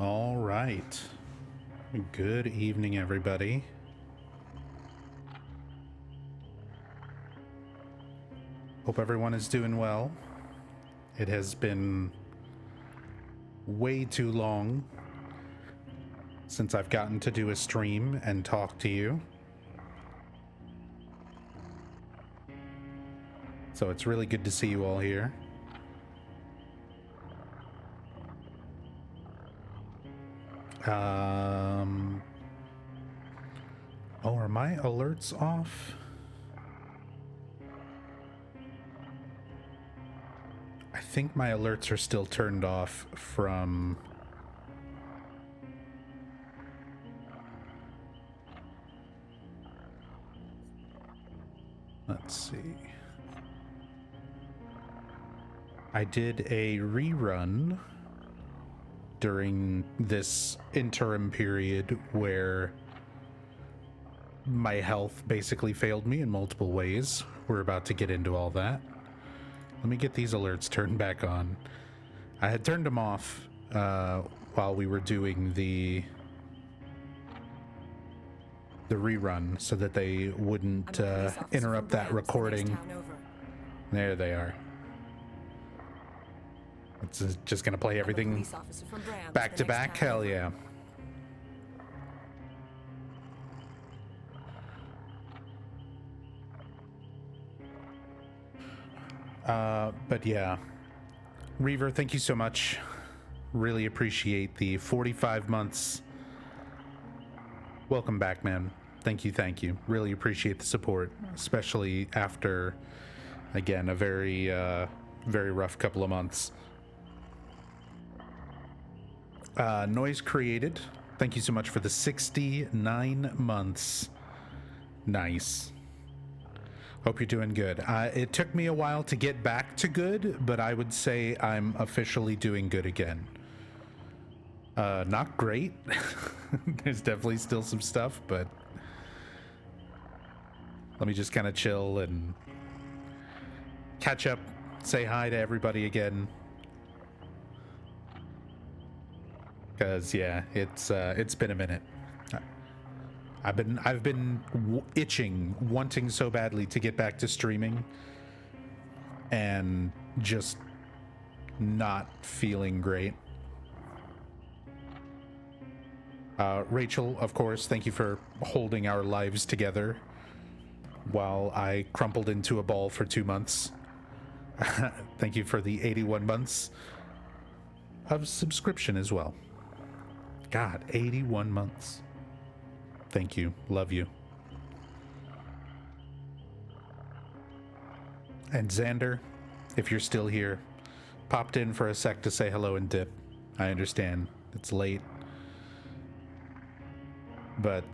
All right. Good evening, everybody. Hope everyone is doing well. It has been way too long since I've gotten to do a stream and talk to you. So it's really good to see you all here. Oh, are my alerts off? I think my alerts are still turned off from... Let's see. I did a rerun during this interim period where my health basically failed me in multiple ways. We're about to get into all that. Let me get these alerts turned back on. I had turned them off while we were doing the rerun so that they wouldn't interrupt that recording. There they are. It's just gonna play everything back to back. Hell yeah. But yeah, Reaver, thank you so much. Really appreciate the 45 months. Welcome back, man. Thank you. Really appreciate the support, especially after, again, a very rough couple of months. Noise Created, thank you so much for the 69 months. Nice. Hope you're doing good. It took me a while to get back to good, but I would say I'm officially doing good again. Not great. There's definitely still some stuff, but let me just kind of chill and catch up, say hi to everybody again. Because yeah, it's been a minute. I've been itching, wanting so badly to get back to streaming, and just not feeling great. Rachel, of course, thank you for holding our lives together while I crumpled into a ball for 2 months. Thank you for the 81 months of subscription as well. God, 81 months. Thank you. Love you. And Xander, if you're still here, popped in for a sec to say hello and dip. I understand. It's late. But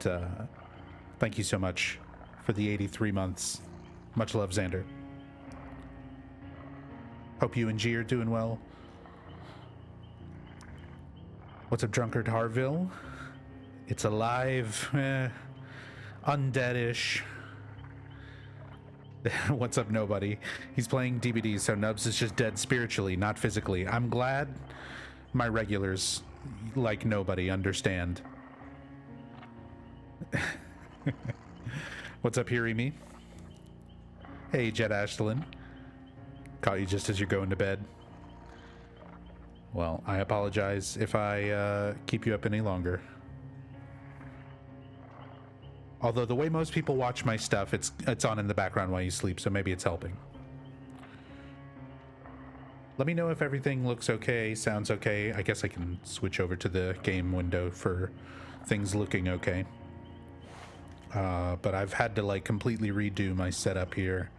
thank you so much for the 83 months. Much love, Xander. Hope you and G are doing well. What's up, Drunkard Harville? It's alive, undeadish. What's up, nobody? He's playing DBD, so Nubs is just dead spiritually, not physically. I'm glad my regulars, like nobody, understand. What's up, Hirimi? Hey, Jet Ashton. Caught you just as you're going to bed. Well, I apologize if I keep you up any longer. Although the way most people watch my stuff, it's on in the background while you sleep, so maybe it's helping. Let me know if everything looks okay, sounds okay. I guess I can switch over to the game window for things looking okay. But I've had to like completely redo my setup here.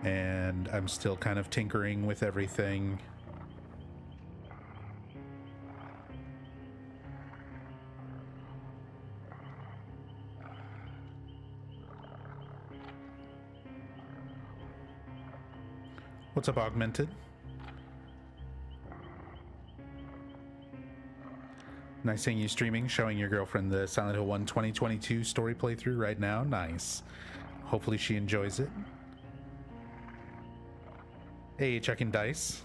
And I'm still kind of tinkering with everything. What's up, Augmented? Nice seeing you streaming, showing your girlfriend the Silent Hill 1 2022 story playthrough right now. Nice. Hopefully she enjoys it. Hey, checking dice.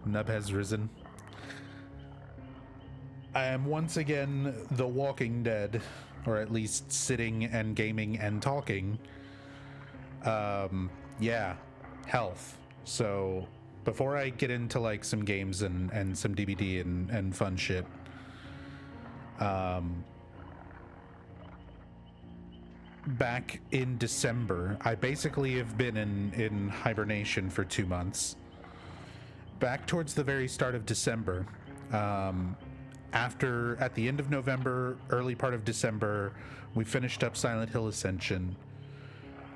Nub has risen. I am once again the Walking Dead, or at least sitting and gaming and talking. Yeah, health. So before I get into like some games and some DBD and fun shit, back in December, I basically have been in hibernation for 2 months. Back towards the very start of December, at the end of November, early part of December, we finished up Silent Hill Ascension.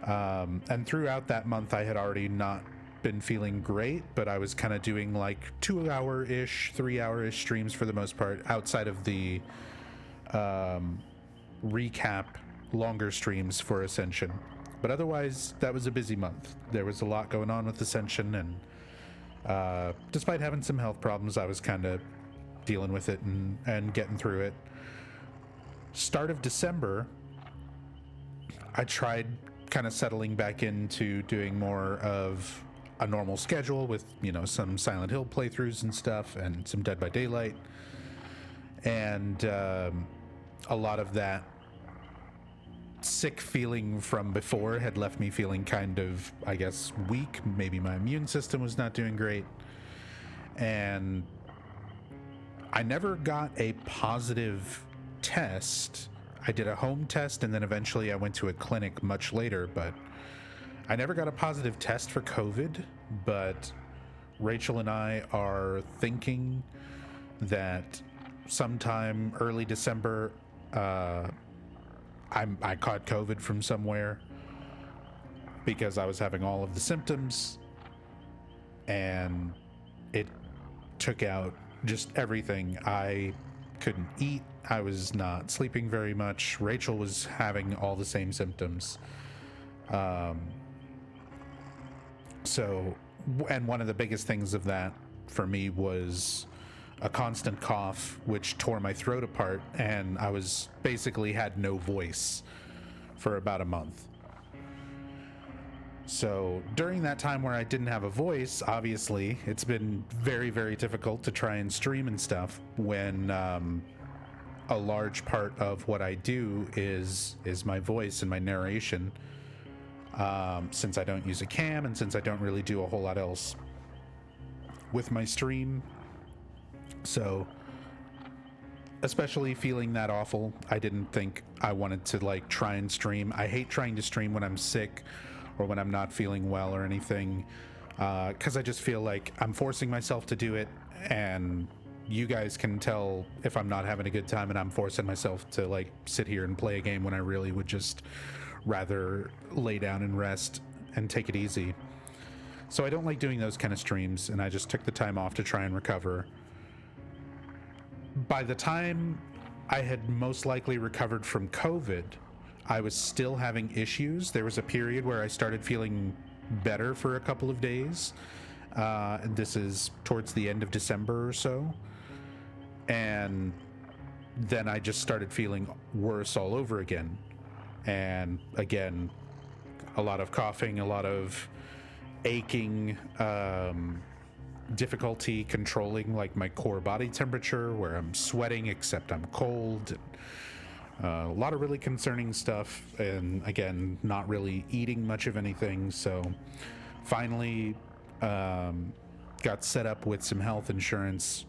And throughout that month, I had already not been feeling great, but I was kind of doing like 2-hour-ish, 3-hour-ish streams for the most part, outside of the recap longer streams for Ascension. But otherwise, that was a busy month. There was a lot going on with Ascension, and despite having some health problems, I was kind of dealing with it and getting through it. Start of December, I tried kind of settling back into doing more of a normal schedule with, some Silent Hill playthroughs and stuff and some Dead by Daylight. And a lot of that sick feeling from before had left me feeling kind of, I guess, weak. Maybe my immune system was not doing great. And I never got a positive test. I did a home test, and then eventually I went to a clinic much later, but I never got a positive test for COVID. But Rachel and I are thinking that sometime early December, I caught COVID from somewhere because I was having all of the symptoms, and it took out just everything. I couldn't eat. I was not sleeping very much. Rachel was having all the same symptoms. And one of the biggest things of that for me was a constant cough, which tore my throat apart, and I was basically had no voice for about a month. So during that time where I didn't have a voice, obviously it's been very, very difficult to try and stream and stuff when a large part of what I do is my voice and my narration, since I don't use a cam and since I don't really do a whole lot else with my stream. So especially feeling that awful, I didn't think I wanted to like try and stream. I hate trying to stream when I'm sick or when I'm not feeling well or anything, because I just feel like I'm forcing myself to do it, and you guys can tell if I'm not having a good time and I'm forcing myself to like sit here and play a game when I really would just rather lay down and rest and take it easy. So I don't like doing those kind of streams, and I just took the time off to try and recover. By the time I had most likely recovered from COVID, I was still having issues. There was a period where I started feeling better for a couple of days. And this is towards the end of December or so. And then I just started feeling worse all over again. And again, a lot of coughing, a lot of aching, difficulty controlling like my core body temperature, where I'm sweating except I'm cold. A lot of really concerning stuff, and again, not really eating much of anything. So finally got set up with some health insurance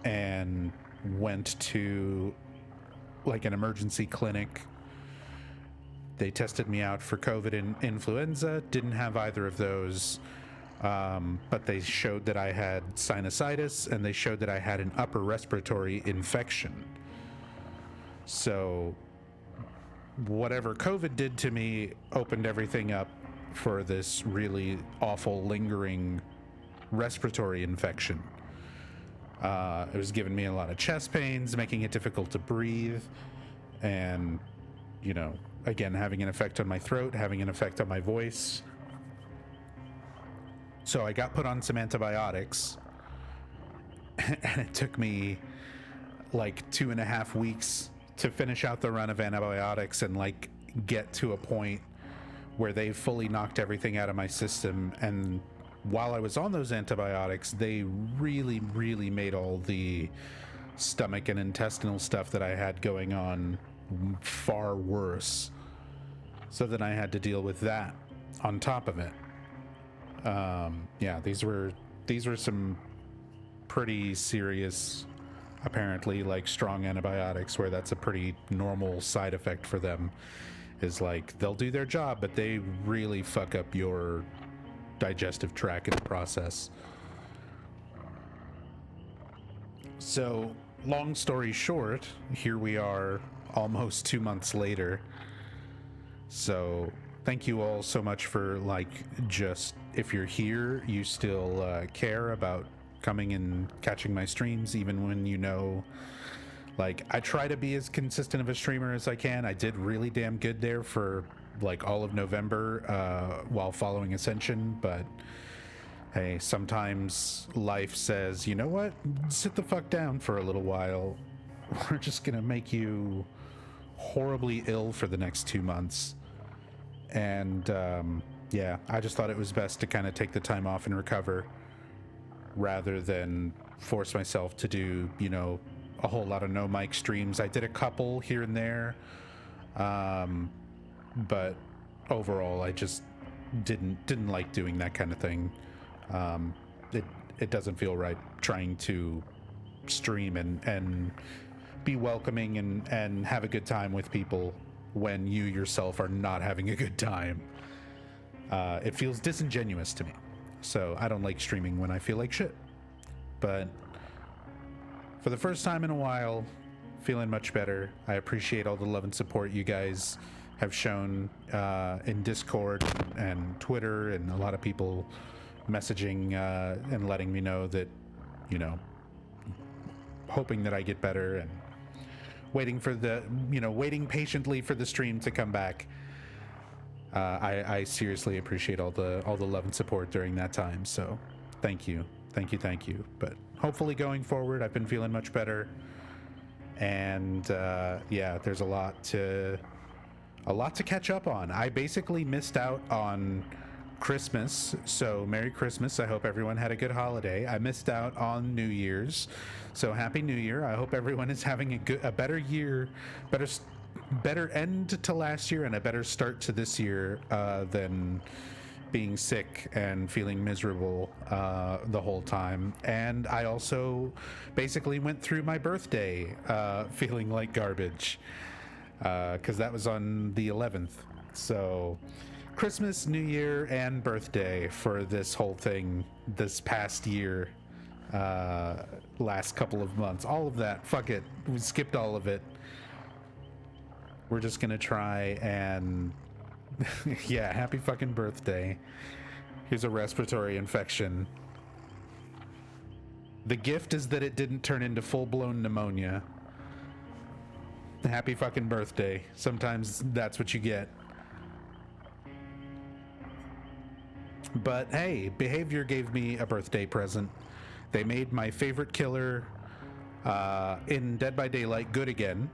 and went to like an emergency clinic. They tested me out for COVID and influenza. Didn't have either of those, but they showed that I had sinusitis, and they showed that I had an upper respiratory infection. So whatever COVID did to me opened everything up for this really awful lingering respiratory infection. It was giving me a lot of chest pains, making it difficult to breathe, and, again, having an effect on my throat, having an effect on my voice. So I got put on some antibiotics, and it took me like 2.5 weeks to finish out the run of antibiotics and like get to a point where they fully knocked everything out of my system. And while I was on those antibiotics, they really, really made all the stomach and intestinal stuff that I had going on far worse. So then I had to deal with that on top of it. Yeah, these were some pretty serious, apparently, like strong antibiotics, where that's a pretty normal side effect for them, is like they'll do their job, but they really fuck up your digestive tract in the process. So, long story short, here we are almost 2 months later. So, thank you all so much for, like, just, if you're here, you still care about coming and catching my streams, even when you know, like, I try to be as consistent of a streamer as I can. I did really damn good there for, like, all of November while following Ascension, but hey, sometimes life says, you know what, sit the fuck down for a little while. We're just gonna make you horribly ill for the next 2 months. And yeah, I just thought it was best to kind of take the time off and recover rather than force myself to do, you know, a whole lot of no mic streams. I did a couple here and there, but overall I just didn't like doing that kind of thing. It doesn't feel right trying to stream and be welcoming and have a good time with people when you yourself are not having a good time. It feels disingenuous to me. So I don't like streaming when I feel like shit. But for the first time in a while, feeling much better. I appreciate all the love and support you guys have shown in Discord and Twitter, and a lot of people messaging and letting me know that, you know, hoping that I get better and waiting patiently for the stream to come back. I seriously appreciate all the love and support during that time. So thank you. But hopefully going forward, I've been feeling much better. And yeah, there's a lot to catch up on. I basically missed out on Christmas, so Merry Christmas. I hope everyone had a good holiday. I missed out on New Year's, so Happy New Year. I hope everyone is having a better year, better end to last year and a better start to this year than being sick and feeling miserable the whole time. And I also basically went through my birthday feeling like garbage, because that was on the 11th. So Christmas, New Year, and birthday for this whole thing this past year, last couple of months. All of that, fuck it, we skipped all of it. We're just gonna try and yeah, happy fucking birthday. Here's a respiratory infection. The gift is that it didn't turn into full-blown pneumonia. Happy fucking birthday. Sometimes that's what you get. But hey, Behavior gave me a birthday present. They made my favorite killer in Dead by Daylight good again.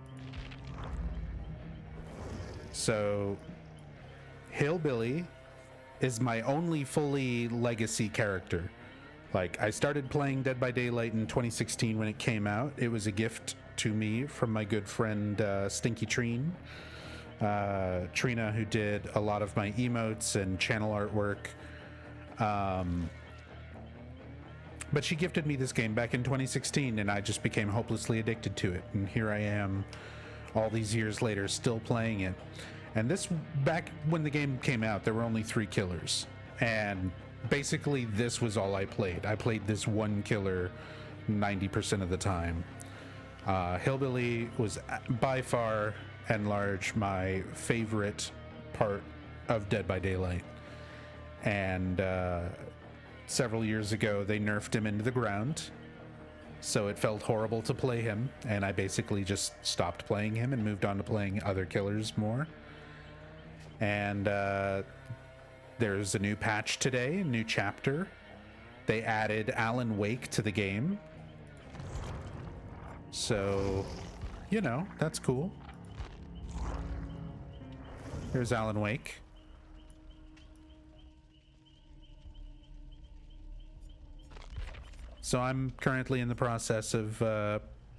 So Hillbilly is my only fully legacy character. Like, I started playing Dead by Daylight in 2016 when it came out. It was a gift to me from my good friend Stinky Trina, who did a lot of my emotes and channel artwork. But she gifted me this game back in 2016, and I just became hopelessly addicted to it. And here I am, all these years later, still playing it. And this, back when the game came out, there were only 3 killers. And basically, this was all I played. I played this one killer 90% of the time. Hillbilly was by far and large my favorite part of Dead by Daylight. And several years ago, they nerfed him into the ground. So it felt horrible to play him. And I basically just stopped playing him and moved on to playing other killers more. And there's a new patch today, a new chapter. They added Alan Wake to the game. So, you know, that's cool. Here's Alan Wake. So I'm currently in the process of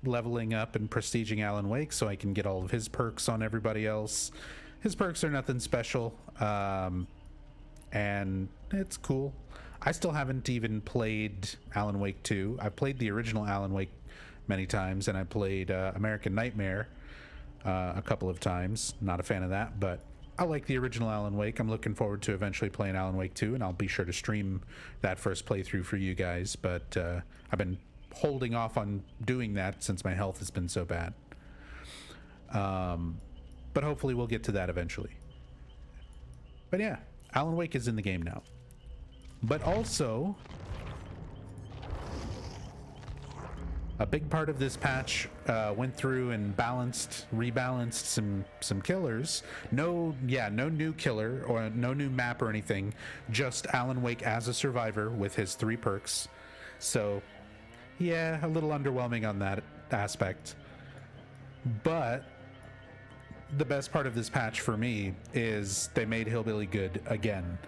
leveling up and prestiging Alan Wake so I can get all of his perks on everybody else. His perks are nothing special, and it's cool. I still haven't even played Alan Wake 2. I've played the original Alan Wake many times, and I played American Nightmare a couple of times. Not a fan of that, but I like the original Alan Wake. I'm looking forward to eventually playing Alan Wake 2, and I'll be sure to stream that first playthrough for you guys, but I've been holding off on doing that since my health has been so bad. But hopefully we'll get to that eventually. But yeah, Alan Wake is in the game now. But also, a big part of this patch went through and rebalanced some killers. No new killer or no new map or anything. Just Alan Wake as a survivor with his 3 perks. So, yeah, a little underwhelming on that aspect. But the best part of this patch for me is they made Hillbilly good again.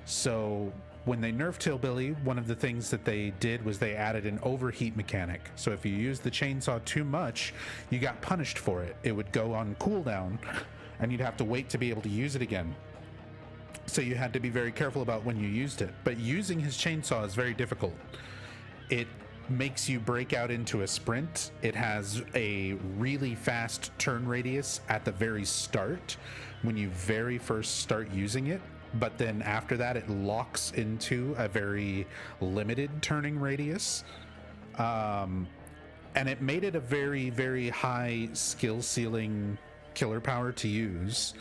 So when they nerfed Hillbilly, one of the things that they did was they added an overheat mechanic. So if you used the chainsaw too much, you got punished for it. It would go on cooldown and you'd have to wait to be able to use it again. So you had to be very careful about when you used it. But using his chainsaw is very difficult. It makes you break out into a sprint. It has a really fast turn radius at the very start when you very first start using it, but then after that it locks into a very limited turning radius, and it made it a very, very high skill ceiling killer power to use.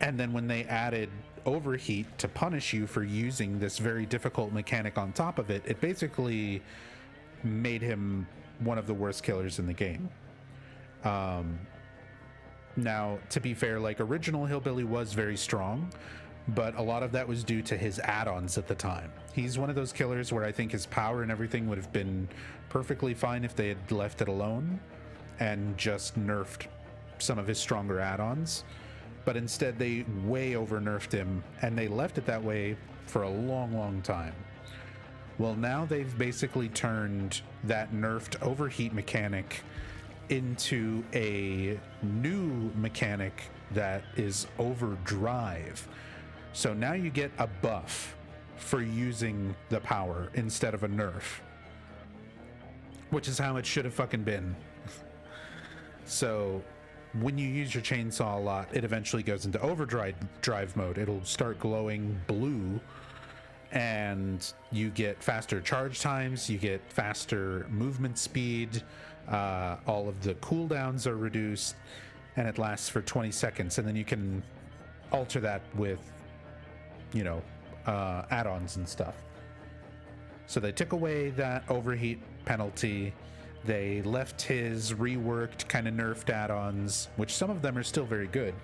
And then when they added overheat to punish you for using this very difficult mechanic on top of it, it basically made him one of the worst killers in the game. Now, to be fair, like, original Hillbilly was very strong, but a lot of that was due to his add-ons at the time. He's one of those killers where I think his power and everything would have been perfectly fine if they had left it alone and just nerfed some of his stronger add-ons. But instead, they way over-nerfed him, and they left it that way for a long, long time. Well, now they've basically turned that nerfed overheat mechanic into a new mechanic that is overdrive. So now you get a buff for using the power instead of a nerf, which is how it should have fucking been. So when you use your chainsaw a lot, it eventually goes into overdrive mode. It'll start glowing blue, and you get faster charge times, you get faster movement speed, all of the cooldowns are reduced, and it lasts for 20 seconds. And then you can alter that with, add-ons and stuff. So they took away that overheat penalty. They left his reworked, kind of nerfed add-ons, which some of them are still very good.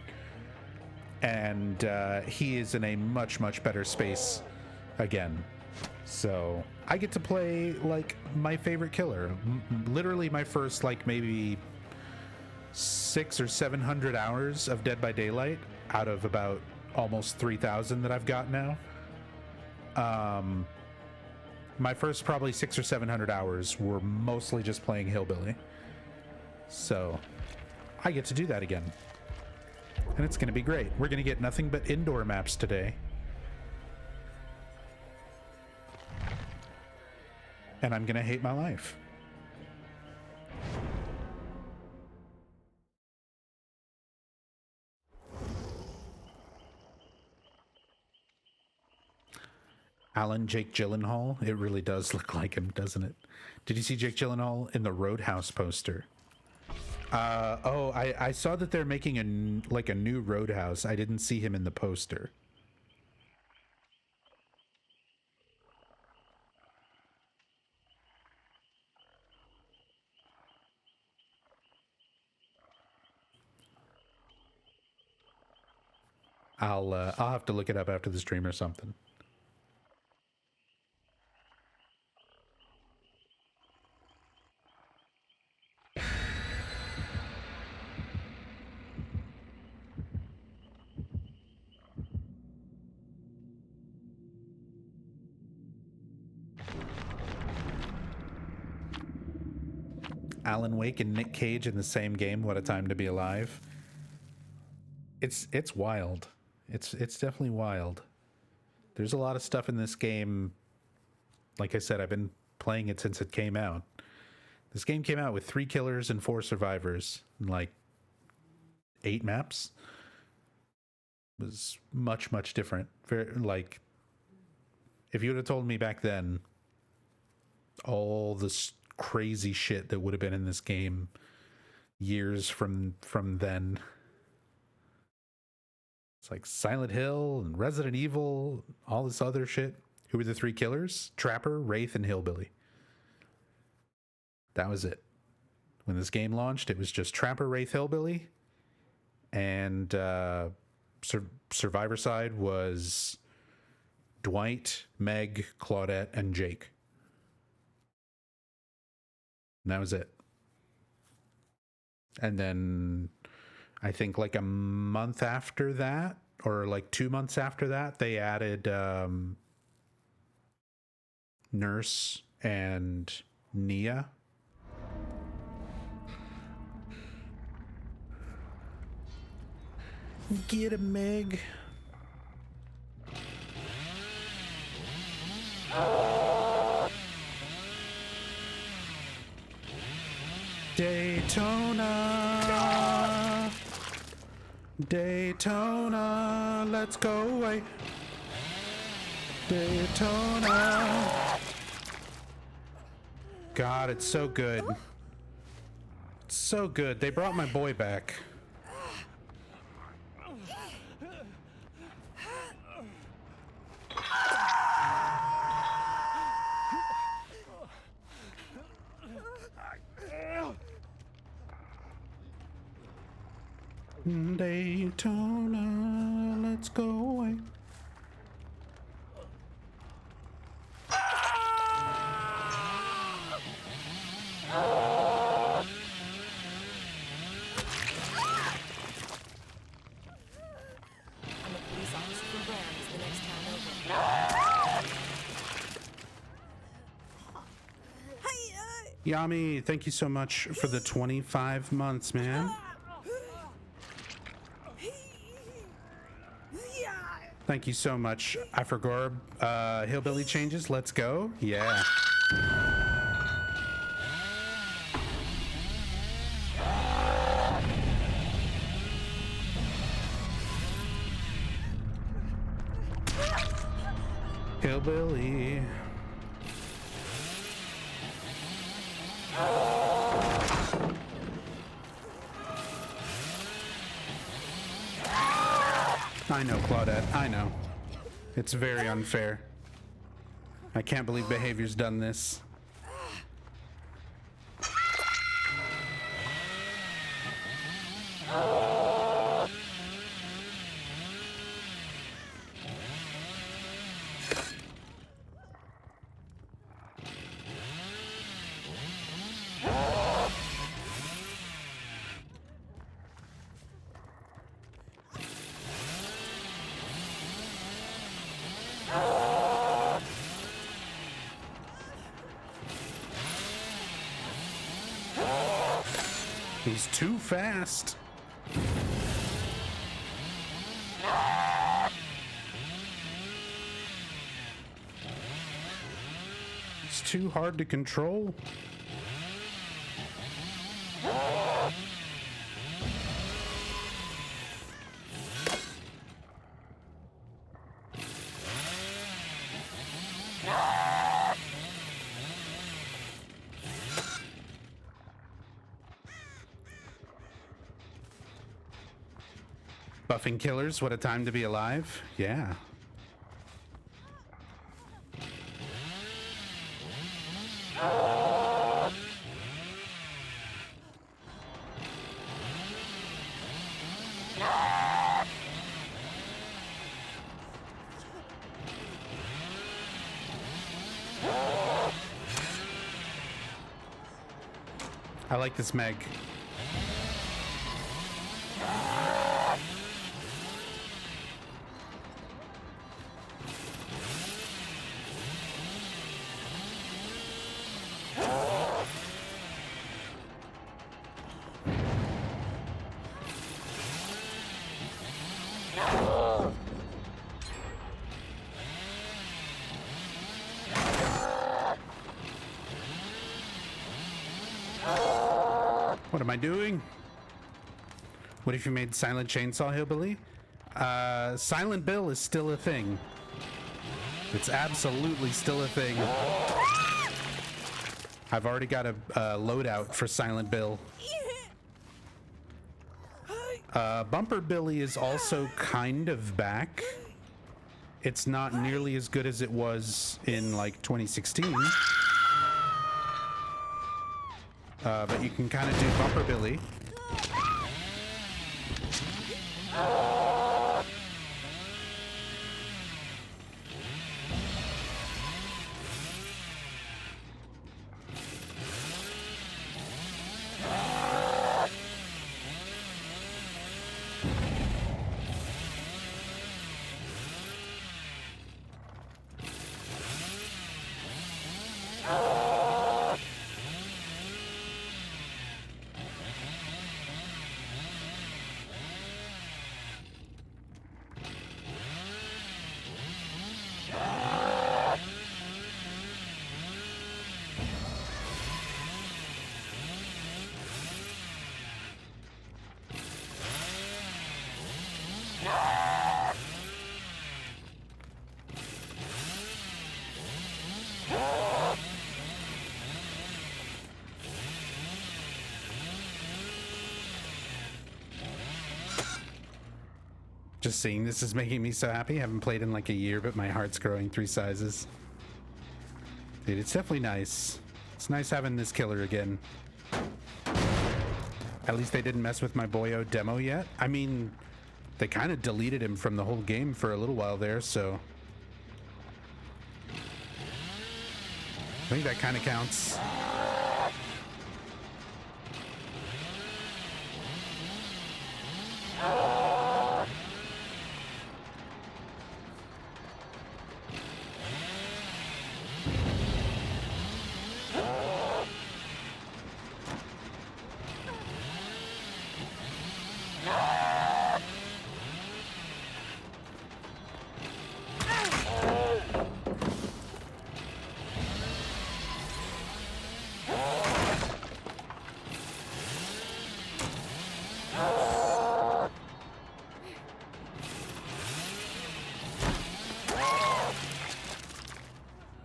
And he is in a much, much better space again. So I get to play like my favorite killer. Literally my first maybe 600 or 700 hours of Dead by Daylight out of about almost 3,000 that I've got now. My first probably 600 or 700 hours were mostly just playing Hillbilly. So I get to do that again. And it's going to be great. We're going to get nothing but indoor maps today. And I'm going to hate my life. Alan Jake Gyllenhaal. It really does look like him, doesn't it? Did you see Jake Gyllenhaal in the Roadhouse poster? I saw that they're making a new Roadhouse. I didn't see him in the poster. I'll have to look it up after the stream or something. Alan Wake and Nick Cage in the same game. What a time to be alive. It's wild. It's definitely wild. There's a lot of stuff in this game. Like I said, I've been playing it since it came out. This game came out with 3 killers and 4 survivors, and like 8 maps. It was much, much different. Very, like, if you would have told me back then all this crazy shit that would have been in this game years from then. It's like Silent Hill and Resident Evil, all this other shit. Who were the 3 killers? Trapper, Wraith, and Hillbilly. That was it. When this game launched, it was just Trapper, Wraith, Hillbilly. And survivor side was Dwight, Meg, Claudette, and Jake. And that was it. And then I think like a month after that, or like 2 months after that, they added Nurse and Nia. Get him, Meg. Daytona. Daytona, let's go away. Daytona. God, it's so good. It's so good. They brought my boy back. Daytona, let's go away. Yami, thank you so much for the 25 months, man. Thank you so much. I forgot Hillbilly changes. Let's go. Yeah. Hillbilly. I know, Claudette. I know. It's very unfair. I can't believe Behavior's done this. He's too fast. It's too hard to control. Buffing killers, what a time to be alive. Yeah. I like this Meg. What am I doing? What if you made Silent Chainsaw Hillbilly? Silent Bill is still a thing. It's absolutely still a thing. I've already got a loadout for Silent Bill. Bumper Billy is also kind of back. It's not nearly as good as it was in like 2016. But you can kind of do Bumper Billy. Just seeing this is making me so happy. I haven't played in like a year, but my heart's growing 3 sizes. Dude, it's definitely nice. It's nice having this killer again. At least they didn't mess with my boyo demo yet. I mean, they kind of deleted him from the whole game for a little while there, so I think that kind of counts.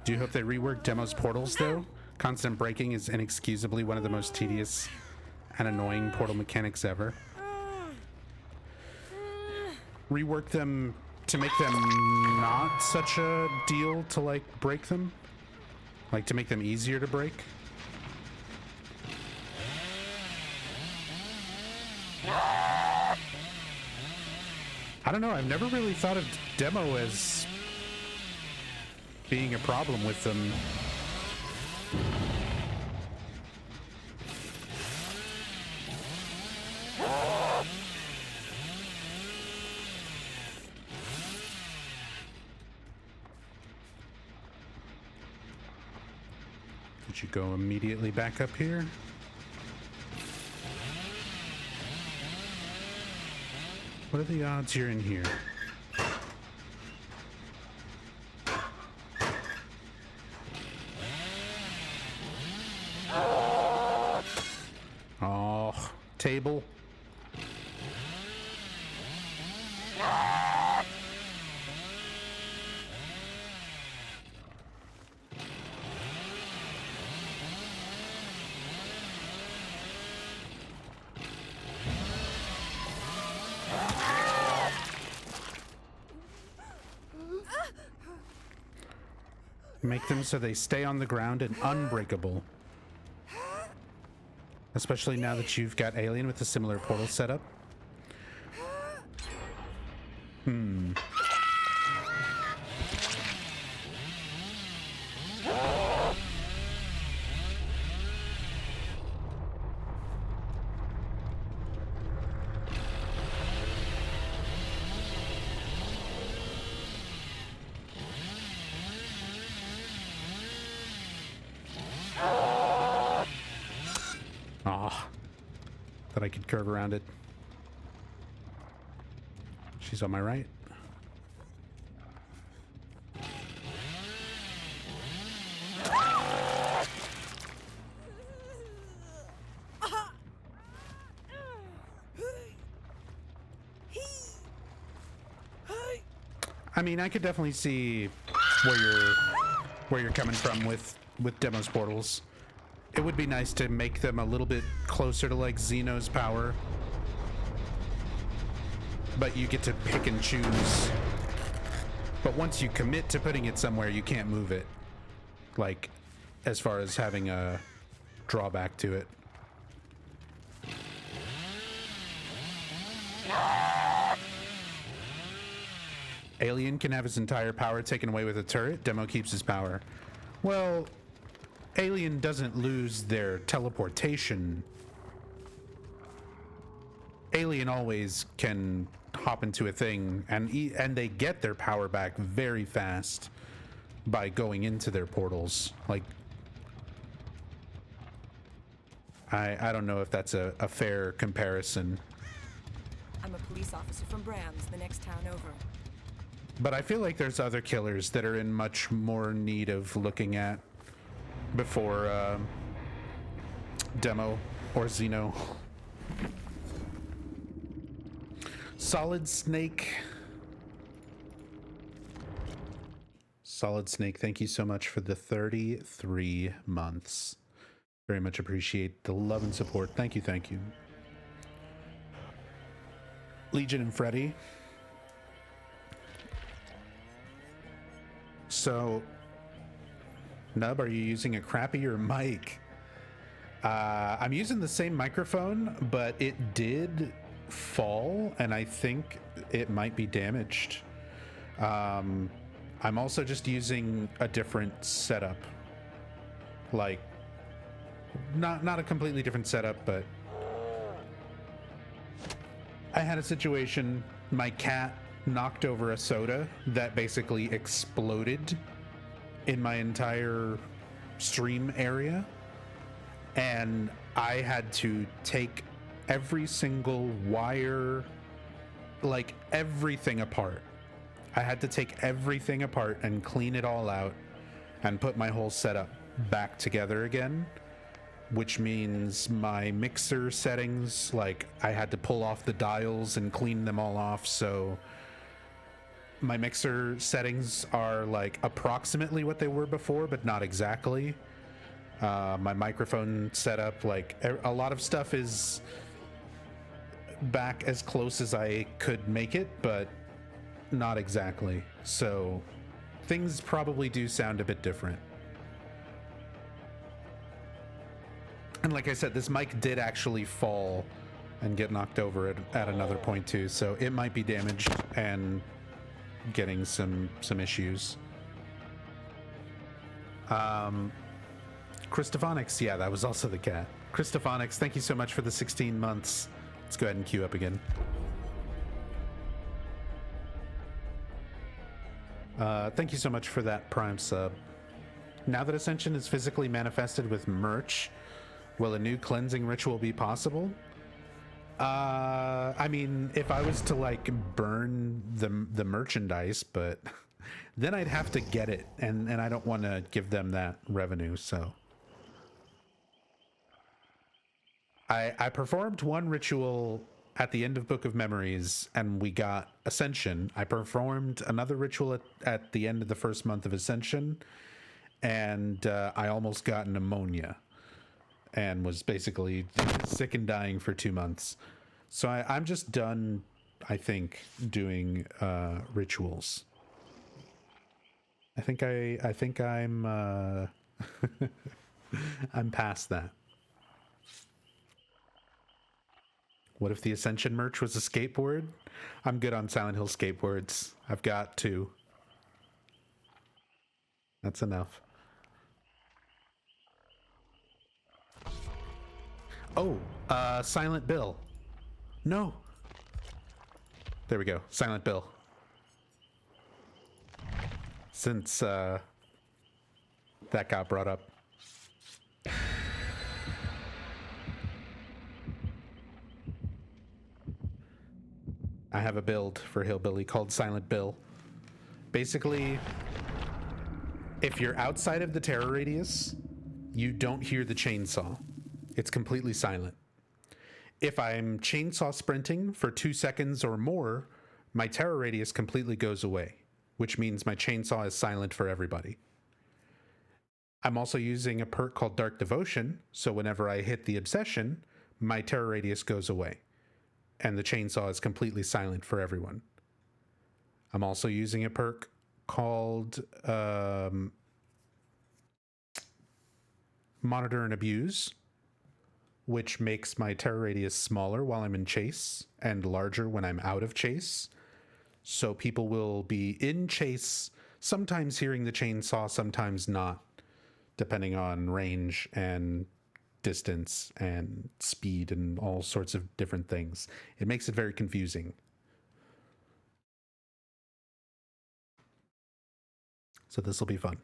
Do you hope they rework Demo's portals, though? Constant braking is inexcusably one of the most tedious and annoying portal mechanics ever. Rework them to make them not such a deal to, like, break them? Like, to make them easier to break? I don't know, I've never really thought of Demo as being a problem with them. Did you go immediately back up here? What are the odds you're in here? Oh, table. Make them so they stay on the ground and unbreakable. Especially now that you've got Alien with a similar portal setup. That I could curve around it. She's on my right. mean, I could definitely see where you're coming from with Demo's portals. It would be nice to make them a little bit closer to like Xeno's power, but you get to pick and choose. But once you commit to putting it somewhere, you can't move it. Like, as far as having a drawback to it. Alien can have his entire power taken away with a turret. Demo keeps his power. Well, Alien doesn't lose their teleportation. Alien always can hop into a thing, and they get their power back very fast by going into their portals. Like, I don't know if that's a fair comparison. I'm a police officer from Brams, the next town over. But I feel like there's other killers that are in much more need of looking at before Demo or Xeno. Solid Snake. Solid Snake, thank you so much for the 33 months. Very much appreciate the love and support. Thank you, thank you. Legion and Freddy. So, Nub, are you using a crappier mic? I'm using the same microphone, but it did fall, and I think it might be damaged. I'm also just using a different setup. Like, not a completely different setup, but I had a situation, my cat knocked over a soda that basically exploded in my entire stream area, and I had to take every single wire, like everything apart. I had to take everything apart and clean it all out and put my whole setup back together again, which means my mixer settings, like I had to pull off the dials and clean them all off. So my mixer settings are like approximately what they were before, but not exactly. My microphone setup, like a lot of stuff is back as close as I could make it, but not exactly. So things probably do sound a bit different. And like I said, this mic did actually fall and get knocked over at another point too, so it might be damaged and getting some issues. Christophonics, yeah, that was also the cat. Christophonics, thank you so much for the 16 months. Let's go ahead and queue up again. Thank you so much for that Prime sub. Now that Ascension is physically manifested with merch, will a new cleansing ritual be possible? I mean, if I was to like burn the merchandise, but then I'd have to get it, and I don't want to give them that revenue, so. I performed one ritual at the end of Book of Memories, and we got Ascension. I performed another ritual at the end of the first month of Ascension, and I almost got pneumonia and was basically sick and dying for 2 months. So I'm just done, I think, doing rituals. I think I'm I'm past that. What if the Ascension merch was a skateboard? I'm good on Silent Hill skateboards. I've got 2. That's enough. Oh, Silent Bill. No. There we go. Silent Bill. Since that got brought up. I have a build for Hillbilly called Silent Bill. Basically, if you're outside of the terror radius, you don't hear the chainsaw. It's completely silent. If I'm chainsaw sprinting for 2 seconds or more, my terror radius completely goes away, which means my chainsaw is silent for everybody. I'm also using a perk called Dark Devotion, so whenever I hit the obsession, my terror radius goes away, and the chainsaw is completely silent for everyone. I'm also using a perk called Monitor and Abuse, which makes my terror radius smaller while I'm in chase and larger when I'm out of chase. So people will be in chase, sometimes hearing the chainsaw, sometimes not, depending on range and distance and speed and all sorts of different things. It makes it very confusing. So this will be fun.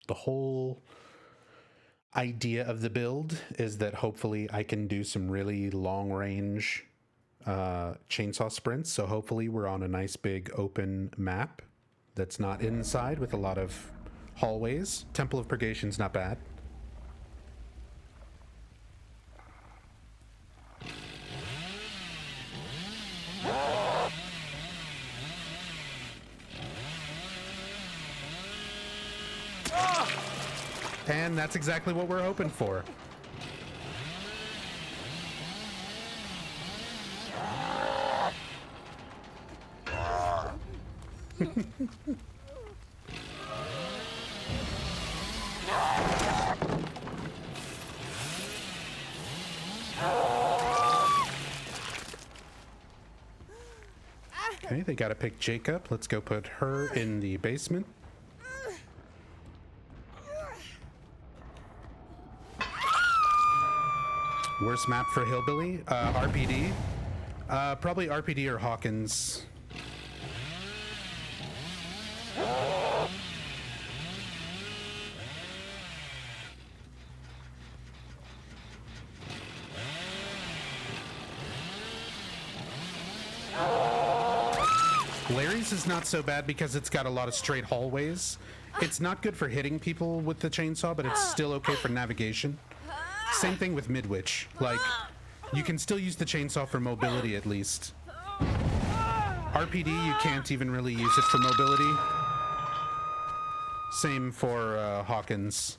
The whole idea of the build is that hopefully I can do some really long range chainsaw sprints. So hopefully we're on a nice big open map that's not inside with a lot of hallways. Temple of Purgation's not bad. And that's exactly what we're hoping for. Okay, they gotta pick Jacob. Let's go put her in the basement. Worst map for Hillbilly? RPD? Probably RPD or Hawkins. Larry's is not so bad because it's got a lot of straight hallways. It's not good for hitting people with the chainsaw, but it's still okay for navigation. Same thing with Midwich. Like, you can still use the chainsaw for mobility at least. RPD, you can't even really use it for mobility. Same for Hawkins.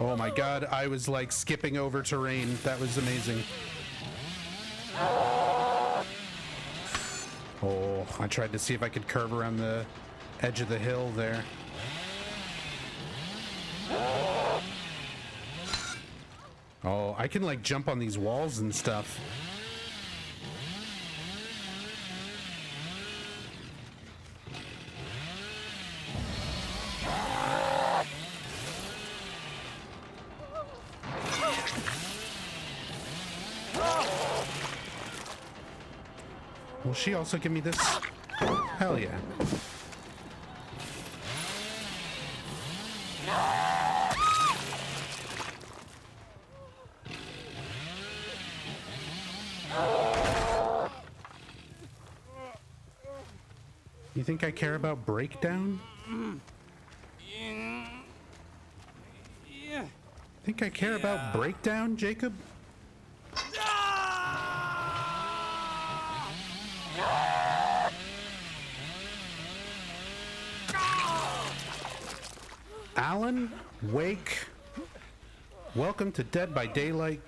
Oh my god, I was like skipping over terrain. That was amazing. Oh, I tried to see if I could curve around the edge of the hill there. Oh, I can like jump on these walls and stuff. Will she also give me this? Hell yeah. You think I care about breakdown? Think I care about breakdown, Jacob? Alan, Wake, welcome to Dead by Daylight.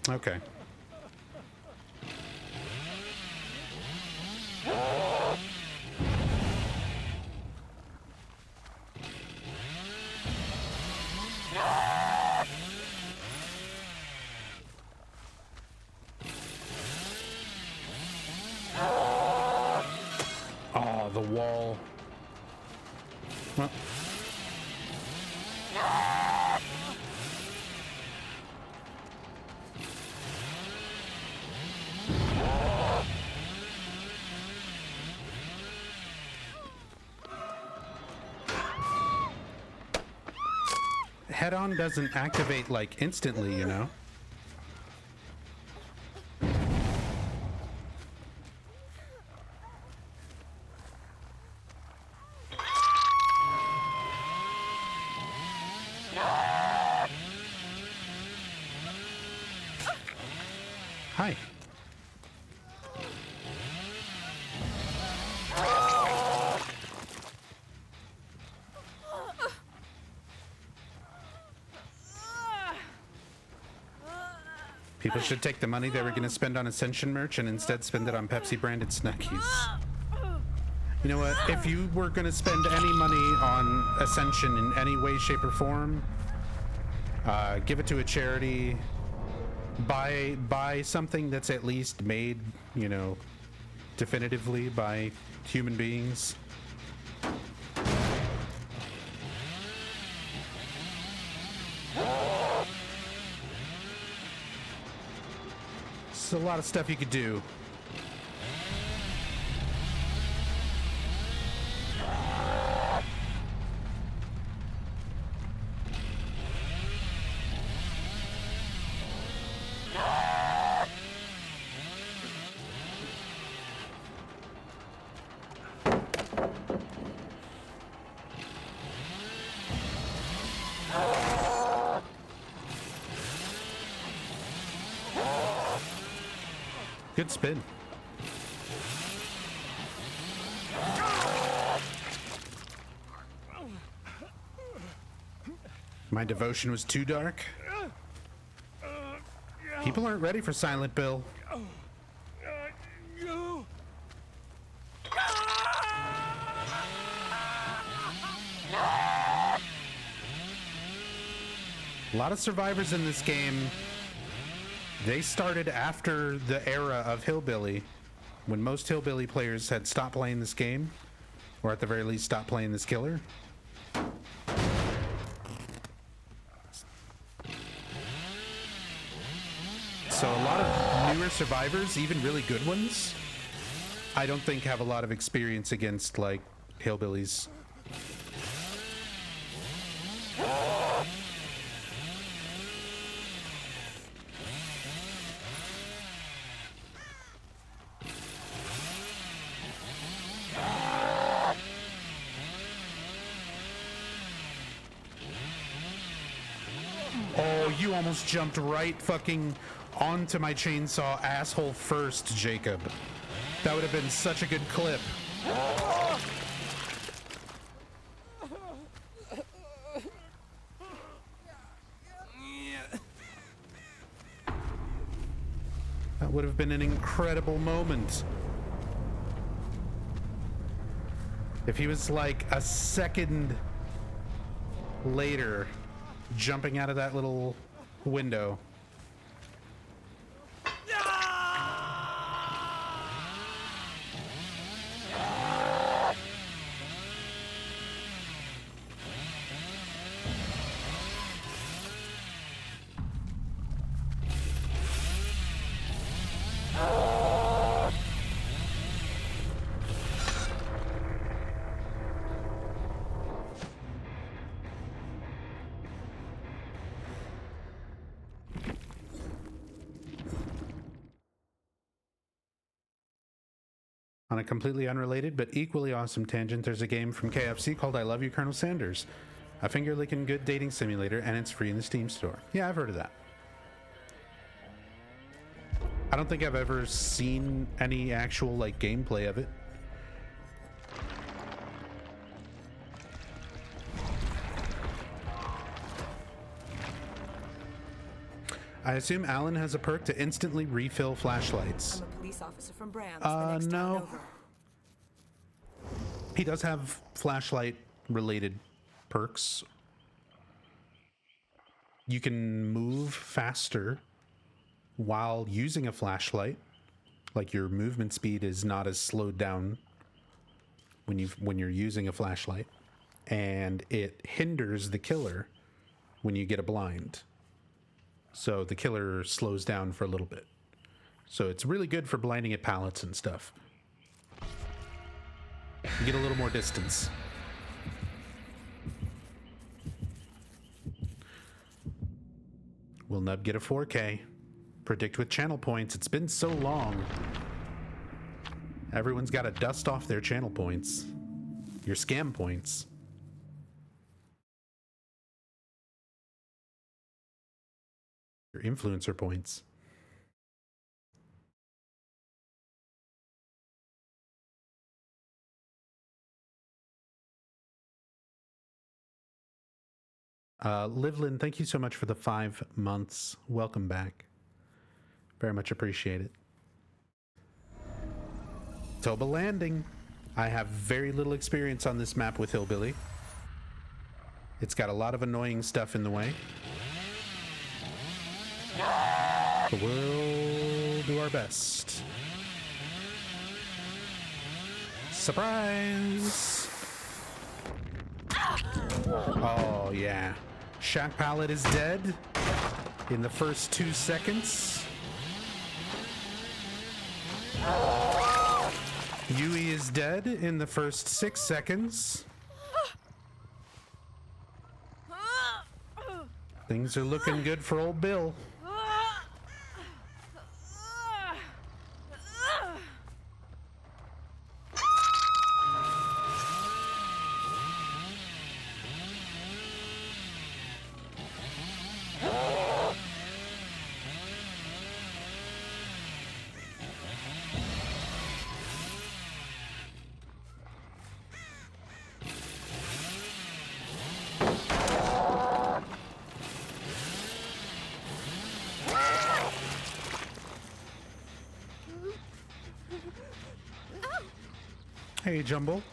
Okay. the wall. Well. Head-on doesn't activate, like, instantly, you know? Hi. People should take the money they were going to spend on Ascension merch and instead spend it on Pepsi branded Snuggies. You know what? If you were going to spend any money on Ascension in any way, shape, or form, give it to a charity. Buy something that's at least made, you know, definitively by human beings. There's a lot of stuff you could do. Good spin. My devotion was too dark. People aren't ready for Silent Bill. A lot of survivors in this game, they started after the era of Hillbilly, when most Hillbilly players had stopped playing this game, or at the very least stopped playing this killer. So a lot of newer survivors, even really good ones, I don't think have a lot of experience against, like, Hillbillies. Oh, you almost jumped right fucking onto my chainsaw asshole first, Jacob. That would have been such a good clip. That would have been an incredible moment. If he was like a second later jumping out of that little window. On a completely unrelated but equally awesome tangent, there's a game from KFC called I Love You, Colonel Sanders. A finger-licking good dating simulator, and it's free in the Steam store. Yeah, I've heard of that. I don't think I've ever seen any actual, like, gameplay of it. I assume Alan has a perk to instantly refill flashlights. I'm a police officer from Brams, the next town No. over. He does have flashlight-related perks. You can move faster while using a flashlight. Like, your movement speed is not as slowed down. when you're using a flashlight, and it hinders the killer when you get a blind. So the killer slows down for a little bit. So it's really good for blinding at pallets and stuff. You get a little more distance. Will Nub get a 4K? Predict with channel points. It's been so long. Everyone's got to dust off their channel points. Your scam points. Your influencer points. Livlin, thank you so much for the 5 months. Welcome back. Very much appreciate it. Toba Landing. I have very little experience on this map with Hillbilly. It's got a lot of annoying stuff in the way. But we'll do our best. Surprise! Oh, yeah. Shack Pallet is dead in the first 2 seconds. Yui is dead in the first 6 seconds. Things are looking good for old Bill. Hey, Jumble.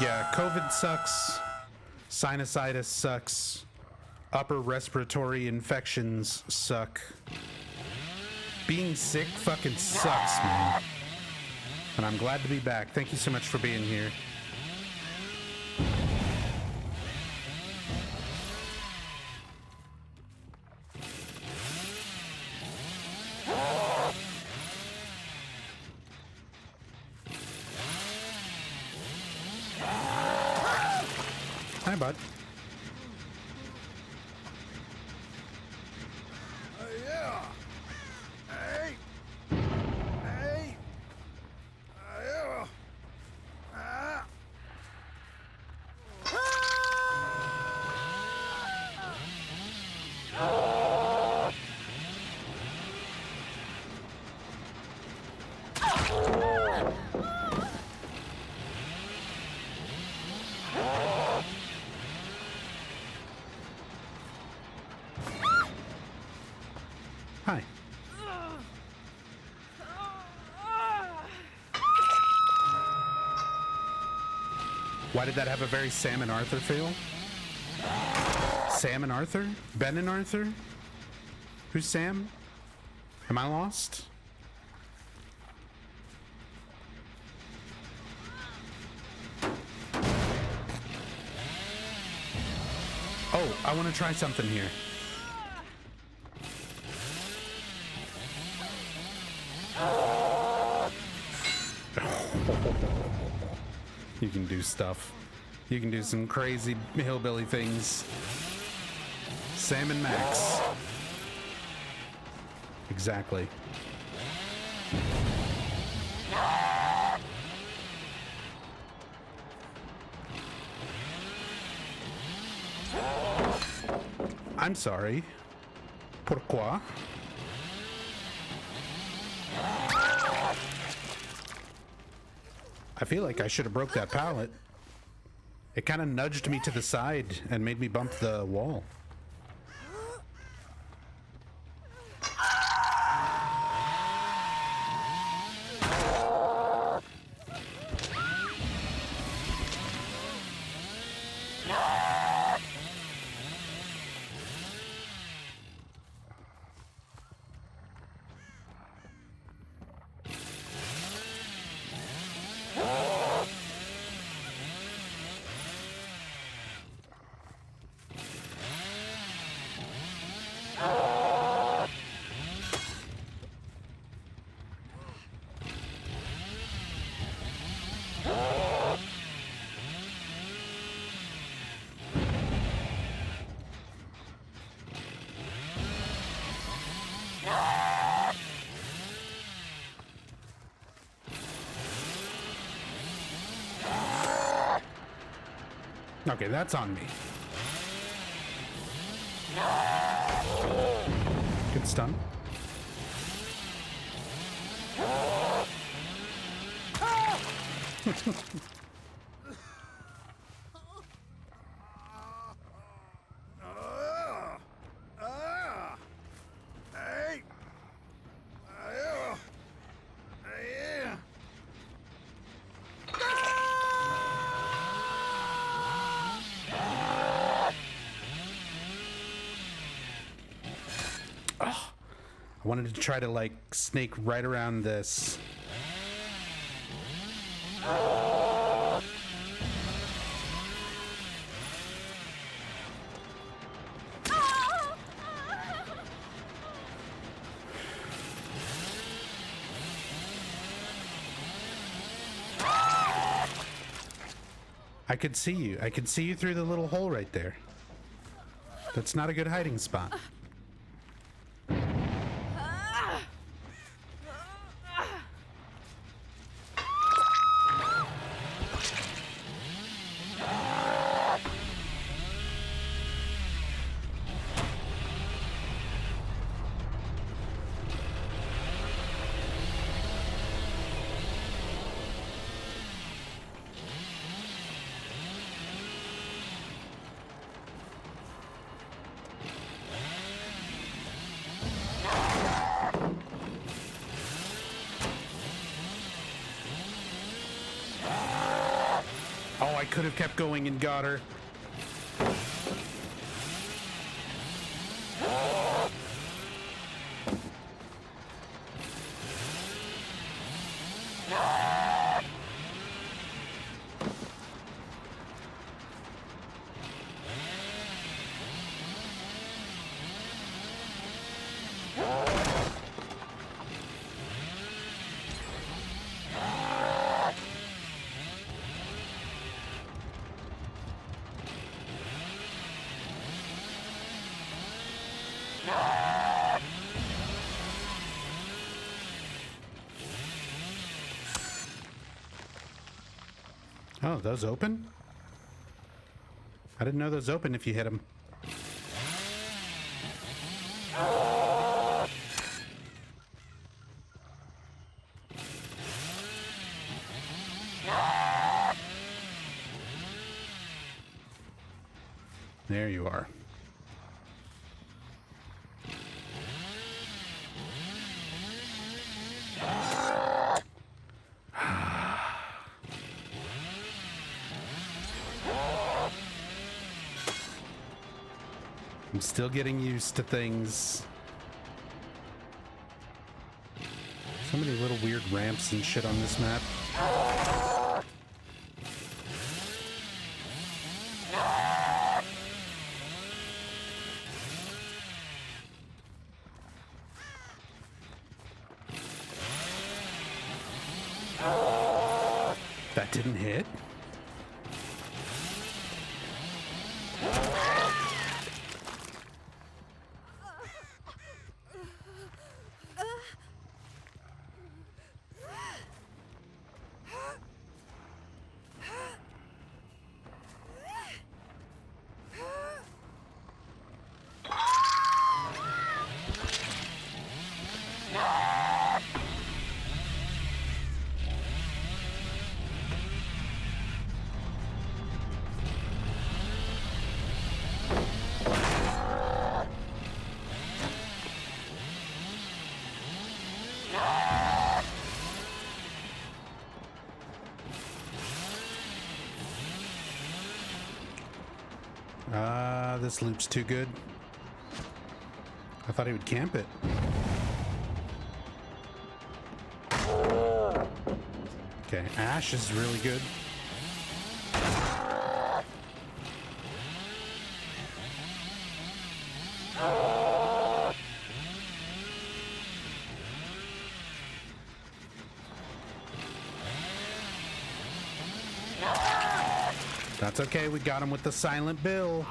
Yeah, COVID sucks. Sinusitis sucks. Upper respiratory infections suck. Being sick fucking sucks, man. And I'm glad to be back. Thank you so much for being here. Hi, bud. Yeah. Hey. Hey. Yeah. Ah. Hi. Why did that have a very Sam and Arthur feel? Sam and Arthur? Ben and Arthur? Who's Sam? Am I lost? Oh, I want to try something here. You can do stuff. You can do some crazy hillbilly things. Sam and Max. Exactly. I'm sorry. Pourquoi? I feel like I should have broke that pallet. It kind of nudged me to the side and made me bump the wall. Okay, that's on me. Good stun. Hey! Yeah! I wanted to try to like snake right around this. I could see you. I could see you through the little hole right there. That's not a good hiding spot. Oh, I could have kept going and got her. Oh, those open? I didn't know those open if you hit them. There you are. I'm still getting used to things. So many little weird ramps and shit on this map. That didn't hit. This loop's too good. I thought he would camp it. Okay, Ash is really good. That's okay, we got him with the silent bill.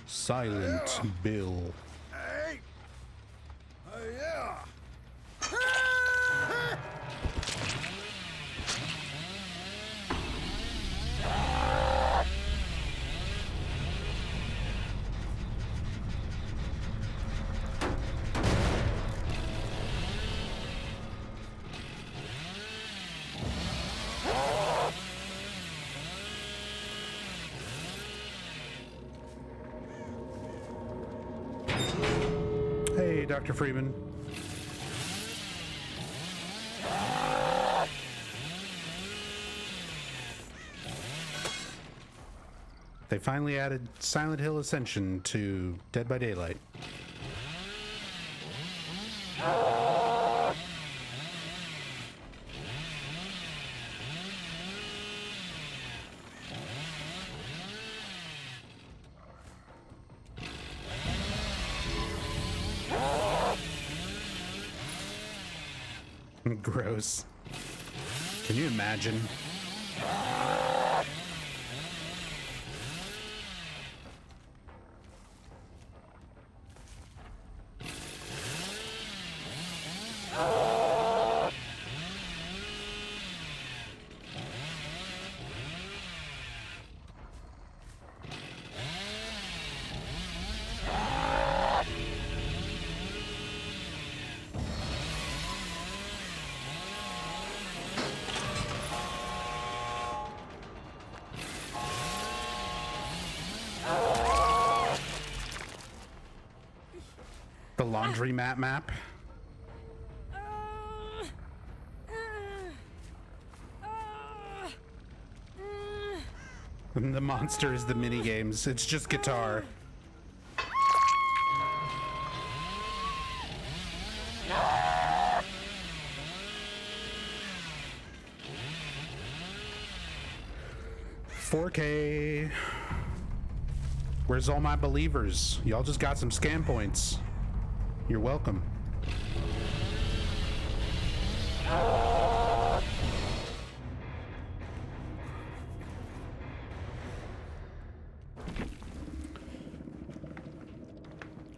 Silent Bill. Hey! Yeah! Dr. Freeman. They finally added Silent Hill Ascension to Dead by Daylight. Gross. Can you imagine? The laundromat map. And the monster is the mini games. It's just guitar. $4K. Where's all my believers? Y'all just got some scam points. You're welcome.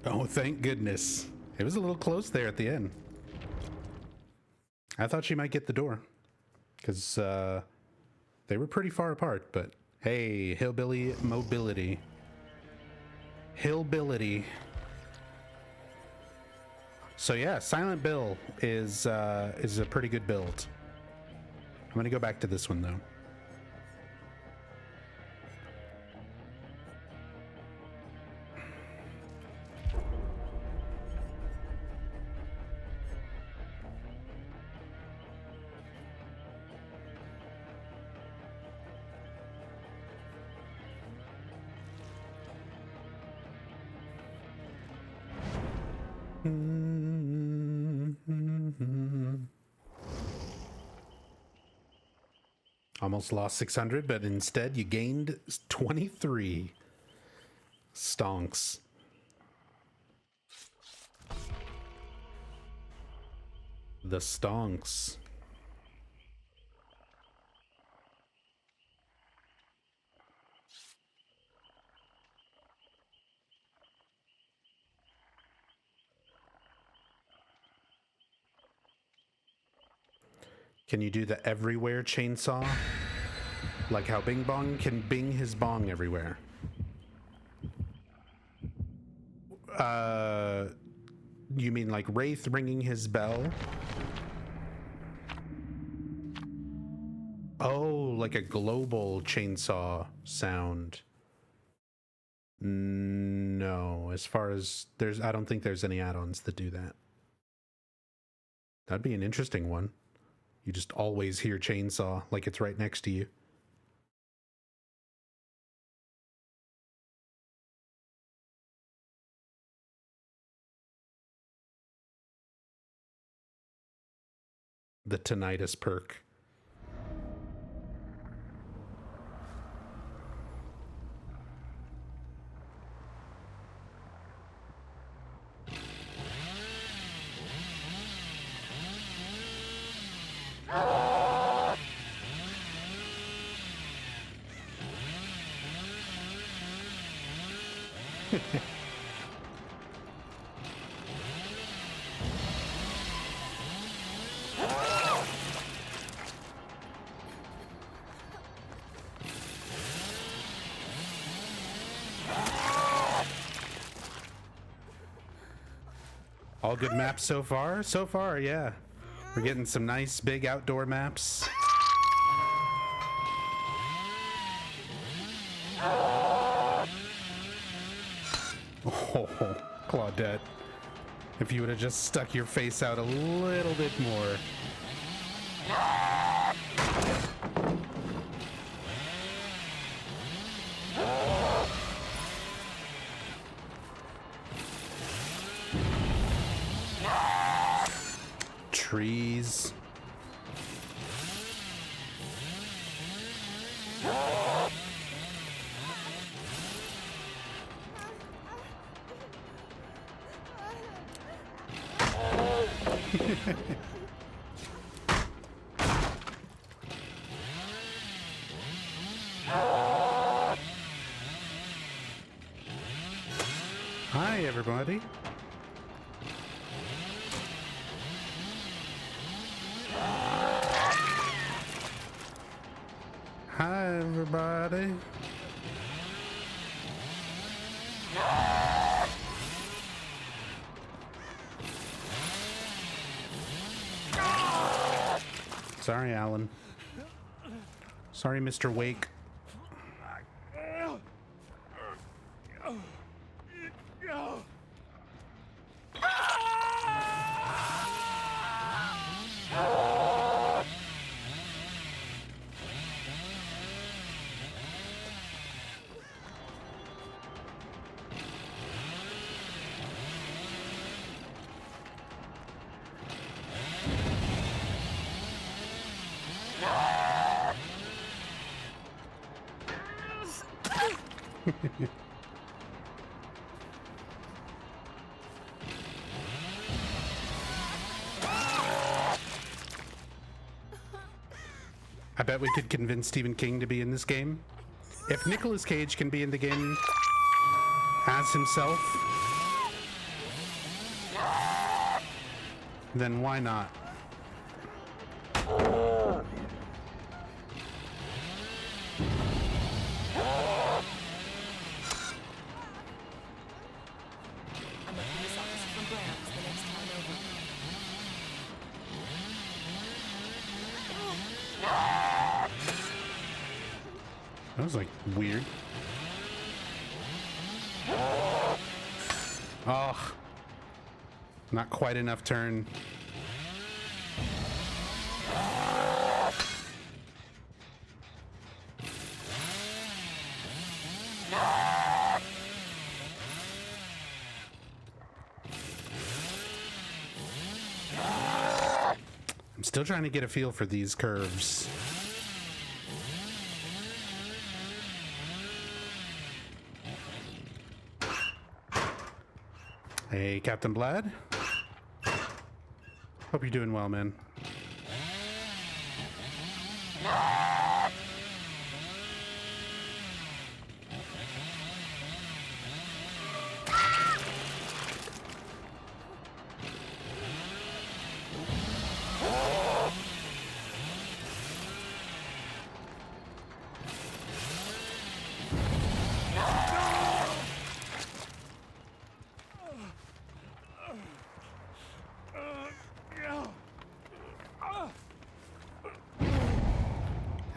Oh, thank goodness. It was a little close there at the end. I thought she might get the door because they were pretty far apart, but hey, hillbilly mobility. Hillbilly. So yeah, Silent Bill is a pretty good build. I'm gonna go back to this one though. Almost lost 600, but instead you gained 23. Stonks. The stonks. Can you do the everywhere chainsaw? Like how Bing Bong can bing his bong everywhere. You mean like Wraith ringing his bell? Oh, like a global chainsaw sound. No, as far as I don't think there's any add-ons that do that. That'd be an interesting one. You just always hear chainsaw like it's right next to you. The tinnitus perk. All good maps so far? So far, yeah. We're getting some nice big outdoor maps. Oh, Claudette. If you would have just stuck your face out a little bit more. Trees. Hi, everybody. Hi, everybody. Sorry, Alan. Sorry, Mr. Wake. I bet we could convince Stephen King to be in this game. If Nicolas Cage can be in the game as himself, then why not? I'm a police officer from Brams, the next town over. That was like weird. Oh, not quite enough turn. I'm still trying to get a feel for these curves. Hey, Captain Blad. Hope you're doing well, man.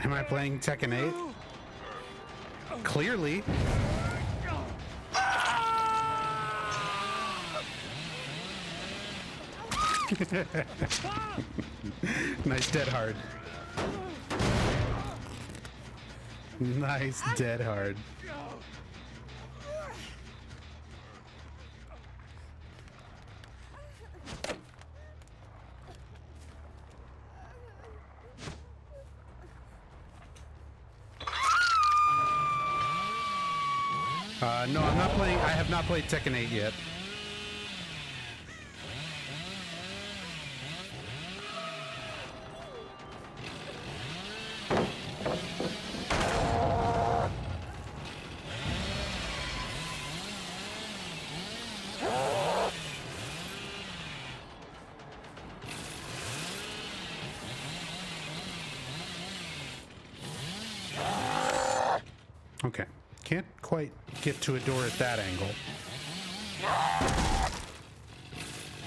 Am I playing Tekken 8? Clearly. Nice dead hard. Nice dead hard. No, I'm not playing. I have not played Tekken 8 yet. Okay. Can't quite get to a door at that angle.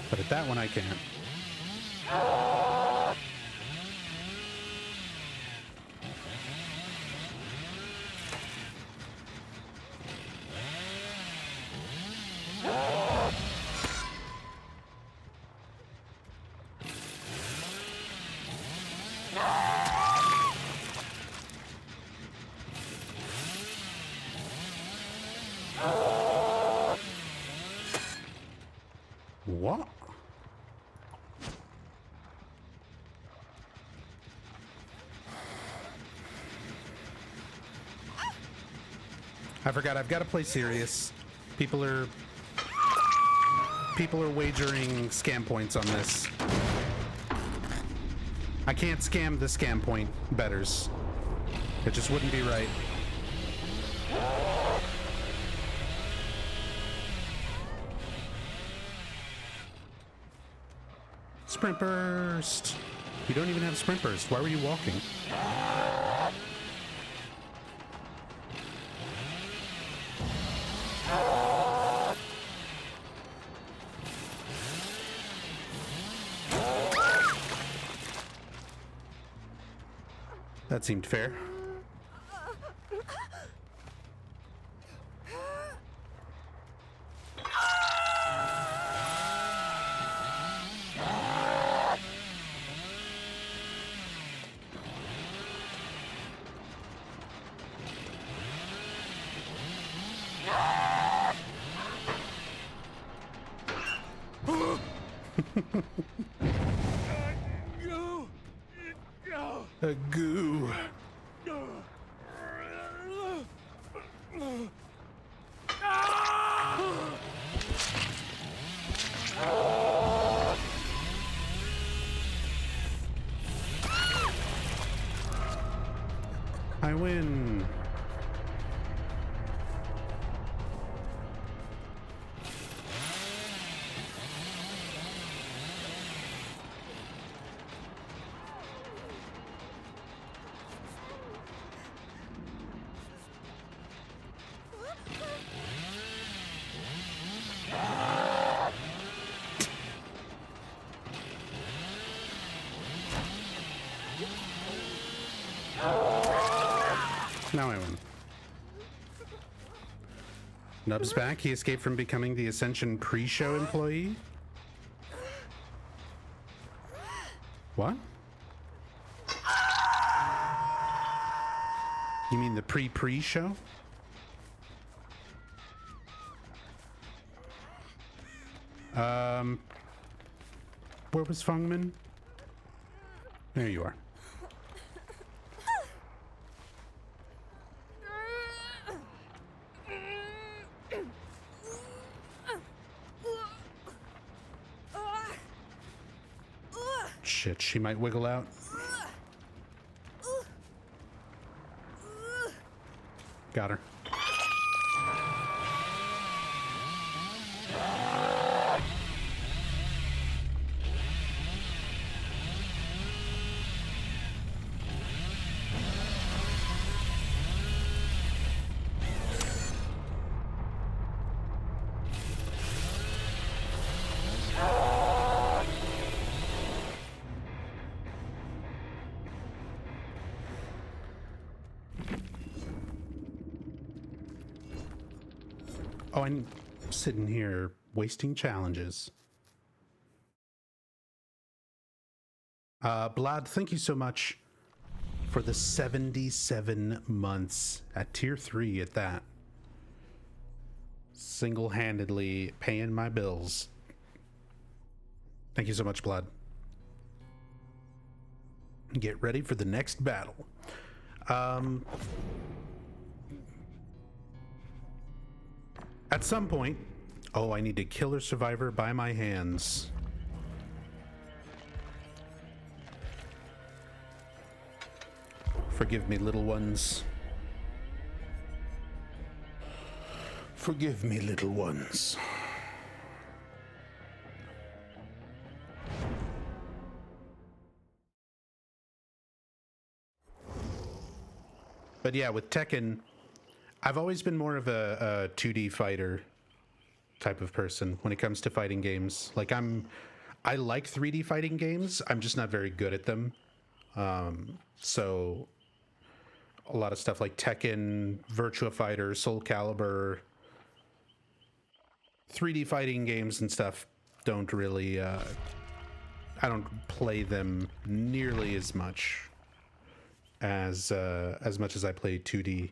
But at that one I can. I forgot, I've got to play serious. People are wagering scam points on this. I can't scam the scam point betters. It just wouldn't be right. Sprint burst. You don't even have sprint burst. Why were you walking? That seemed fair. A goo. I win. Now I win. Nub's back. He escaped from becoming the Ascension pre-show employee. What? You mean the pre-show? Where was Fungman? There you are. Shit, she might wiggle out. Got her. Oh, I'm sitting here wasting challenges. Blad, thank you so much for the 77 months at tier 3 at that. Single-handedly paying my bills. Thank you so much, Blad. Get ready for the next battle. At some point... Oh, I need to kill a survivor by my hands. Forgive me, little ones. Forgive me, little ones. But yeah, with Tekken, I've always been more of a 2D fighter type of person when it comes to fighting games. Like I like 3D fighting games. I'm just not very good at them. So a lot of stuff like Tekken, Virtua Fighter, Soul Calibur, 3D fighting games and stuff don't really, I don't play them nearly as much as I play 2D,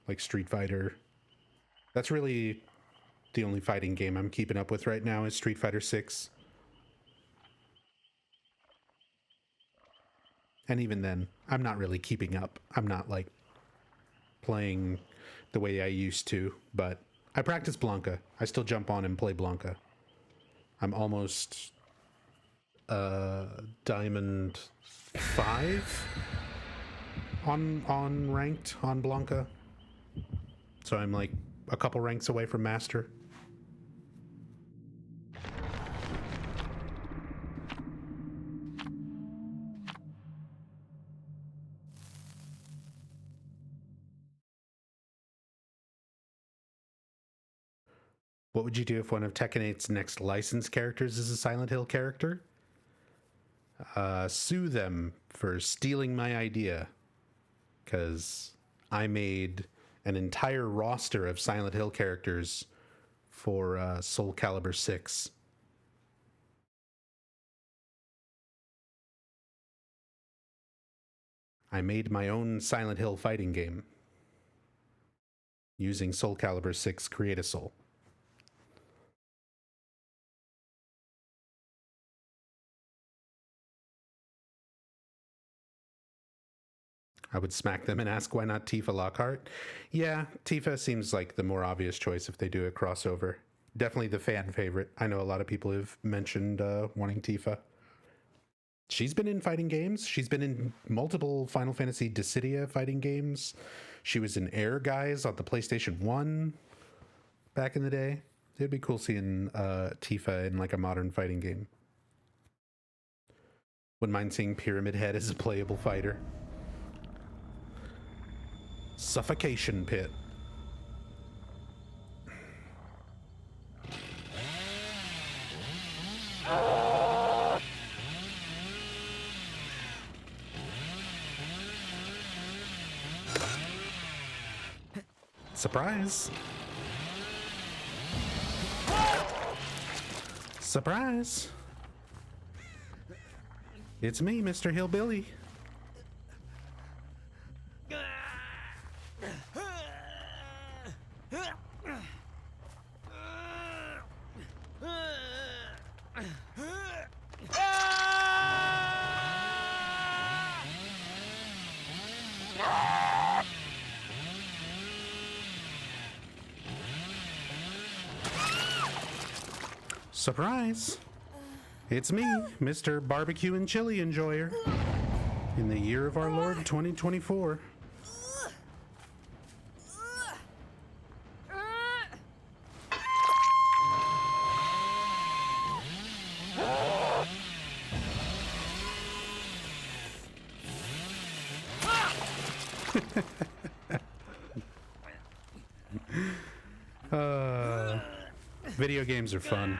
like Street Fighter. That's really the only fighting game I'm keeping up with right now is Street Fighter 6. And even then, I'm not really keeping up. I'm not like playing the way I used to, but I practice Blanca. I still jump on and play Blanca. I'm almost Diamond 5 on ranked on Blanca. So I'm like a couple ranks away from Master. What would you do if one of Tekken 8's next licensed characters is a Silent Hill character? Sue them for stealing my idea. Because I made an entire roster of Silent Hill characters for Soul Calibur 6. I made my own Silent Hill fighting game using Soul Calibur 6 Create a Soul. I would smack them and ask why not Tifa Lockhart. Yeah, Tifa seems like the more obvious choice if they do a crossover. Definitely the fan favorite. I know a lot of people have mentioned wanting Tifa. She's been in fighting games. She's been in multiple Final Fantasy Dissidia fighting games. She was in Air Guys on the PlayStation 1 back in the day. It'd be cool seeing Tifa in like a modern fighting game. Wouldn't mind seeing Pyramid Head as a playable fighter. Suffocation Pit. Surprise. Surprise. It's me, Mr. Hillbilly. Surprise! It's me, Mr. Barbecue and Chili Enjoyer, in the year of our Lord 2024. Video games are fun.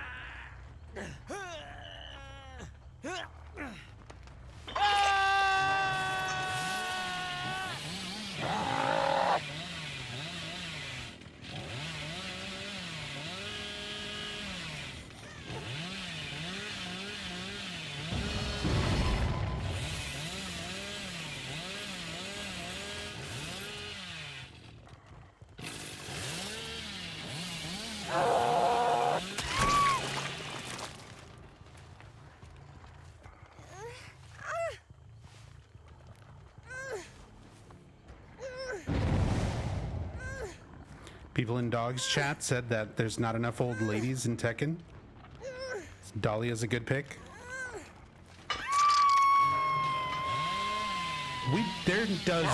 People in Dogs chat said that there's not enough old ladies in Tekken. Dahlia's a good pick. There does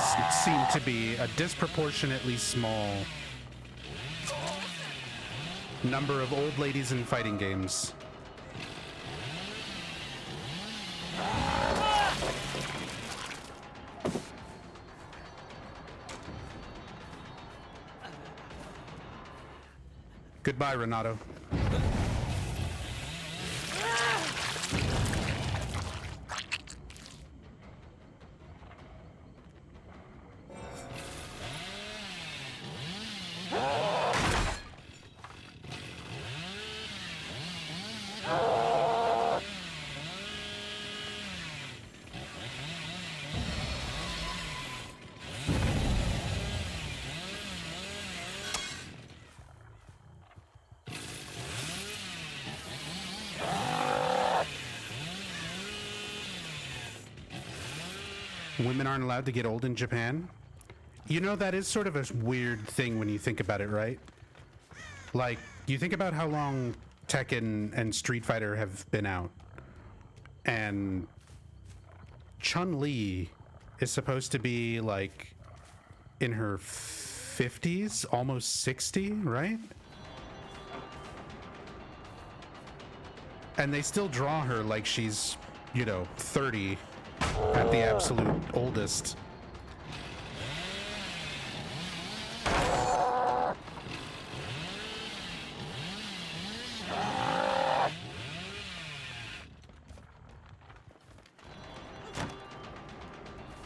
seem to be a disproportionately small number of old ladies in fighting games. Goodbye, Renato. Women aren't allowed to get old in Japan? You know, that is sort of a weird thing when you think about it, right? Like, you think about how long Tekken and Street Fighter have been out, and Chun-Li is supposed to be, like, in her 50s, almost 60, right? And they still draw her like she's, you know, 30 at the absolute oldest.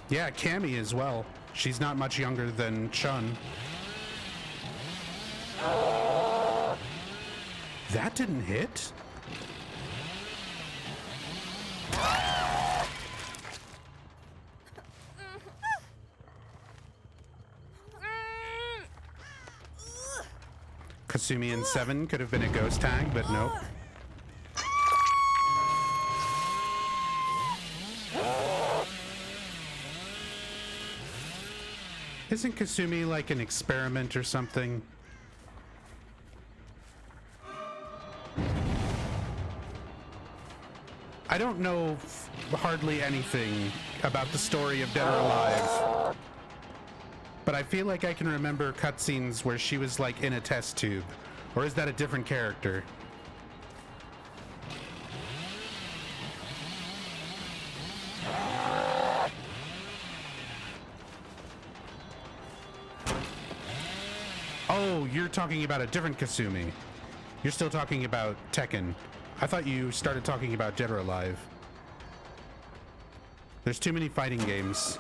Yeah, Cammy as well. She's not much younger than Chun. That didn't hit? Kasumi in 7 could have been a ghost tag, but nope. Isn't Kasumi like an experiment or something? I don't know hardly anything about the story of Dead or Alive, but I feel like I can remember cutscenes where she was like in a test tube. Or is that a different character? Oh, you're talking about a different Kasumi. You're still talking about Tekken. I thought you started talking about Dead or Alive. There's too many fighting games.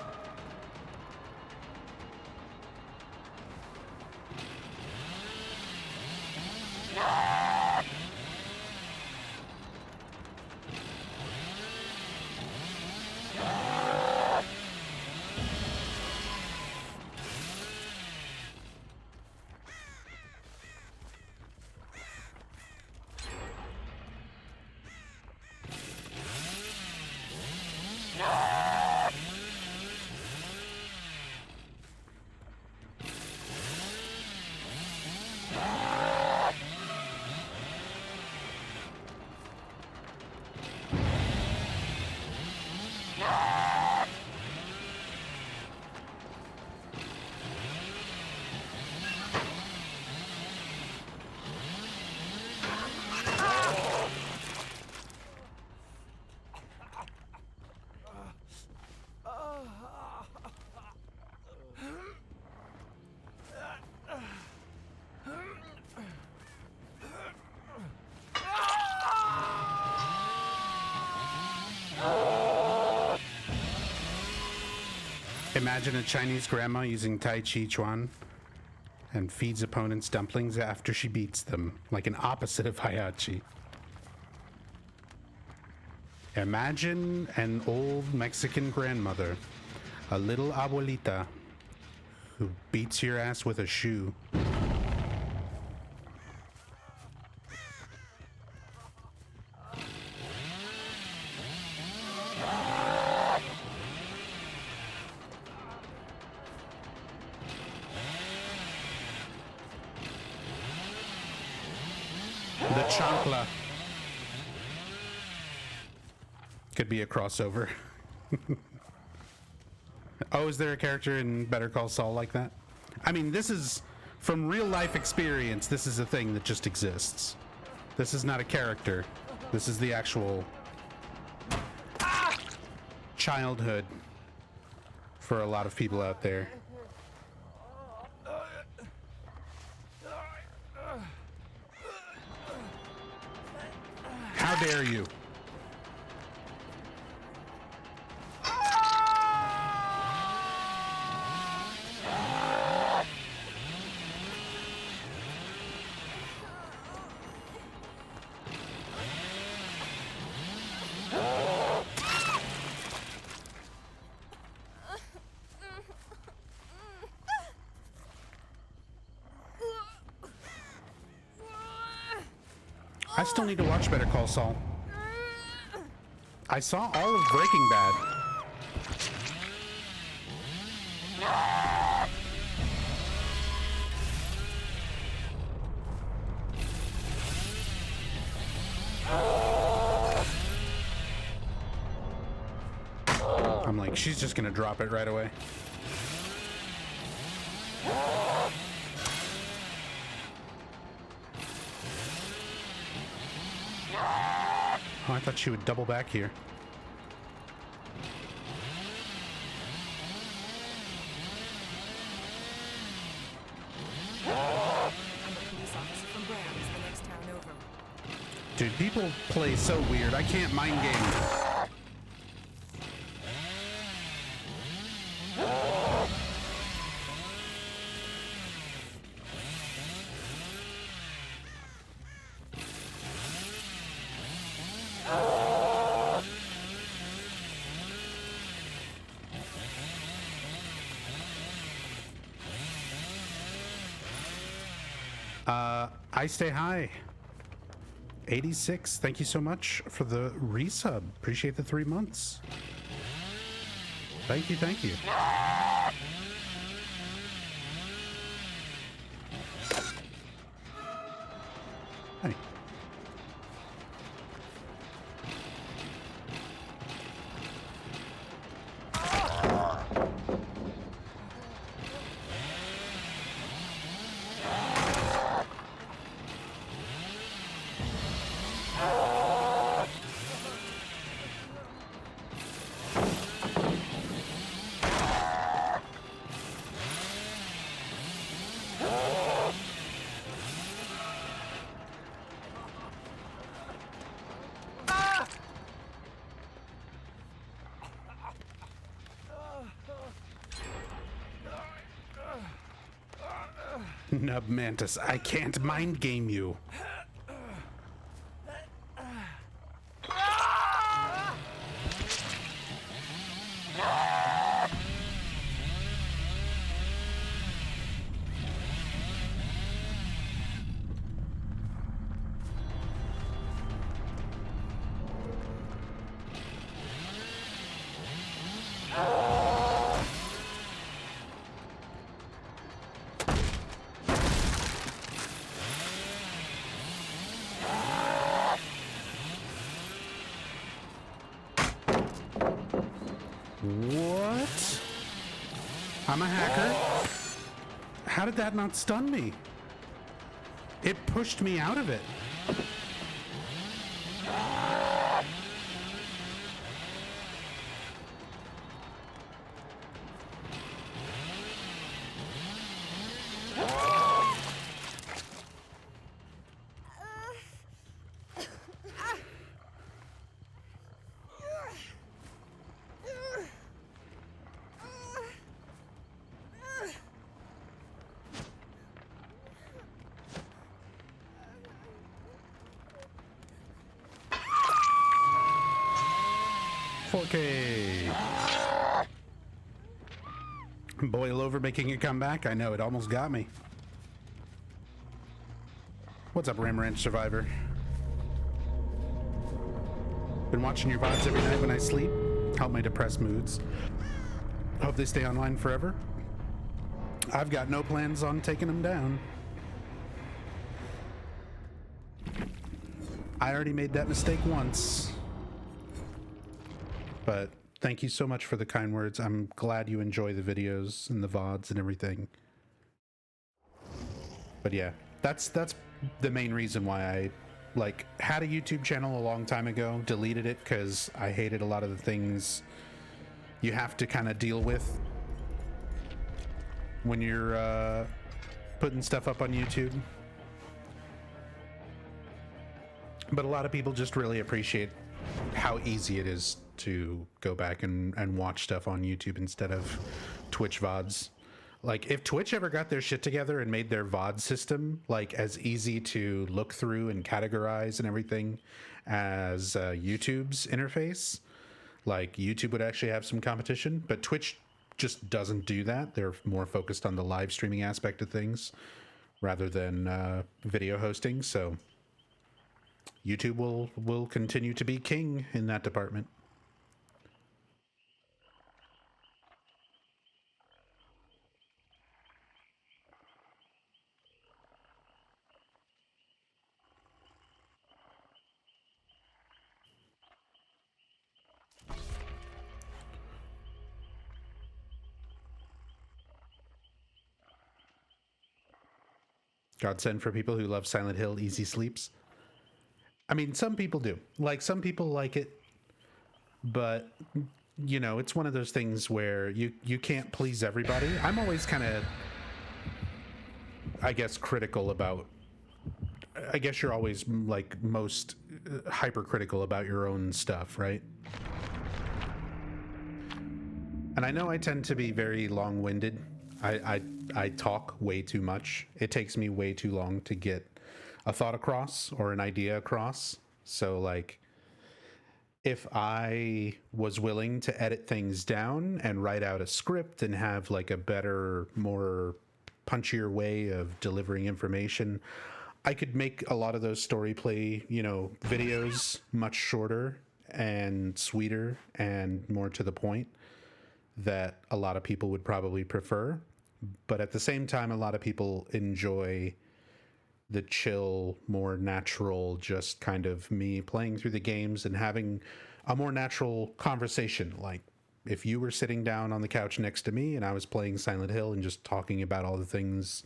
Imagine a Chinese grandma using Tai Chi Chuan and feeds opponents dumplings after she beats them, like an opposite of Hayachi. Imagine an old Mexican grandmother, a little abuelita, who beats your ass with a shoe. The chancla. Could be a crossover. Oh, is there a character in Better Call Saul like that? I mean, this is from real life experience. This is a thing that just exists. This is not a character. This is the actual childhood for a lot of people out there. How dare you? I still need to watch Better Call Saul. I saw all of Breaking Bad. Like, she's just gonna drop it right away. Oh, I thought she would double back here. I'm a police officer from Brams, the next town over. Dude, people play so weird. I can't mind game. I stay high. 86, thank you so much for the resub. Appreciate the 3 months. Thank you, thank you. Hey. Nub Mantis, I can't mind game you. What? I'm a hacker? How did that not stun me? It pushed me out of it. Boil over making a comeback? I know, it almost got me. What's up, Ram Ranch Survivor? Been watching your VODs every night when I sleep. Help my depressed moods. Hope they stay online forever. I've got no plans on taking them down. I already made that mistake once. But thank you so much for the kind words. I'm glad you enjoy the videos and the VODs and everything. But yeah, that's the main reason why I had a YouTube channel a long time ago, deleted it because I hated a lot of the things you have to kind of deal with when you're putting stuff up on YouTube. But a lot of people just really appreciate how easy it is to go back and watch stuff on YouTube instead of Twitch VODs. Like, if Twitch ever got their shit together and made their VOD system like as easy to look through and categorize and everything as YouTube's interface, like YouTube would actually have some competition. But Twitch just doesn't do that. They're more focused on the live streaming aspect of things rather than video hosting. So YouTube will continue to be king in that department. Godsend for people who love Silent Hill easy sleeps. I mean, some people do. Like, some people like it, but you know, it's one of those things where you can't please everybody. I'm always kind of, I guess, critical about, I guess you're always like most hypercritical about your own stuff, right? And I know I tend to be very long-winded. I talk way too much. It takes me way too long to get a thought across or an idea across. So like, if I was willing to edit things down and write out a script and have like a better, more punchier way of delivering information, I could make a lot of those story play, you know, videos much shorter and sweeter and more to the point that a lot of people would probably prefer. But at the same time, a lot of people enjoy the chill, more natural, just kind of me playing through the games and having a more natural conversation. Like if you were sitting down on the couch next to me and I was playing Silent Hill and just talking about all the things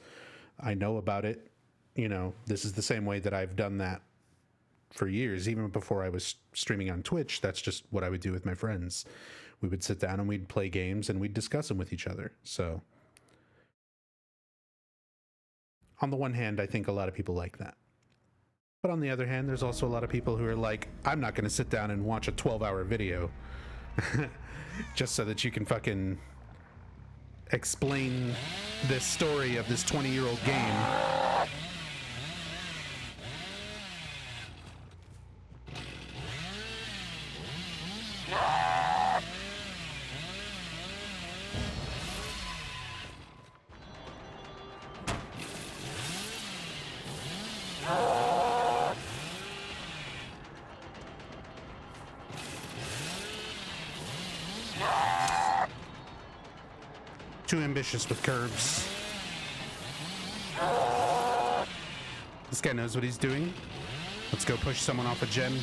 I know about it, you know, this is the same way that I've done that for years. Even before I was streaming on Twitch, that's just what I would do with my friends. We would sit down and we'd play games and we'd discuss them with each other. So on the one hand, I think a lot of people like that. But on the other hand, there's also a lot of people who are like, I'm not going to sit down and watch a 12-hour video just so that you can fucking explain this story of this 20-year-old game. Too ambitious with curves. This guy knows what he's doing. Let's go push someone off a gen.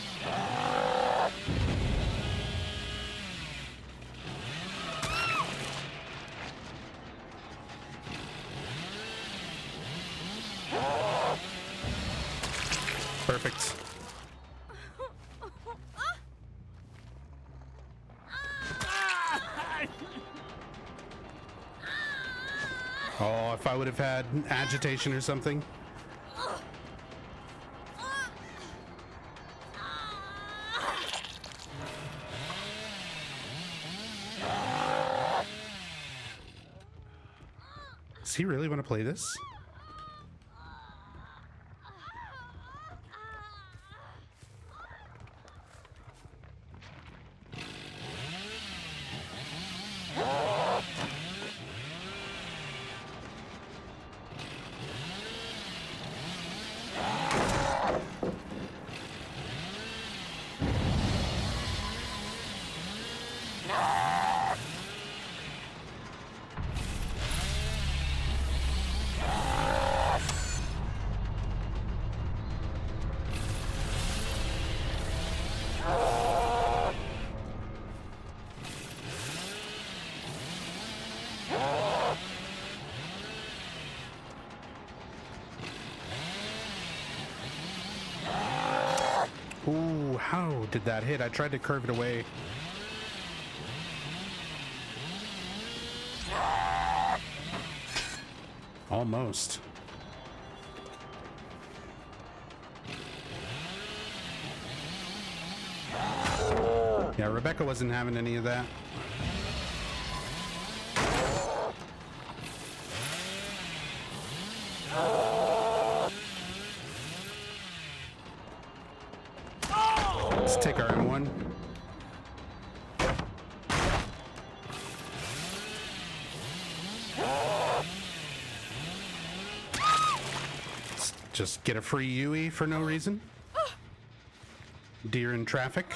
Perfect. Oh, if I would have had agitation or something. Does he really want to play this? Ooh, how did that hit? I tried to curve it away. Almost. Yeah, Rebecca wasn't having any of that. Let's take our M1. Let's just get a free UE for no reason. Deer in traffic.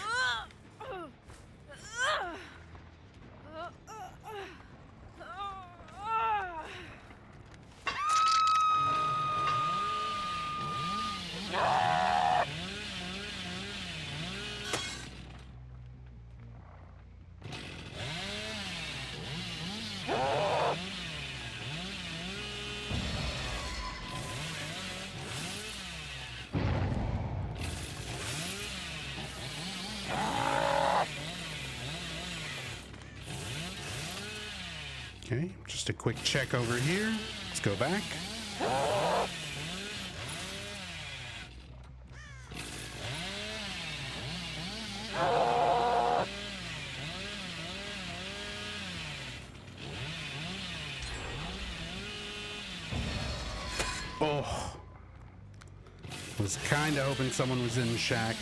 Okay, just a quick check over here. Let's go back. Oh. Was kind of hoping someone was in shack.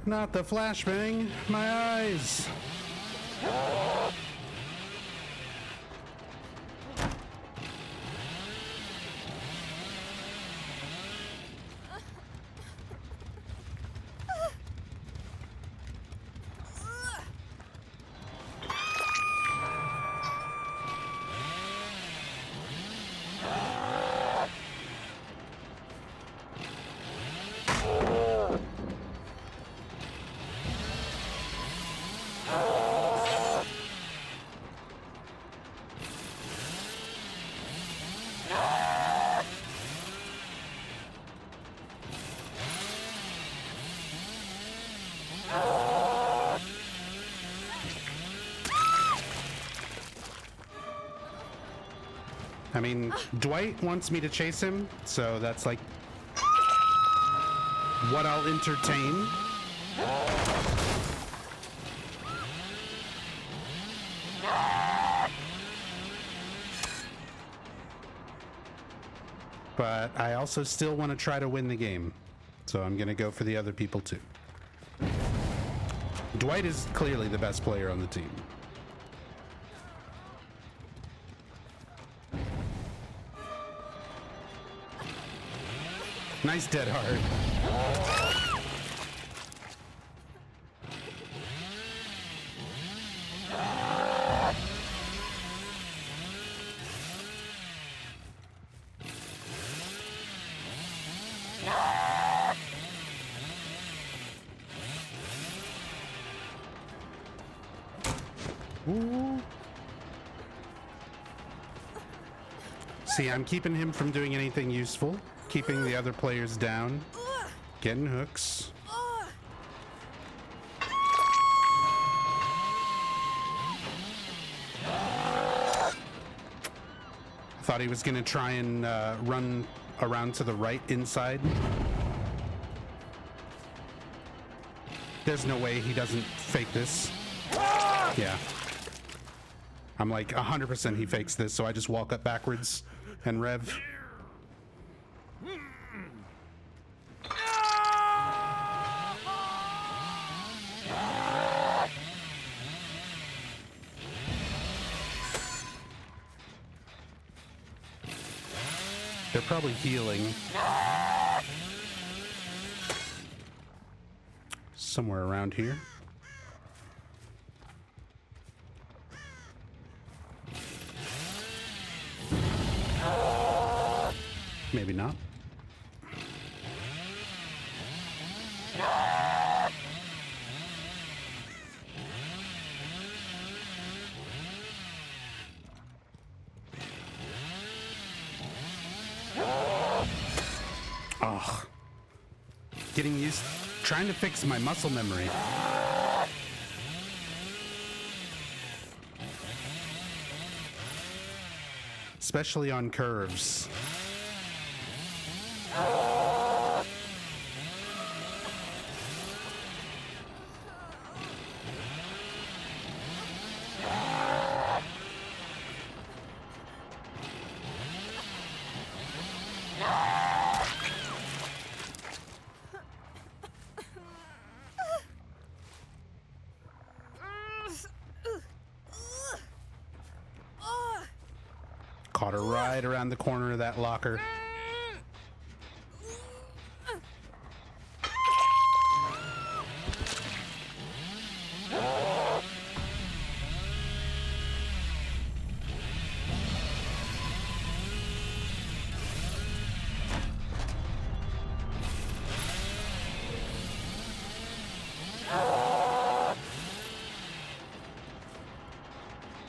Not the flashbang, my eyes. I mean, Dwight wants me to chase him, so that's like what I'll entertain. But I also still want to try to win the game, so I'm going to go for the other people too. Dwight is clearly the best player on the team. Nice dead hard. Ooh. See, I'm keeping him from doing anything useful. Keeping the other players down, getting hooks. Thought he was gonna try and run around to the right inside. There's no way he doesn't fake this. Yeah. I'm like 100% he fakes this, so I just walk up backwards and rev. They're probably healing. Somewhere around here. Maybe not. Oh, getting used, trying to fix my muscle memory. Especially on curves. Caught her right around the corner of that locker.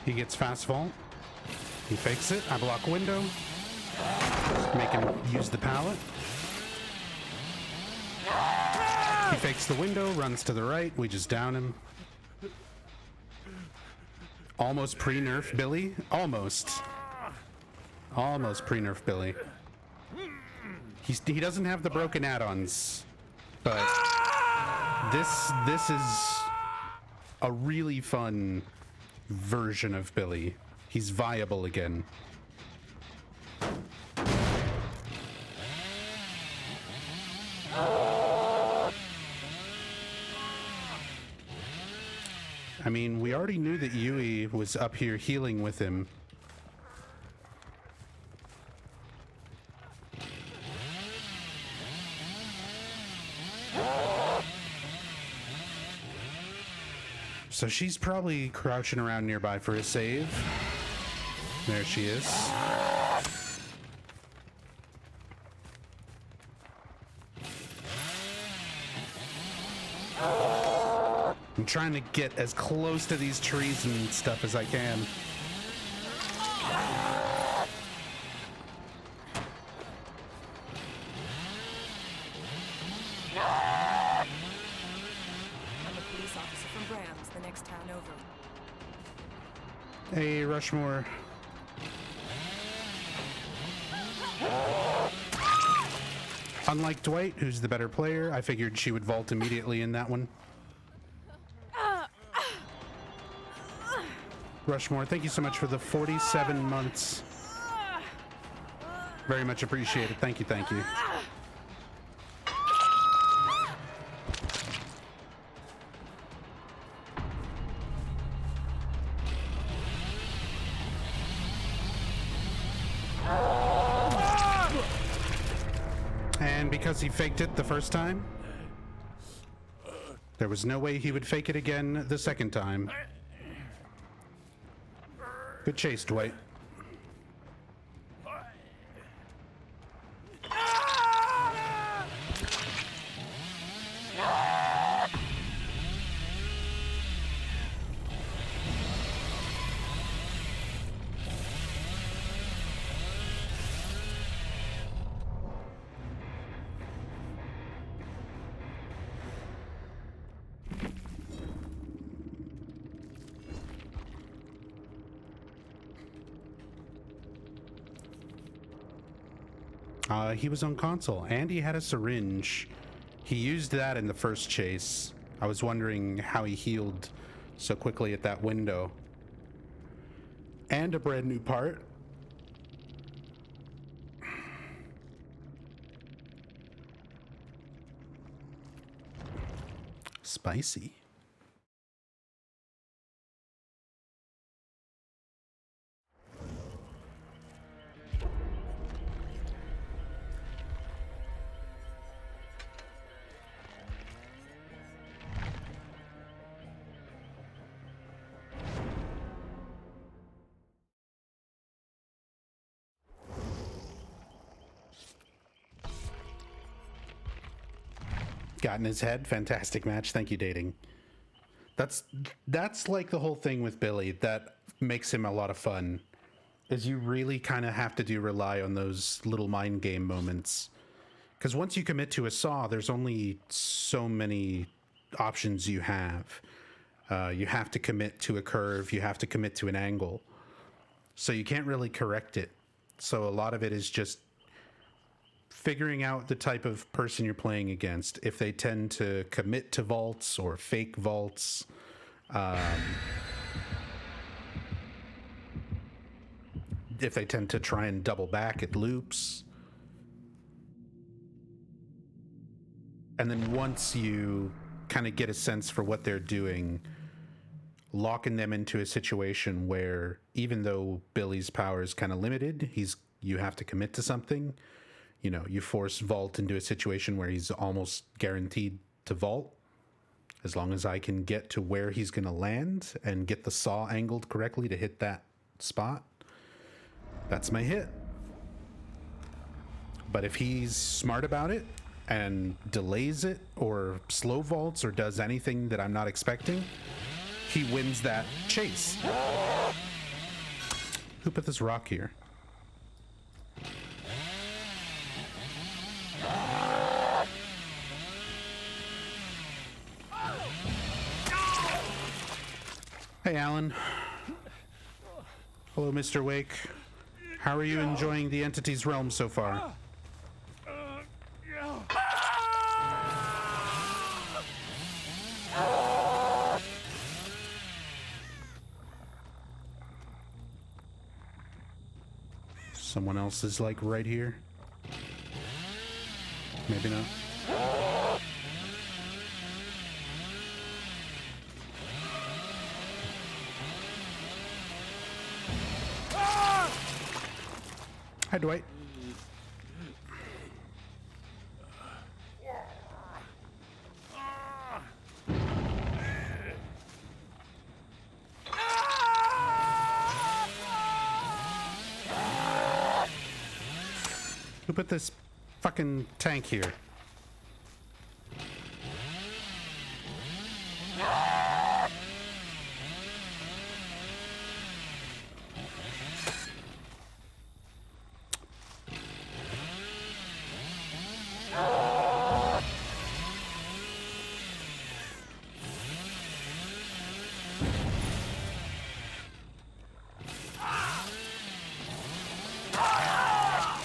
He gets fast vault. He fakes it. I block window. Make him use the pallet. He fakes the window, runs to the right. We just down him. Almost pre-nerf Billy. Almost. Almost pre-nerf Billy. He doesn't have the broken add-ons, but this is a really fun version of Billy. He's viable again. I mean, we already knew that Yui was up here healing with him. So she's probably crouching around nearby for a save. There she is. I'm trying to get as close to these trees and stuff as I can. I'm a police officer from Brams, the next town over. Hey, Rushmore. Unlike Dwight, who's the better player, I figured she would vault immediately in that one. Rushmore, thank you so much for the 47 months. Very much appreciated. Thank you, thank you. And because he faked it the first time, there was no way he would fake it again the second time. Good chase, Dwight. He was on console, and he had a syringe. He used that in the first chase. I was wondering how he healed so quickly at that window. And a brand new part. Spicy. Got in his head. Fantastic match. Thank you, dating. That's like the whole thing with Billy that makes him a lot of fun, is you really kind of have to rely on those little mind game moments. Because once you commit to a saw, there's only so many options you have. You have to commit to a curve. You have to commit to an angle. So you can't really correct it. So a lot of it is just figuring out the type of person you're playing against. If they tend to commit to vaults or fake vaults, if they tend to try and double back at loops. And then once you kind of get a sense for what they're doing, locking them into a situation where even though Billy's power is kind of limited, you have to commit to something. You know, you force Vault into a situation where he's almost guaranteed to vault. As long as I can get to where he's going to land and get the saw angled correctly to hit that spot, that's my hit. But if he's smart about it and delays it or slow vaults or does anything that I'm not expecting, he wins that chase. Who put this rock here? Hey, Alan. Hello, Mr. Wake. How are you enjoying the entity's realm so far? Someone else is like right here. Maybe not. Hi, Dwight. Who put this fucking tank here?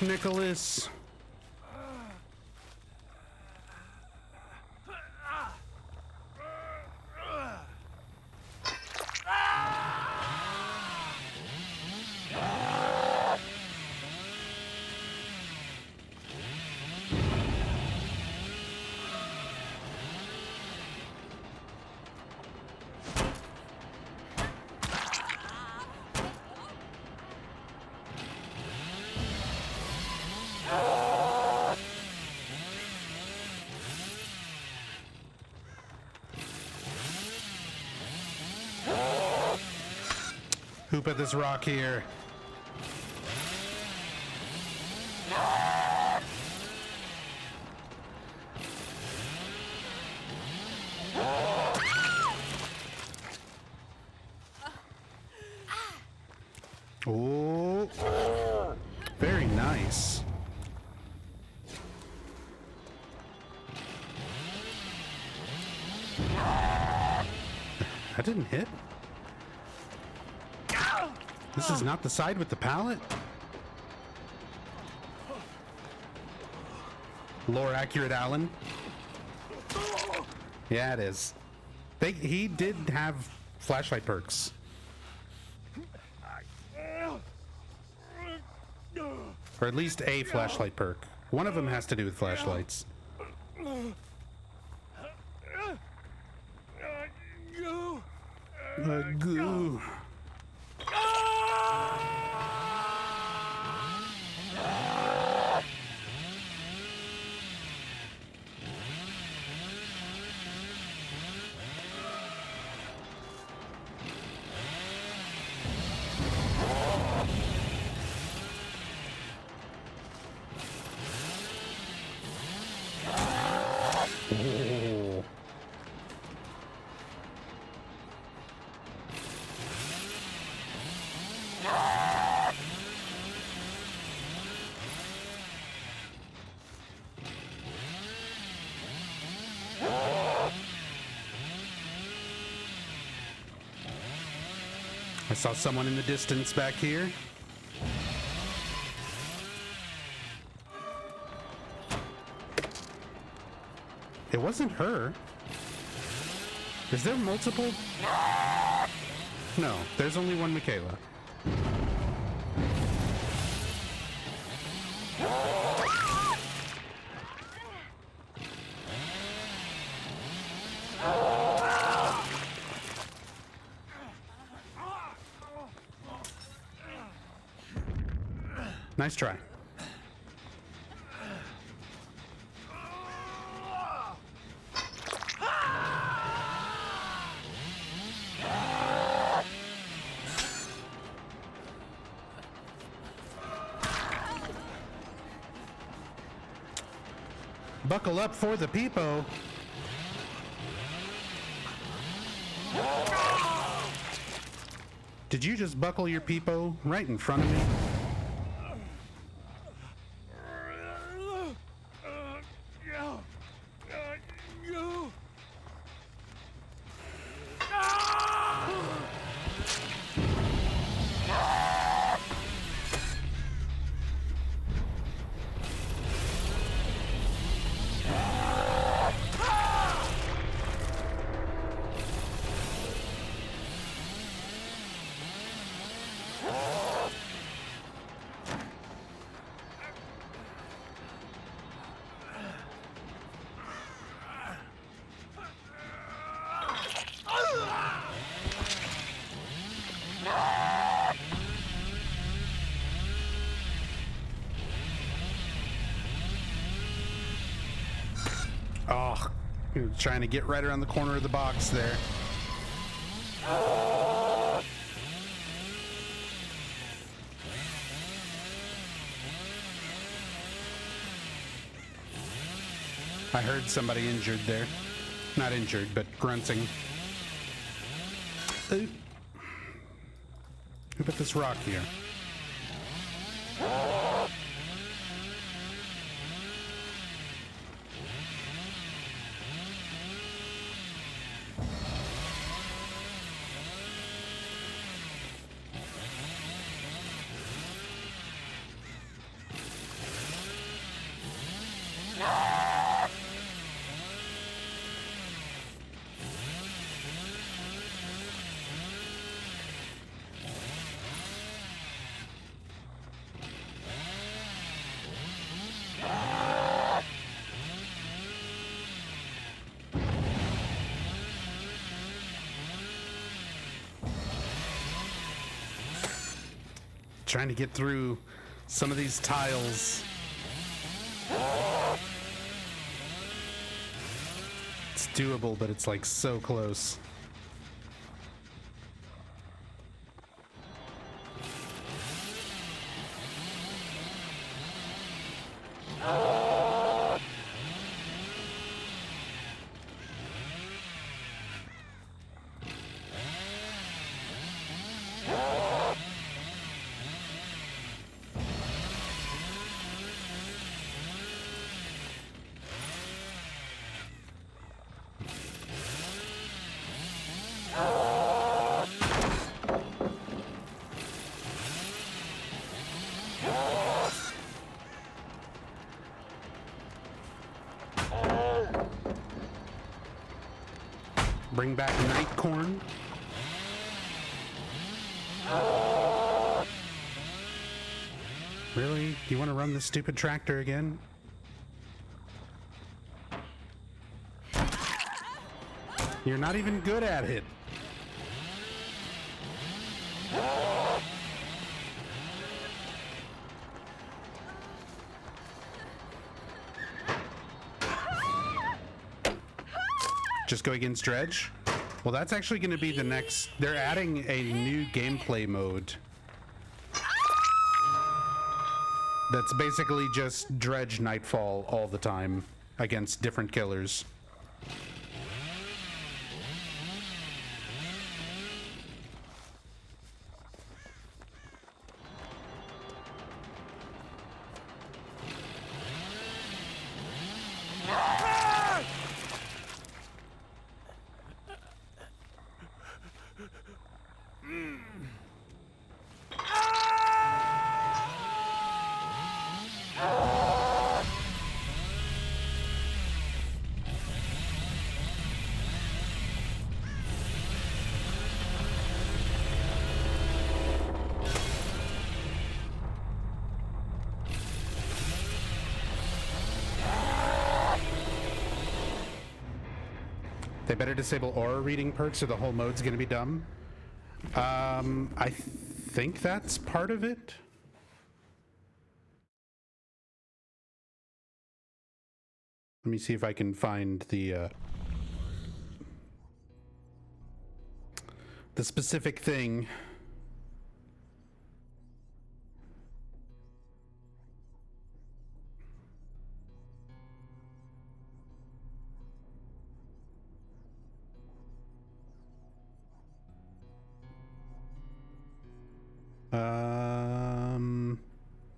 Nicholas. Who put this rock here? Oh, very nice. That didn't hit. This is not the side with the pallet. Lore accurate, Alan. Yeah, it is. He did have flashlight perks. Or at least a flashlight perk. One of them has to do with flashlights. Goo. I saw someone in the distance back here. It wasn't her. Is there multiple? No, there's only one Michaela. Nice try. Buckle up for the peepo. Did you just buckle your peepo right in front of me? Oh, he was trying to get right around the corner of the box there. I heard somebody injured there. Not injured, but grunting. Who put this rock here? Trying to get through some of these tiles. It's doable, but it's like so close. Bring back night corn. Really? You want to run this stupid tractor again? You're not even good at it. Just go against Dredge? Well, that's actually going to be the next... They're adding a new gameplay mode. That's basically just Dredge Nightfall all the time against different killers. They better disable aura reading perks or the whole mode's gonna be dumb. I think that's part of it. Let me see if I can find the specific thing.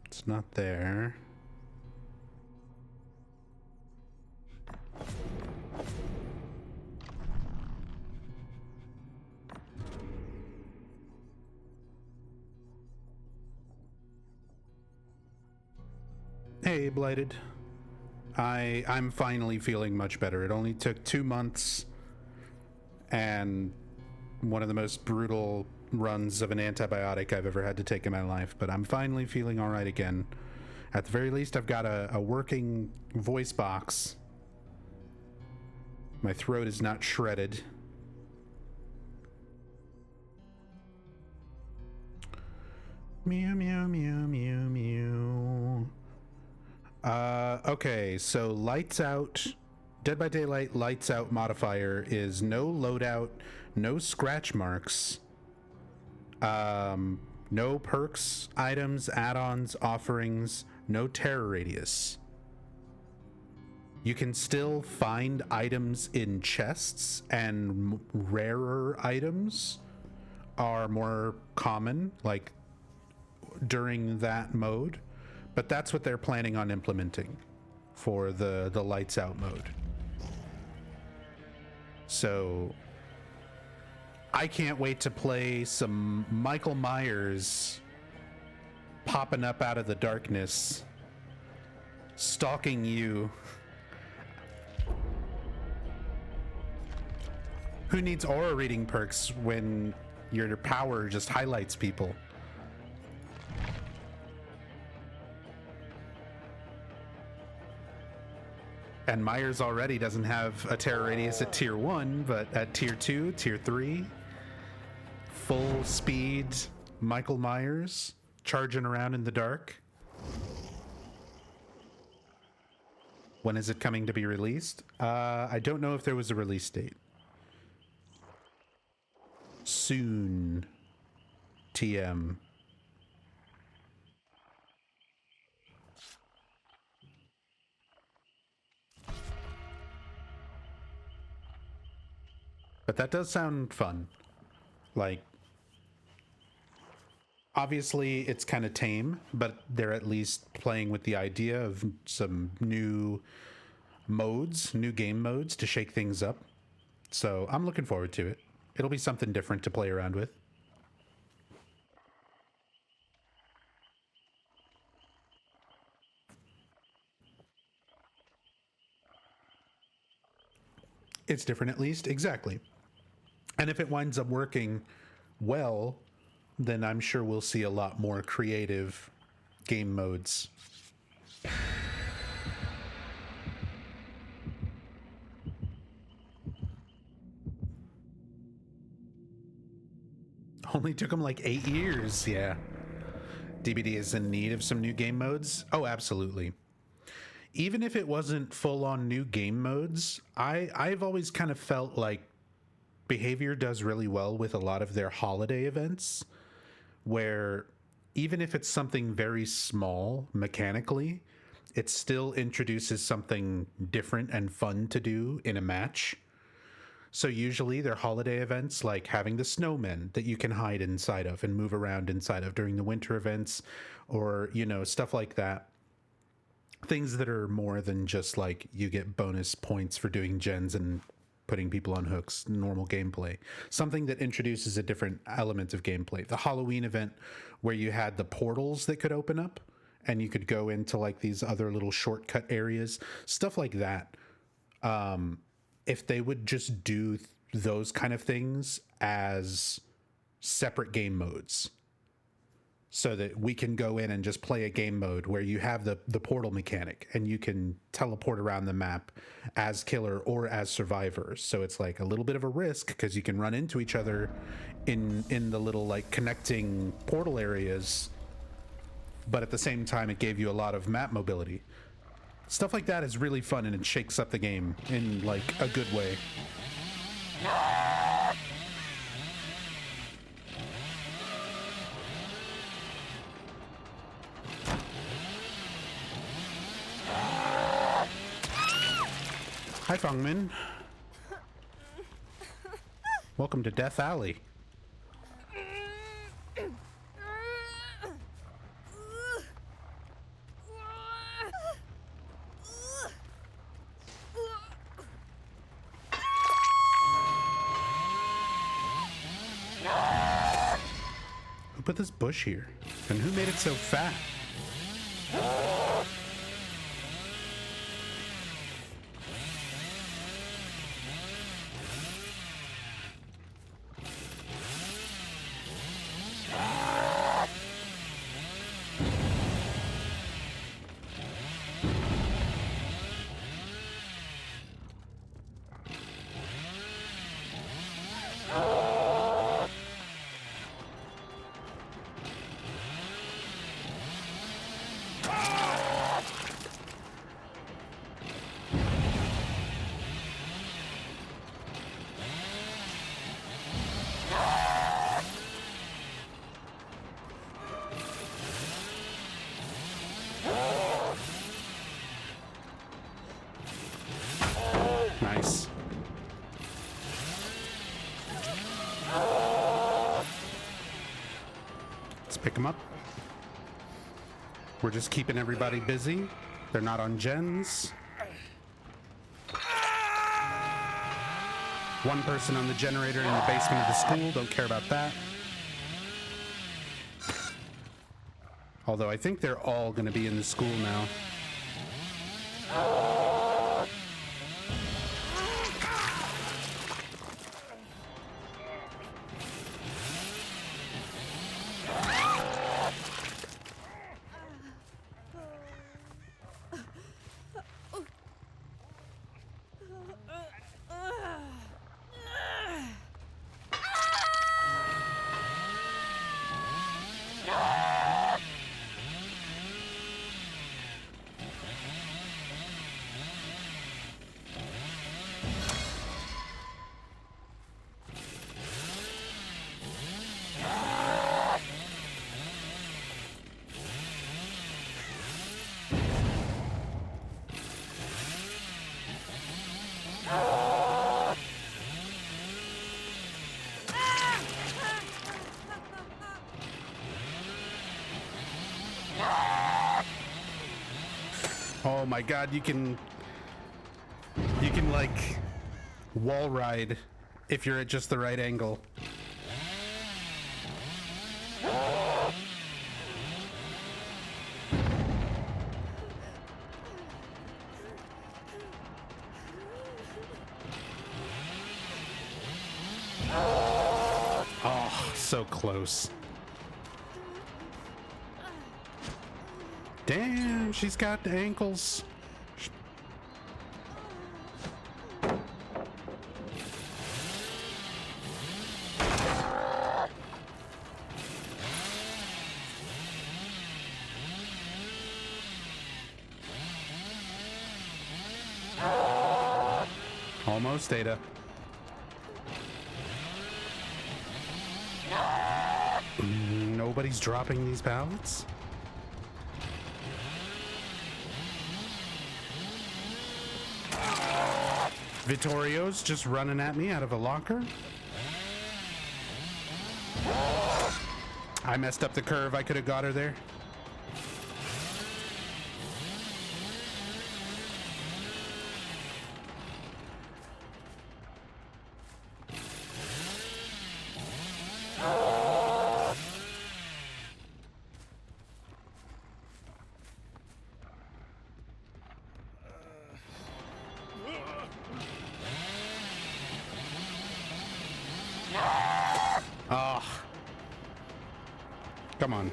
It's not there. Hey, Blighted. I'm finally feeling much better. It only took 2 months and one of the most brutal runs of an antibiotic I've ever had to take in my life, but I'm finally feeling all right again. At the very least, I've got a working voice box. My throat is not shredded. Meow, meow, meow, meow, meow. Okay, so lights out, Dead by Daylight lights out modifier is no loadout, no scratch marks, no perks, items, add-ons, offerings, no terror radius. You can still find items in chests, and rarer items are more common, like during that mode. But that's what they're planning on implementing for the lights out mode. So I can't wait to play some Michael Myers popping up out of the darkness, stalking you. Who needs aura reading perks when your power just highlights people? And Myers already doesn't have a terror radius at tier 1, but at tier 2, tier 3, full speed Michael Myers charging around in the dark. When is it coming to be released? I don't know if there was a release date. Soon. TM. But that does sound fun. Like, obviously it's kind of tame, but they're at least playing with the idea of some new modes, new game modes to shake things up. So I'm looking forward to it. It'll be something different to play around with. It's different at least, exactly. And if it winds up working well, then I'm sure we'll see a lot more creative game modes. Only took them like 8 years, yeah. DBD is in need of some new game modes? Oh, absolutely. Even if it wasn't full-on new game modes, I've always kind of felt like Behavior does really well with a lot of their holiday events, where even if it's something very small mechanically, it still introduces something different and fun to do in a match. So usually they're holiday events, like having the snowmen that you can hide inside of and move around inside of during the winter events, or, you know, stuff like that. Things that are more than just like you get bonus points for doing gens and putting people on hooks, normal gameplay. Something that introduces a different element of gameplay. The Halloween event where you had the portals that could open up and you could go into like these other little shortcut areas, stuff like that. If they would just do those kind of things as separate game modes, so that we can go in and just play a game mode where you have the portal mechanic and you can teleport around the map as killer or as survivor. So it's like a little bit of a risk because you can run into each other in the little like connecting portal areas, but at the same time it gave you a lot of map mobility. Stuff like that is really fun and it shakes up the game in like a good way. Hi, Fungmin. Welcome to Death Alley. with this bush here? And who made it so fat? Nice. Let's pick them up. We're just keeping everybody busy. They're not on gens. One person on the generator in the basement of the school. Don't care about that. Although I think they're all going to be in the school now. Oh my god, you can like wall ride if you're at just the right angle. Oh, so close. Damn, she's got ankles. Almost, Ada. Nobody's dropping these pallets? Vittorio's just running at me out of a locker. I messed up the curve. I could have got her there. Oh. Come on.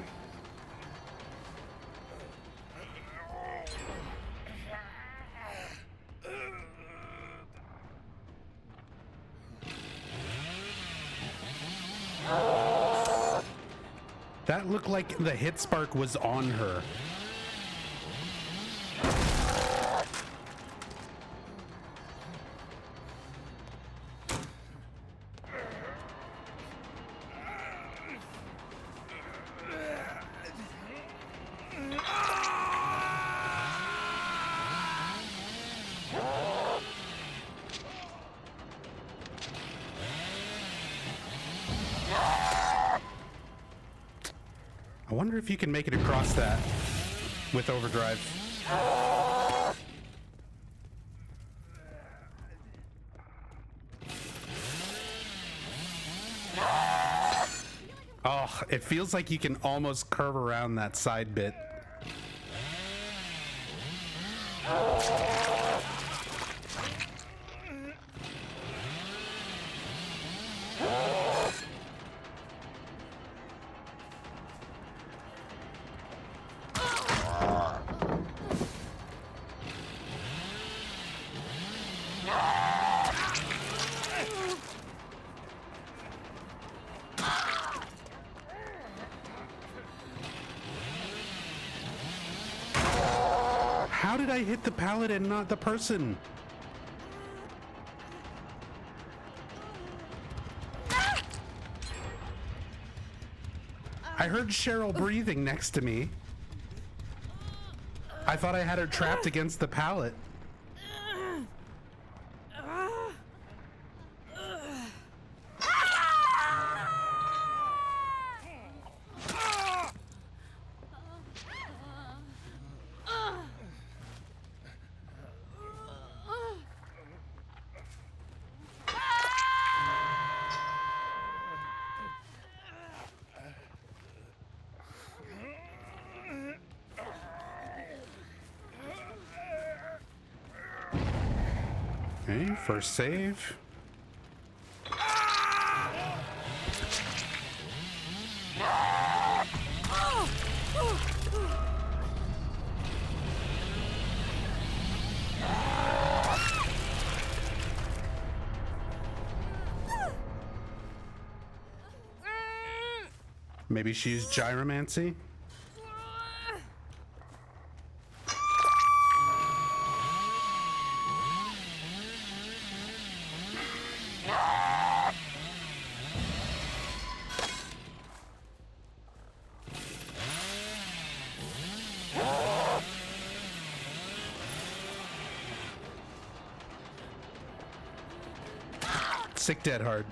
That looked like the hit spark was on her. I wonder if you can make it across that with overdrive. Oh, it feels like you can almost curve around that side bit. How did I hit the pallet and not the person? I heard Cheryl breathing next to me. I thought I had her trapped against the pallet. Okay, first save. Maybe she used gyromancy? Sick dead hard.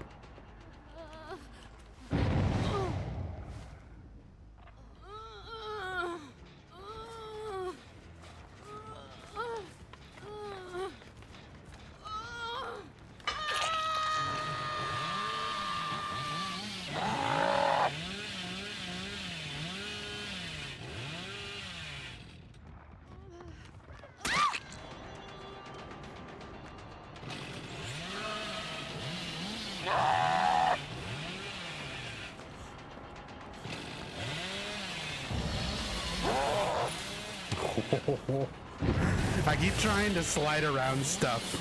I keep trying to slide around stuff.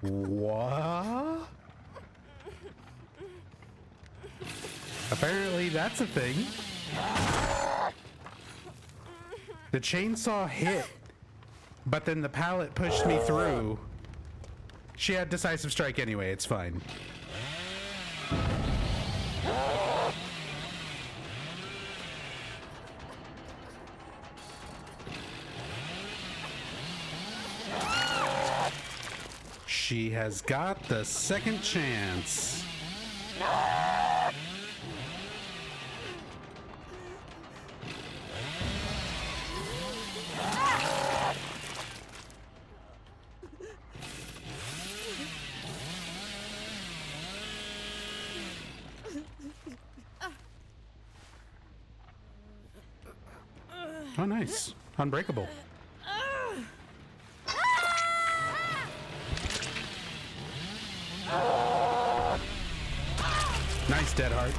What? Apparently that's a thing. The chainsaw hit, but then the pallet pushed me through. She had decisive strike anyway, it's fine. She has got the second chance. Oh, nice. Unbreakable. Nice, Dead Heart.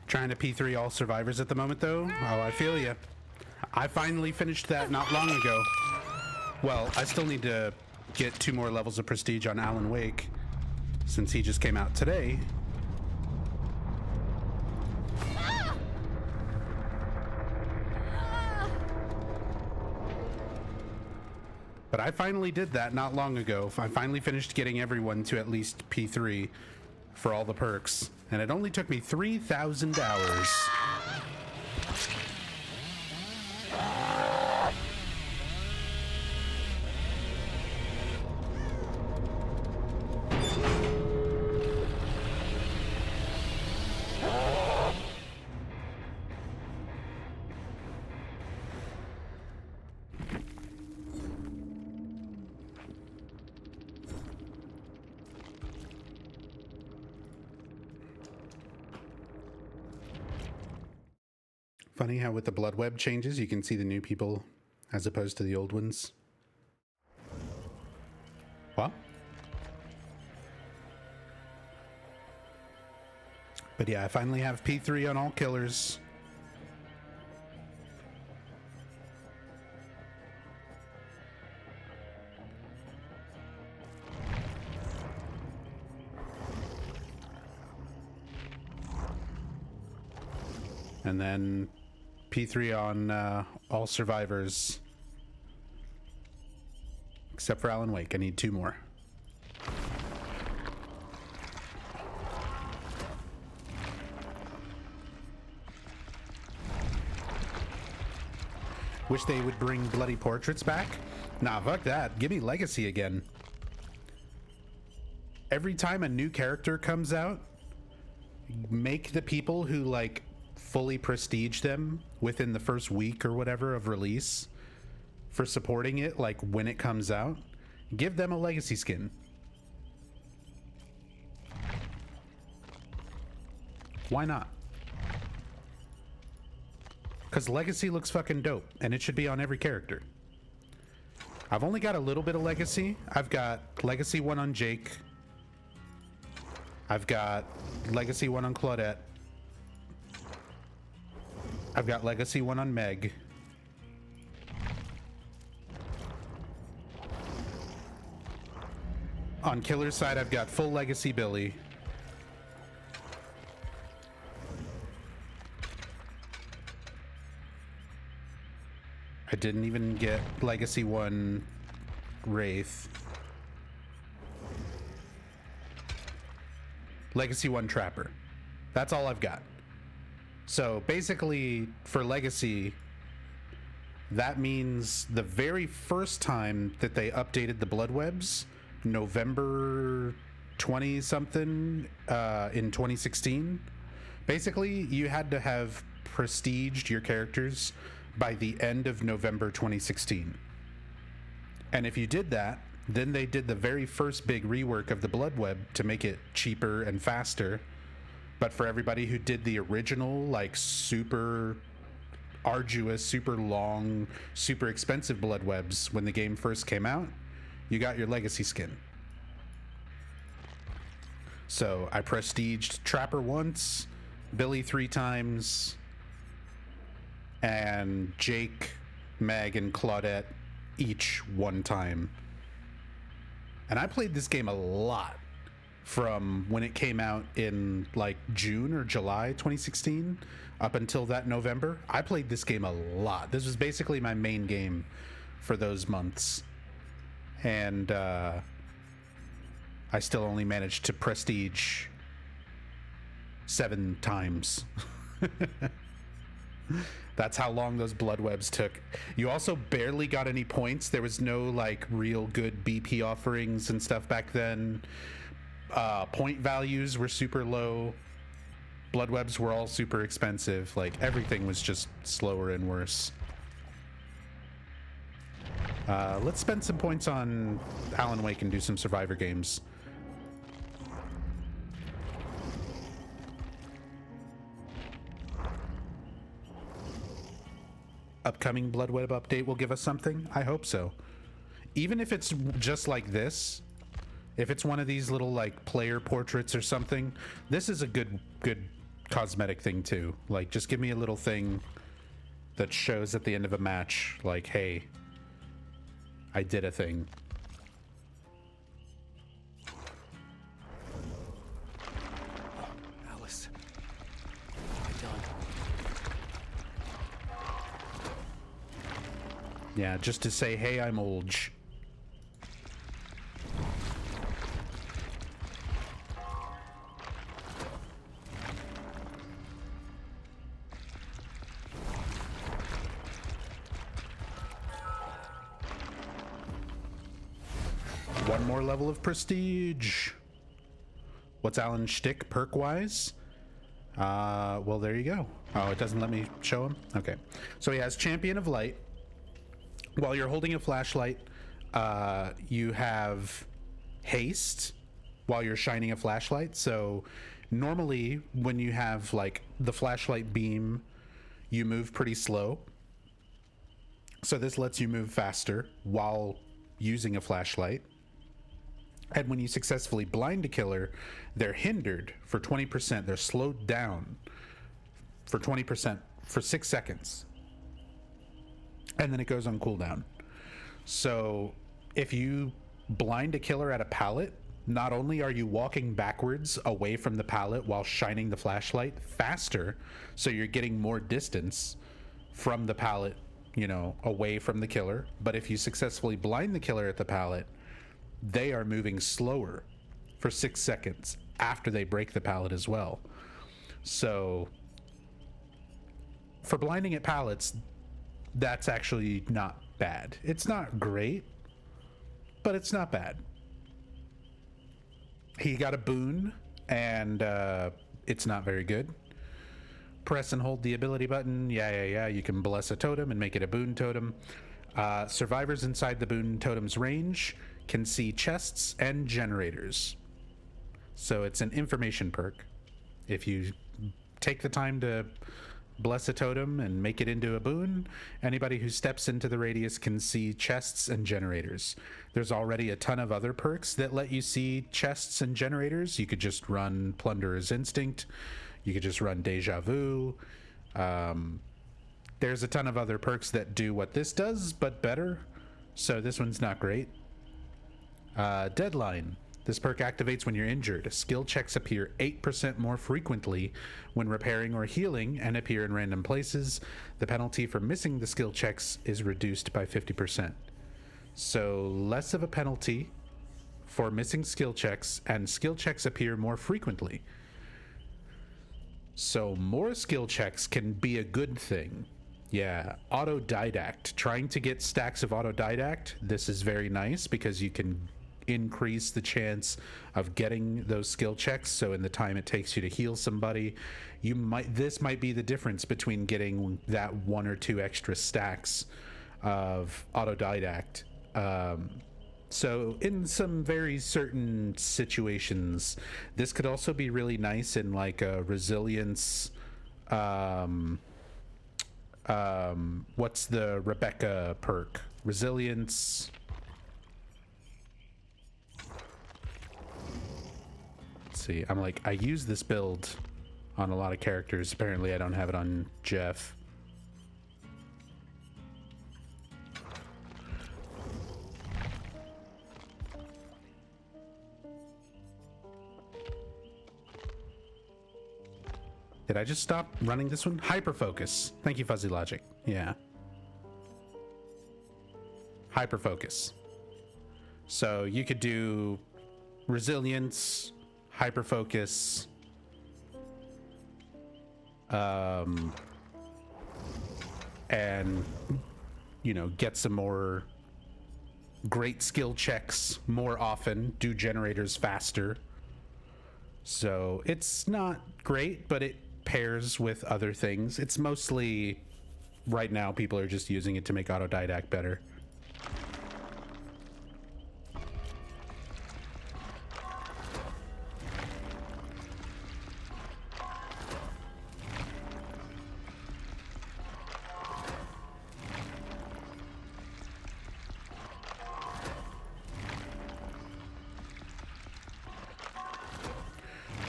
Trying to P3 all survivors at the moment, though. Oh, I feel ya. I finally finished that not long ago. Well, I still need to get 2 more levels of prestige on Alan Wake. since he just came out today. But I finally did that not long ago. I finally finished getting everyone to at least P3 for all the perks, and it only took me 3,000 hours. Funny how with the blood web changes, you can see the new people as opposed to the old ones. What? But yeah, I finally have P3 on all killers. And then P3 on all survivors. Except for Alan Wake. I need 2 more. Wish they would bring bloody portraits back. Nah, fuck that. Give me Legacy again. Every time a new character comes out, make the people who like fully prestige them within the first week or whatever of release for supporting it, like when it comes out, give them a Legacy skin. Why not? Because Legacy looks fucking dope, and it should be on every character. I've only got a little bit of Legacy. I've got Legacy 1 on Jake. I've got Legacy 1 on Claudette. I've got Legacy 1 on Meg. On Killer's side, I've got full Legacy Billy. I didn't even get Legacy 1 Wraith. Legacy 1 Trapper. That's all I've got. So basically, for Legacy, that means the very first time that they updated the blood webs, November 20-something in 2016, basically you had to have prestiged your characters by the end of November 2016. And if you did that, then they did the very first big rework of the blood web to make it cheaper and faster. But for everybody who did the original, like super arduous, super long, super expensive blood webs when the game first came out, you got your Legacy skin. So I prestiged Trapper once, Billy 3 times, and Jake, Meg, and Claudette each 1 time. And I played this game a lot from when it came out in like June or July 2016 up until that November. I played this game a lot. This was basically my main game for those months. And I still only managed to prestige 7 times. That's how long those blood webs took. You also barely got any points. There was no like real good BP offerings and stuff back then. Point values were super low. Blood webs were all super expensive. Like everything was just slower and worse. Let's spend some points on Alan Wake and do some Survivor games. Upcoming blood web update will give us something. I hope so. Even if it's just like this, if it's one of these little like player portraits or something, this is a good cosmetic thing too. Like just give me a little thing that shows at the end of a match like, hey, I did a thing. Yeah, just to say, hey, I'm old. One more level of prestige. What's Alan's shtick perk-wise? Well, there you go. Oh, it doesn't let me show him? Okay. So he has Champion of Light. While you're holding a flashlight, you have haste while you're shining a flashlight. So normally when you have like the flashlight beam, you move pretty slow. So this lets you move faster while using a flashlight. And when you successfully blind a killer, they're hindered for 20%. They're slowed down for 20% for 6 seconds. And then it goes on cooldown. So if you blind a killer at a pallet, not only are you walking backwards away from the pallet while shining the flashlight faster, so you're getting more distance from the pallet, you know, away from the killer, but if you successfully blind the killer at the pallet, they are moving slower for 6 seconds after they break the pallet as well. So for blinding at pallets, that's actually not bad. It's not great, but it's not bad. He got a boon, and it's not very good. Press and hold the ability button. Yeah. You can bless a totem and make it a boon totem. Survivors inside the boon totem's range can see chests and generators. So it's an information perk. If you take the time to bless a totem and make it into a boon, anybody who steps into the radius can see chests and generators. There's already a ton of other perks that let you see chests and generators. You could just run Plunderer's Instinct. You could just run Deja Vu. There's a ton of other perks that do what this does, but better. So this one's not great. Deadline. This perk activates when you're injured. Skill checks appear 8% more frequently when repairing or healing and appear in random places. The penalty for missing the skill checks is reduced by 50%. So less of a penalty for missing skill checks, and skill checks appear more frequently. So more skill checks can be a good thing. Yeah, autodidact. Trying to get stacks of autodidact, this is very nice because you can increase the chance of getting those skill checks. So in the time it takes you to heal somebody, this might be the difference between getting that 1 or 2 extra stacks of autodidact. So in some very certain situations, this could also be really nice in like a resilience. What's the Rebecca perk? Resilience. Let's see. I use this build on a lot of characters. Apparently I don't have it on Jeff. Did I just stop running this one? Hyperfocus. Thank you, Fuzzy Logic. Yeah. Hyperfocus. So you could do resilience, hyperfocus, and, you know, get some more great skill checks more often, do generators faster. So it's not great, but it pairs with other things. It's mostly, right now, people are just using it to make autodidact better.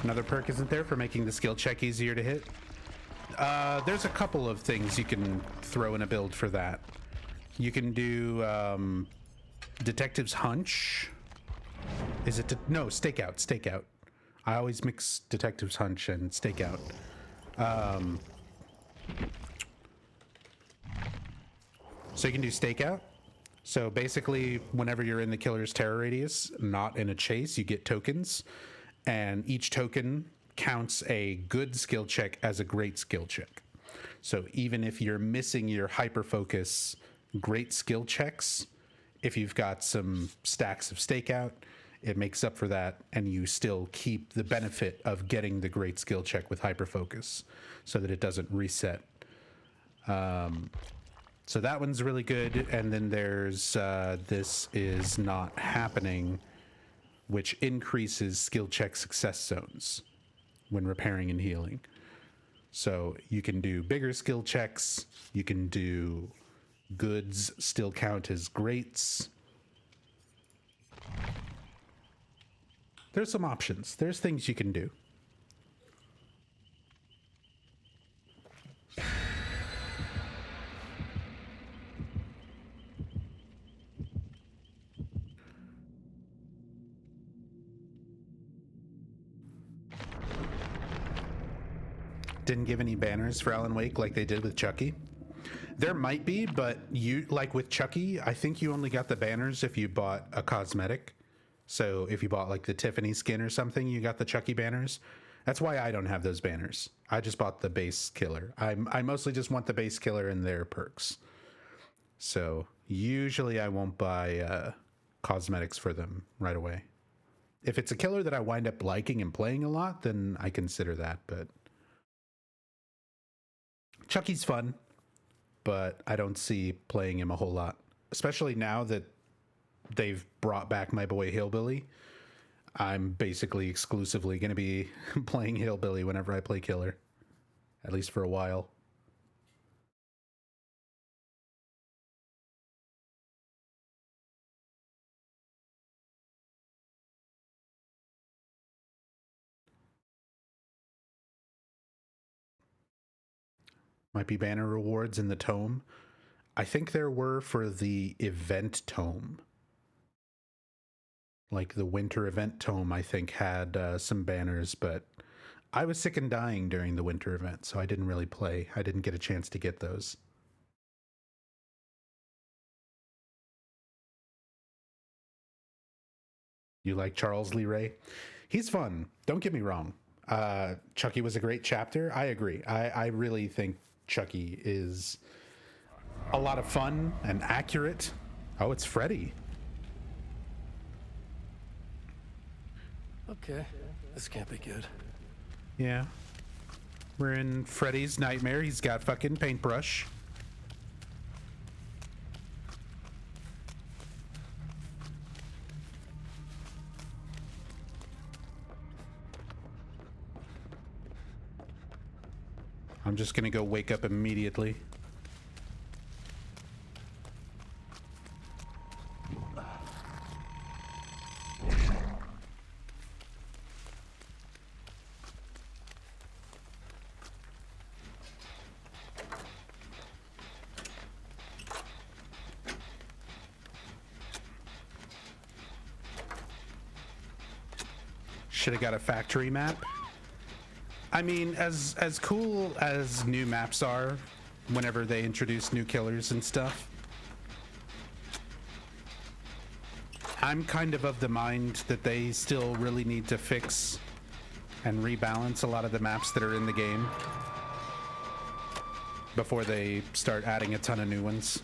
Another perk isn't there for making the skill check easier to hit. There's a couple of things you can throw in a build for that. You can do Detective's Hunch. Is it? No, Stakeout. Stakeout. I always mix Detective's Hunch and Stakeout. So you can do stakeout. So basically, whenever you're in the killer's terror radius, not in a chase, you get tokens, and each token counts a good skill check as a great skill check. So even if you're missing your hyper focus great skill checks, if you've got some stacks of stakeout, it makes up for that, and you still keep the benefit of getting the great skill check with hyper focus, so that it doesn't reset. So that one's really good. And then there's this is not happening, which increases skill check success zones when repairing and healing. So you can do bigger skill checks. You can do goods still count as greats. There's some options. There's things you can do. Didn't give any banners for Alan Wake like they did with Chucky. There might be, but you, like with Chucky, I think you only got the banners if you bought a cosmetic. So if you bought like the Tiffany skin or something, you got the Chucky banners. That's why I don't have those banners. I just bought the base killer. I mostly just want the base killer and their perks. So usually I won't buy cosmetics for them right away. If it's a killer that I wind up liking and playing a lot, then I consider that, but Chucky's fun, but I don't see playing him a whole lot, especially now that they've brought back my boy Hillbilly. I'm basically exclusively going to be playing Hillbilly whenever I play Killer, at least for a while. Might be banner rewards in the tome. I think there were for the event tome. Like the winter event tome, I think had some banners, but I was sick and dying during the winter event, so I didn't really play. I didn't get a chance to get those. You like Charles Lee Ray? He's fun. Don't get me wrong. Chucky was a great chapter. I agree. I really think Chucky is a lot of fun and accurate. Oh, it's Freddy. Okay, this can't be good. Yeah. We're in Freddy's nightmare. He's got fucking paintbrush. I'm just gonna go wake up immediately. Should have got a factory map. I mean, as cool as new maps are, whenever they introduce new killers and stuff, I'm kind of the mind that they still really need to fix and rebalance a lot of the maps that are in the game before they start adding a ton of new ones.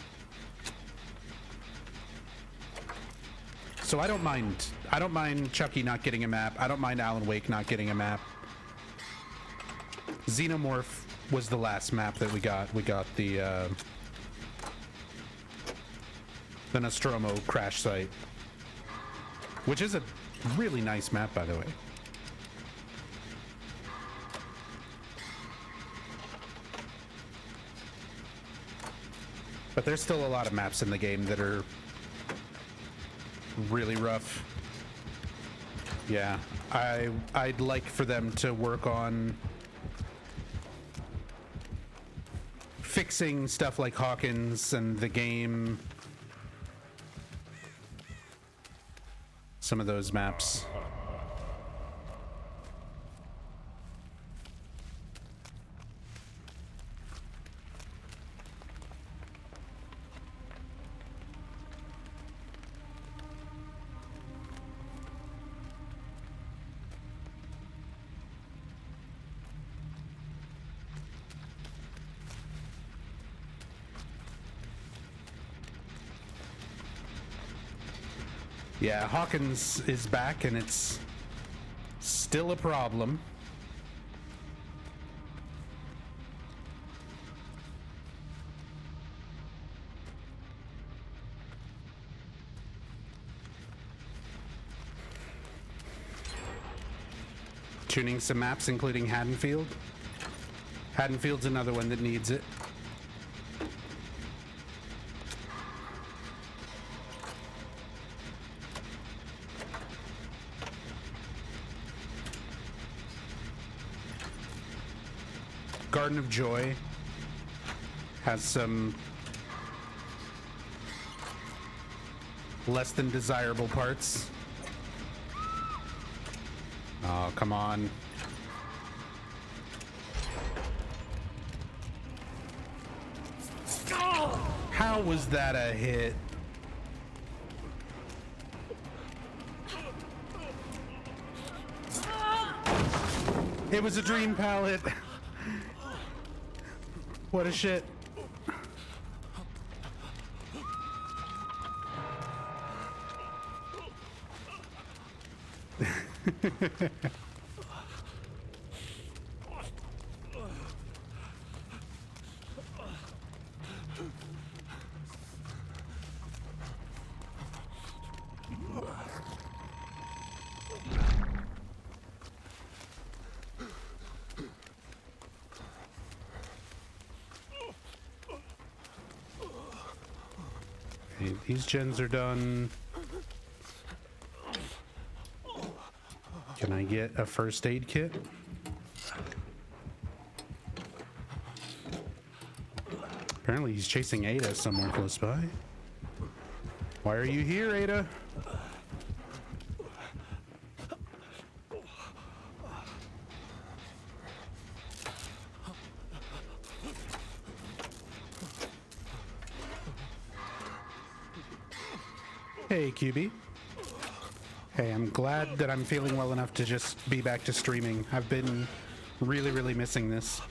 So I don't mind Chucky not getting a map. I don't mind Alan Wake not getting a map. Xenomorph was the last map that we got. We got the Nostromo crash site, which is a really nice map, by the way. But there's still a lot of maps in the game that are really rough. Yeah, I'd like for them to work on fixing stuff like Hawkins and the game. Some of those maps. Yeah, Hawkins is back and it's still a problem. Tuning some maps, including Haddonfield. Haddonfield's another one that needs it. Garden of Joy has some less than desirable parts. Oh, come on. How was that a hit? It was a dream pallet. What a shit. Okay, these gens are done. Can I get a first aid kit? Apparently he's chasing Ada somewhere close by. Why are you here, Ada? Hey, QB. Hey, I'm glad that I'm feeling well enough to just be back to streaming. I've been really, really missing this.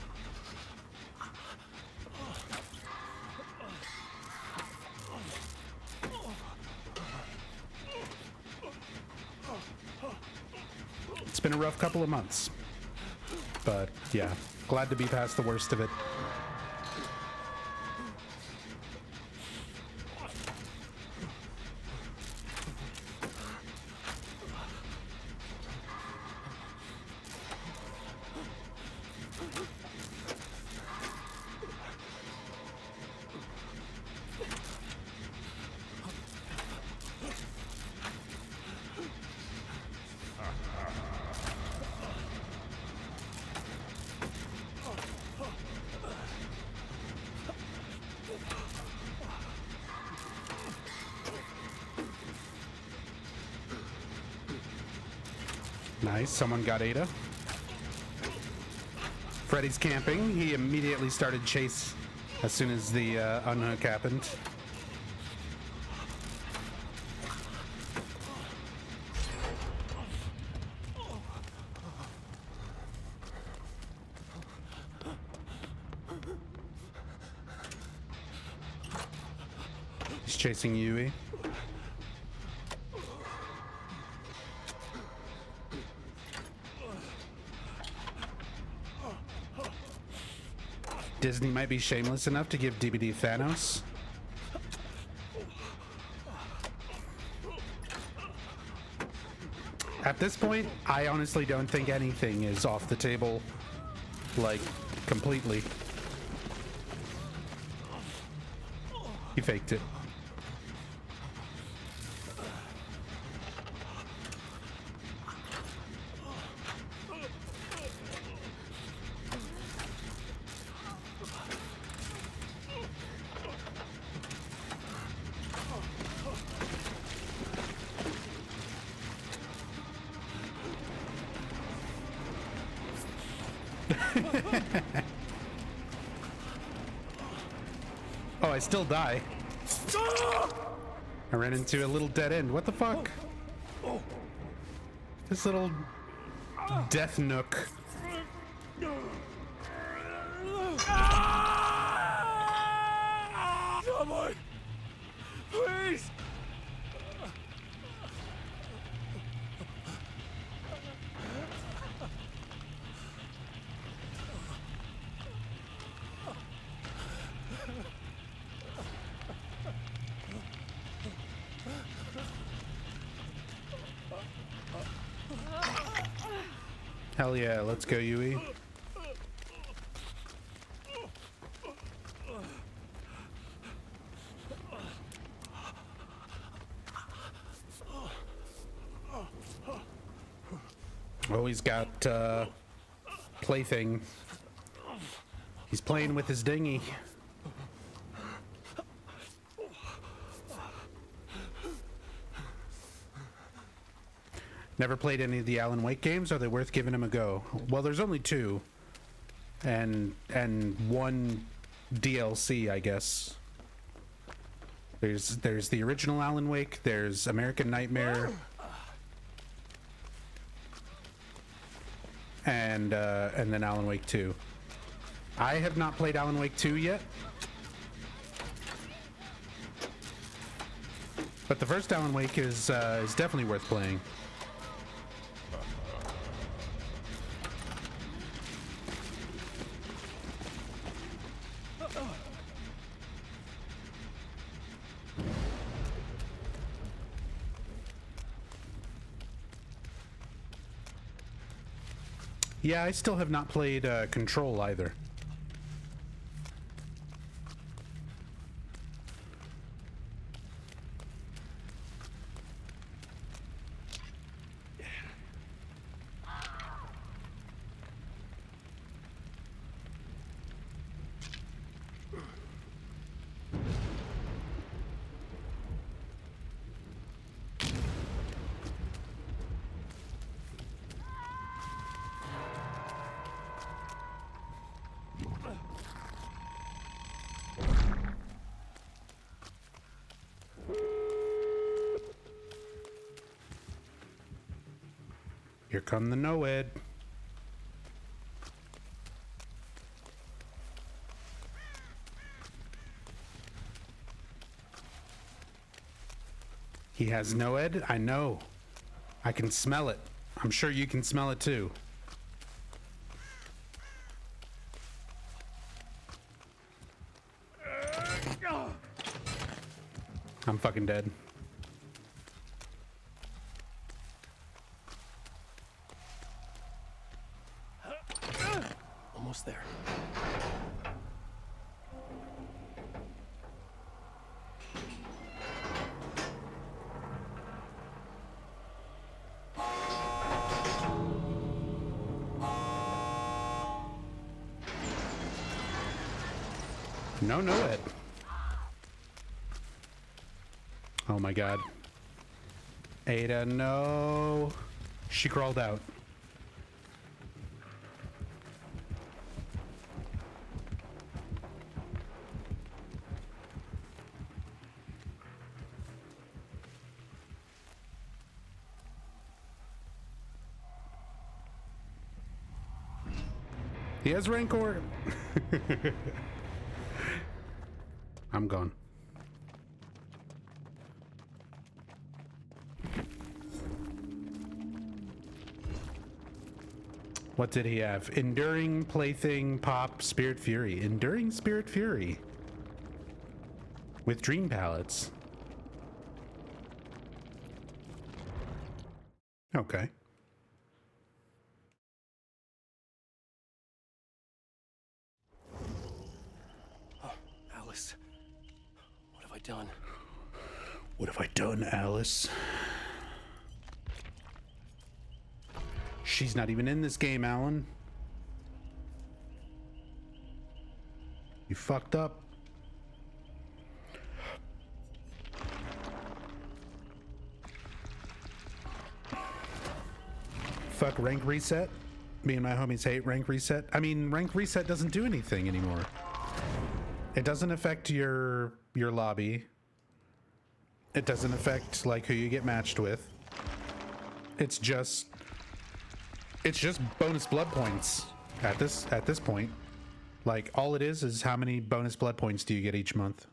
It's been a rough couple of months. But yeah, glad to be past the worst of it. Nice, someone got Ada. Freddy's camping. He immediately started chase as soon as the unhook happened. He's chasing Yui. Disney might be shameless enough to give DBD Thanos. At this point, I honestly don't think anything is off the table, like, completely. He faked it. Oh, I still die. I ran into a little dead end. What the fuck? This little death nook. Someone, please. Hell yeah, let's go, Yui. Oh, he's got plaything. He's playing with his dinghy. Never played any of the Alan Wake games. Are they worth giving him a go? Well, there's only 2, and one DLC, I guess. There's the original Alan Wake. There's American Nightmare, and then Alan Wake 2. I have not played Alan Wake 2 yet, but the first Alan Wake is definitely worth playing. Yeah, I still have not played Control either. Here come the NOED. He has NOED? I know. I can smell it. I'm sure you can smell it too. I'm fucking dead. Almost there. No, NOED. Oh my god. Ada, no. She crawled out. He has Rancor. I'm gone. What did he have? Enduring, Plaything, Pop, Spirit Fury. Enduring Spirit Fury. With Dream Palettes. Okay. Oh, Alice. What have I done? What have I done, Alice? She's not even in this game, Alan. You fucked up. Fuck rank reset. Me and my homies hate rank reset. I mean, rank reset doesn't do anything anymore. It doesn't affect your lobby. It doesn't affect like who you get matched with. It's just bonus blood points at this point. Like all it is how many bonus blood points do you get each month?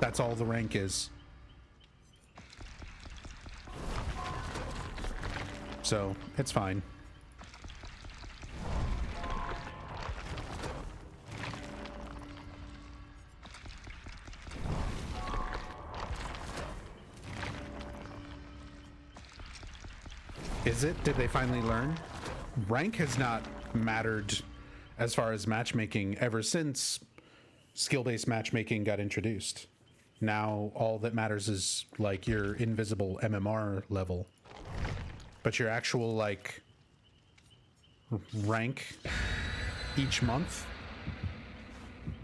That's all the rank is. So, it's fine. Is it? Did they finally learn? Rank has not mattered as far as matchmaking ever since skill-based matchmaking got introduced. Now all that matters is like your invisible MMR level. But your actual like rank each month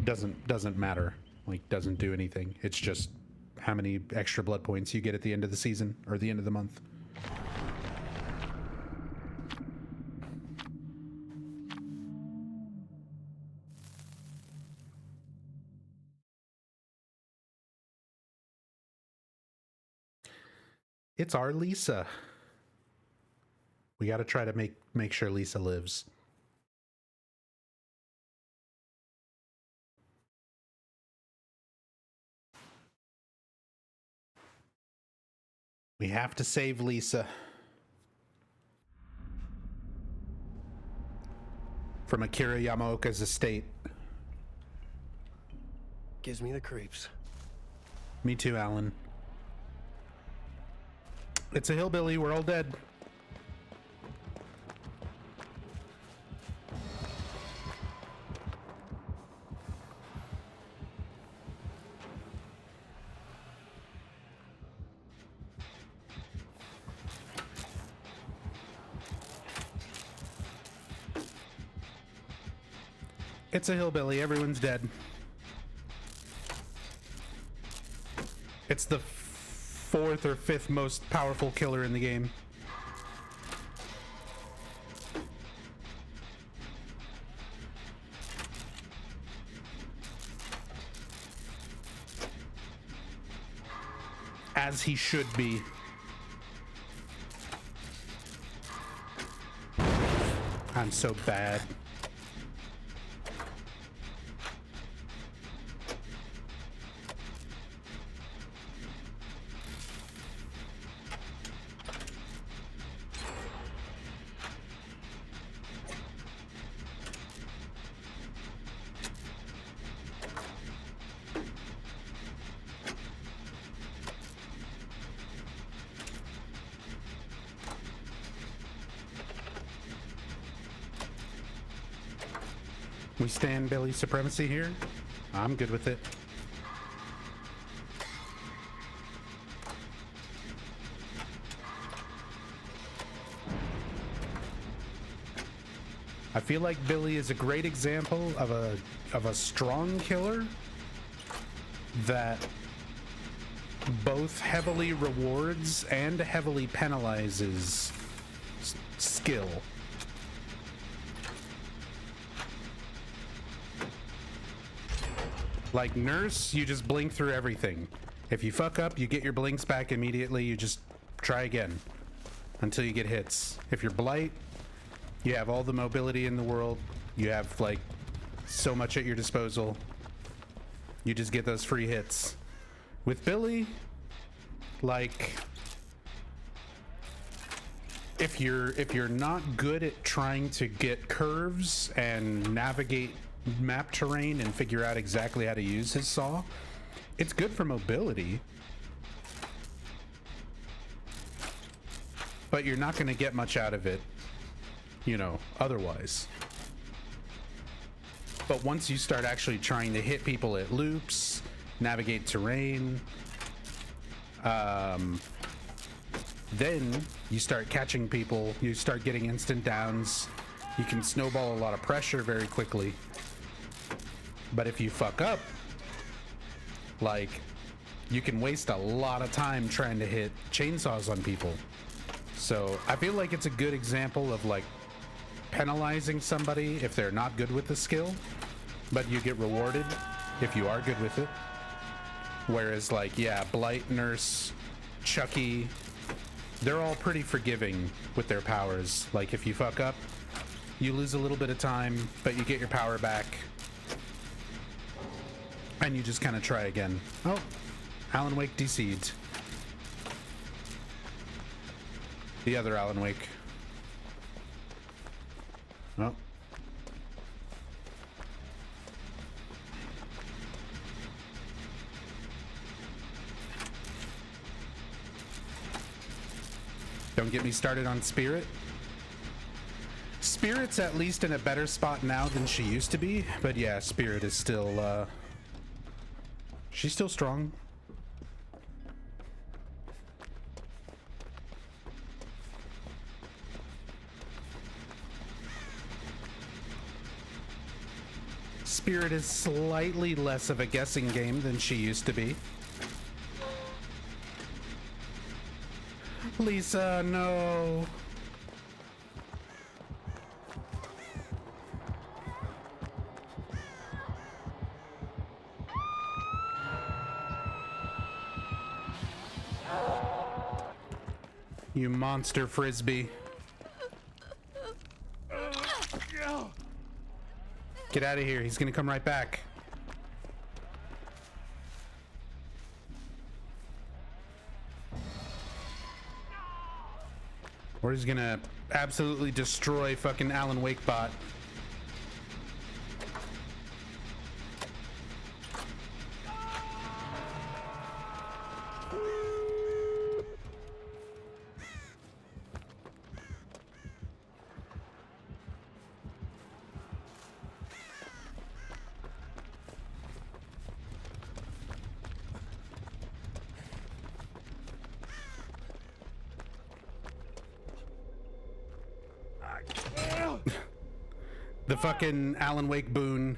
doesn't matter. Like doesn't do anything. It's just how many extra blood points you get at the end of the season or the end of the month. It's our Lisa. We got to try to make sure Lisa lives. We have to save Lisa from Akira Yamaoka's estate. Gives me the creeps. Me too, Alan. It's a hillbilly. We're all dead. It's a hillbilly. Everyone's dead. It's the fourth or fifth most powerful killer in the game. As he should be. I'm so bad. We stand Billy supremacy here. I'm good with it. I feel like Billy is a great example of a strong killer that both heavily rewards and heavily penalizes skill. Like Nurse, you just blink through everything. If you fuck up, you get your blinks back immediately. You just try again until you get hits. If you're Blight, you have all the mobility in the world. You have like so much at your disposal. You just get those free hits. With Billy, like if you're not good at trying to get curves and navigate map terrain and figure out exactly how to use his saw, it's good for mobility, but you're not going to get much out of it, you know, otherwise. But once you start actually trying to hit people at loops, navigate terrain, then you start catching people, you start getting instant downs, you can snowball a lot of pressure very quickly. But if you fuck up, like, you can waste a lot of time trying to hit chainsaws on people. So I feel like it's a good example of like penalizing somebody if they're not good with the skill, but you get rewarded if you are good with it. Whereas like, yeah, Blight, Nurse, Chucky, they're all pretty forgiving with their powers. Like if you fuck up, you lose a little bit of time, but you get your power back. And you just kind of try again. Oh, Alan Wake DC'd. The other Alan Wake. Oh. Don't get me started on Spirit. Spirit's at least in a better spot now than she used to be, but yeah, Spirit is still, she's still strong. Spirit is slightly less of a guessing game than she used to be. Lisa, no. You monster frisbee. Get out of here. He's gonna come right back. Or he's gonna absolutely destroy fucking Alan Wake bot. The fucking Alan Wake boon.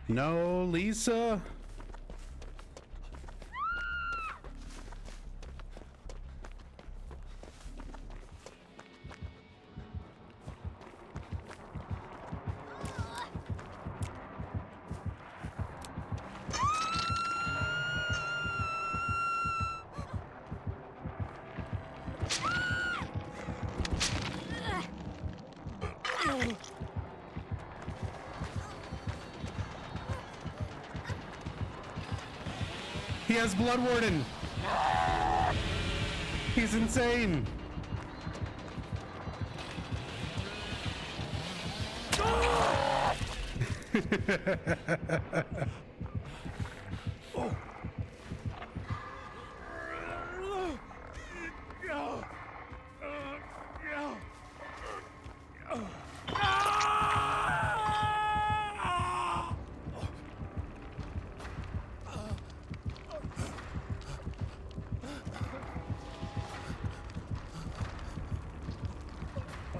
No, Lisa. He has Blood Warden. He's insane.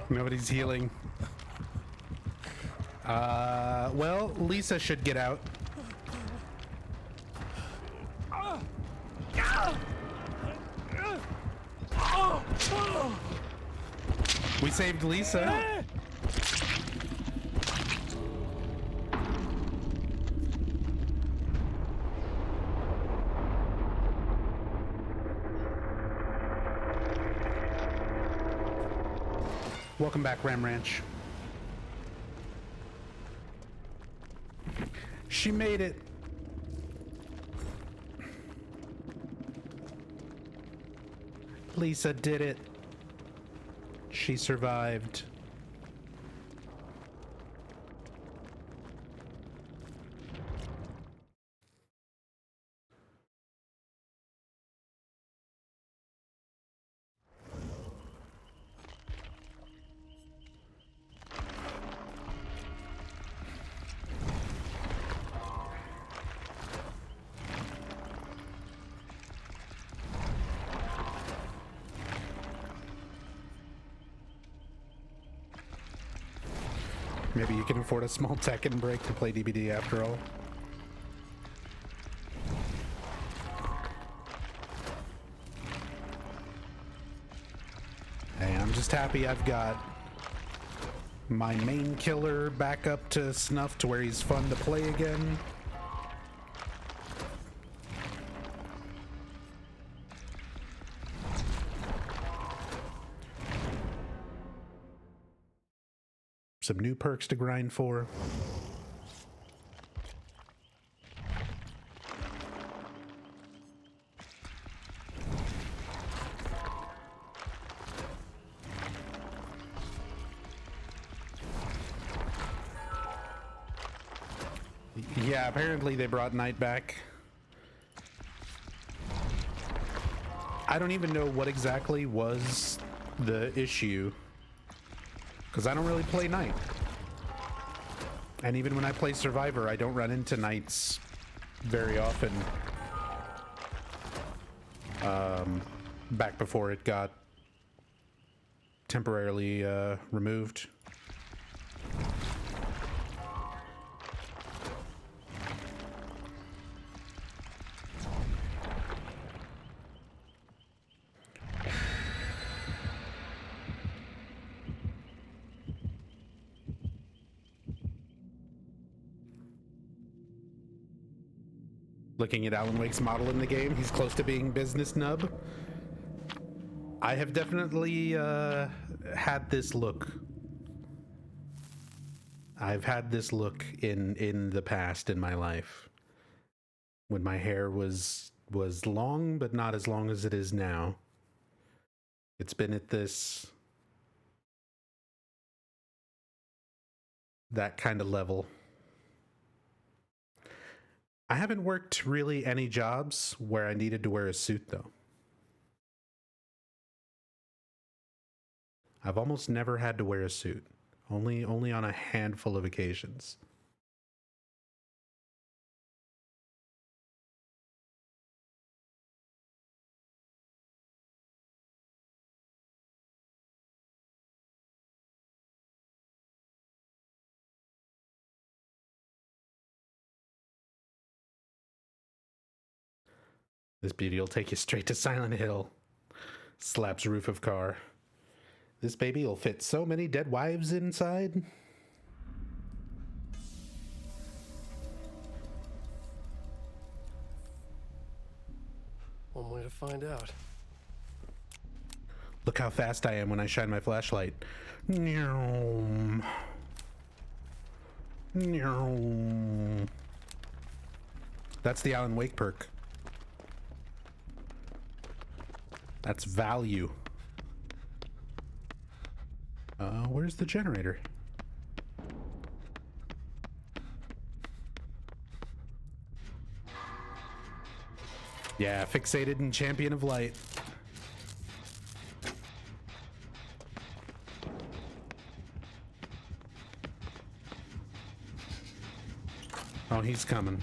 Nobody's healing. Well, Lisa should get out. We saved Lisa. Welcome back, Ram Ranch. She made it. Lisa did it. She survived. Maybe you can afford a small Tekken break to play DBD after all. Hey, I'm just happy I've got my main killer back up to snuff to where he's fun to play again. some new perks to grind for. Yeah, apparently they brought night back. I don't even know what exactly was the issue, because I don't really play night. And even when I play Survivor, I don't run into nights very often. Back before it got temporarily removed. Looking at Alan Wake's model in the game, he's close to being business nub. I have definitely had this look. I've had this look in the past in my life, when my hair was long, but not as long as it is now. It's been at that kind of level. I haven't worked really any jobs where I needed to wear a suit, though. I've almost never had to wear a suit. Only on a handful of occasions. This beauty will take you straight to Silent Hill. Slaps roof of car. This baby will fit so many dead wives inside. One way to find out. Look how fast I am when I shine my flashlight. Nyom. Nyom. That's the Alan Wake perk. That's value. Where's the generator? Yeah, fixated and champion of light. Oh, he's coming.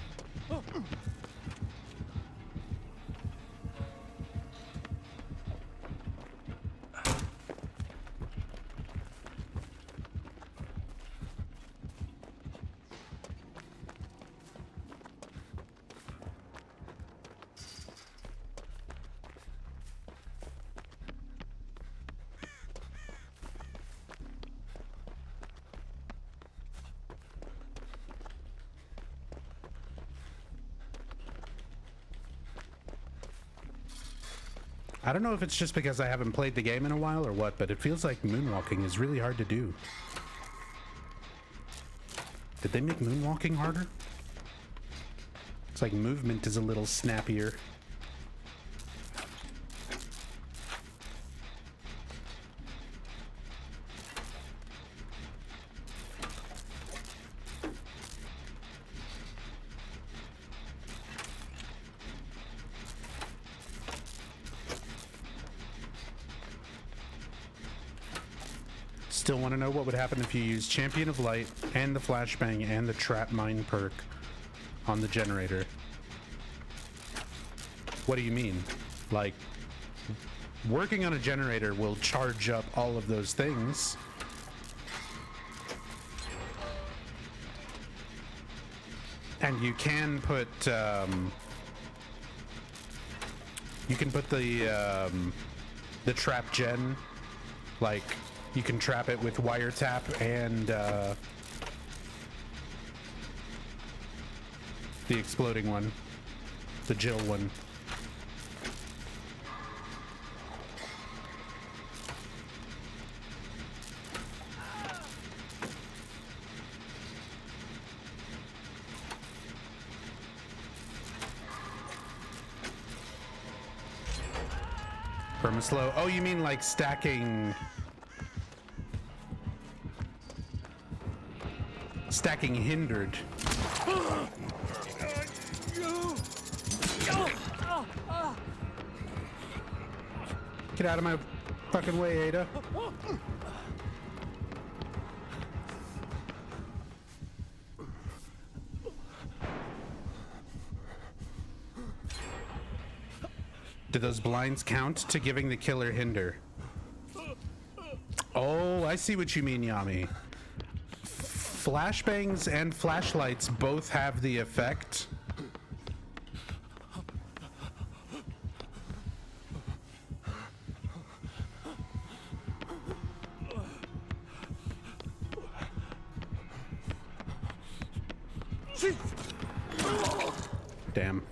I don't know if it's just because I haven't played the game in a while or what, but it feels like moonwalking is really hard to do. Did they make moonwalking harder? It's like movement is a little snappier. Still want to know what would happen if you use Champion of Light and the Flashbang and the Trap Mine perk on the generator. What do you mean? Like, working on a generator will charge up all of those things. And you can put the trap gen, like, you can trap it with wiretap and the exploding one, the Jill one. Permaslow. Oh, you mean like stacking... Stacking hindered. Get out of my fucking way, Ada. Do those blinds count to giving the killer hinder? Oh, I see what you mean, Yami. Flashbangs and flashlights both have the effect. Damn.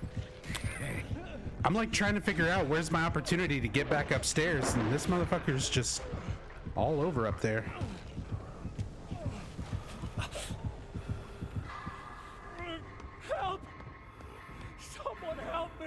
I'm like trying to figure out where's my opportunity to get back upstairs, and this motherfucker's just all over up there. Help! Someone help me!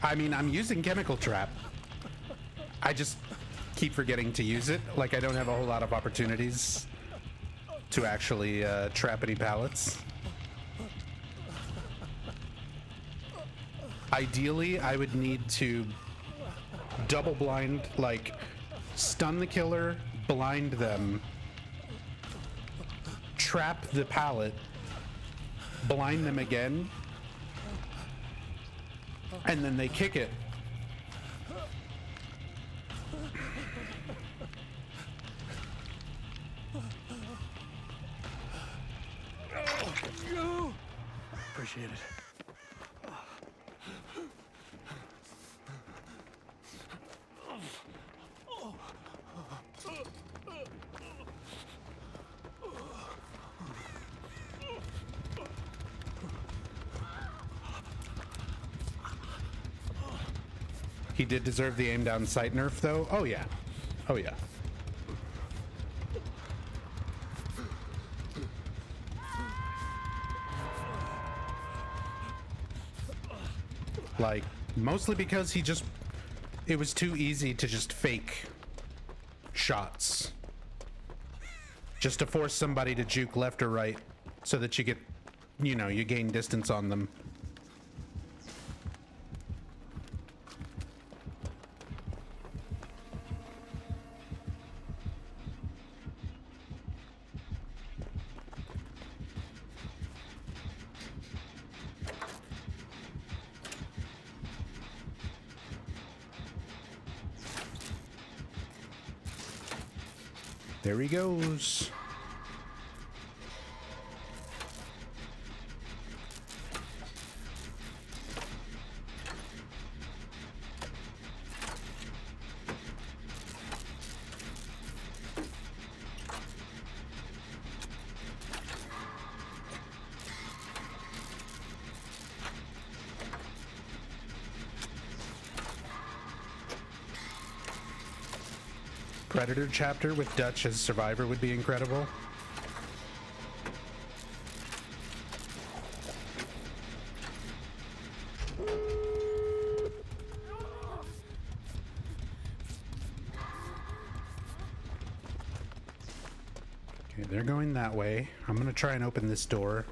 I mean, I'm using chemical trap. I just keep forgetting to use it. Like, I don't have a whole lot of opportunities to actually trap any pallets. Ideally, I would need to double blind, like stun the killer, blind them, trap the pallet, blind them again, and then they kick it. Appreciate it. He did deserve the aim down sight nerf, though. Oh yeah. Oh yeah. Like, mostly because it was too easy to just fake shots. Just to force somebody to juke left or right so that you get, you gain distance on them. There he goes. Predator chapter with Dutch as survivor would be incredible. Okay, they're going that way. I'm gonna try and open this door.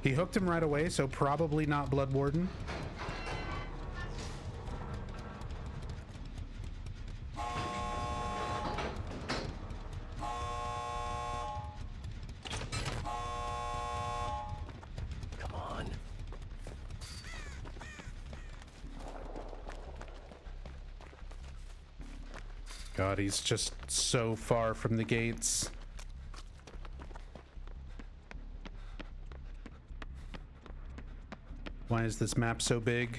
He hooked him right away, so probably not Blood Warden. Come on. God, he's just so far from the gates. Why is this map so big?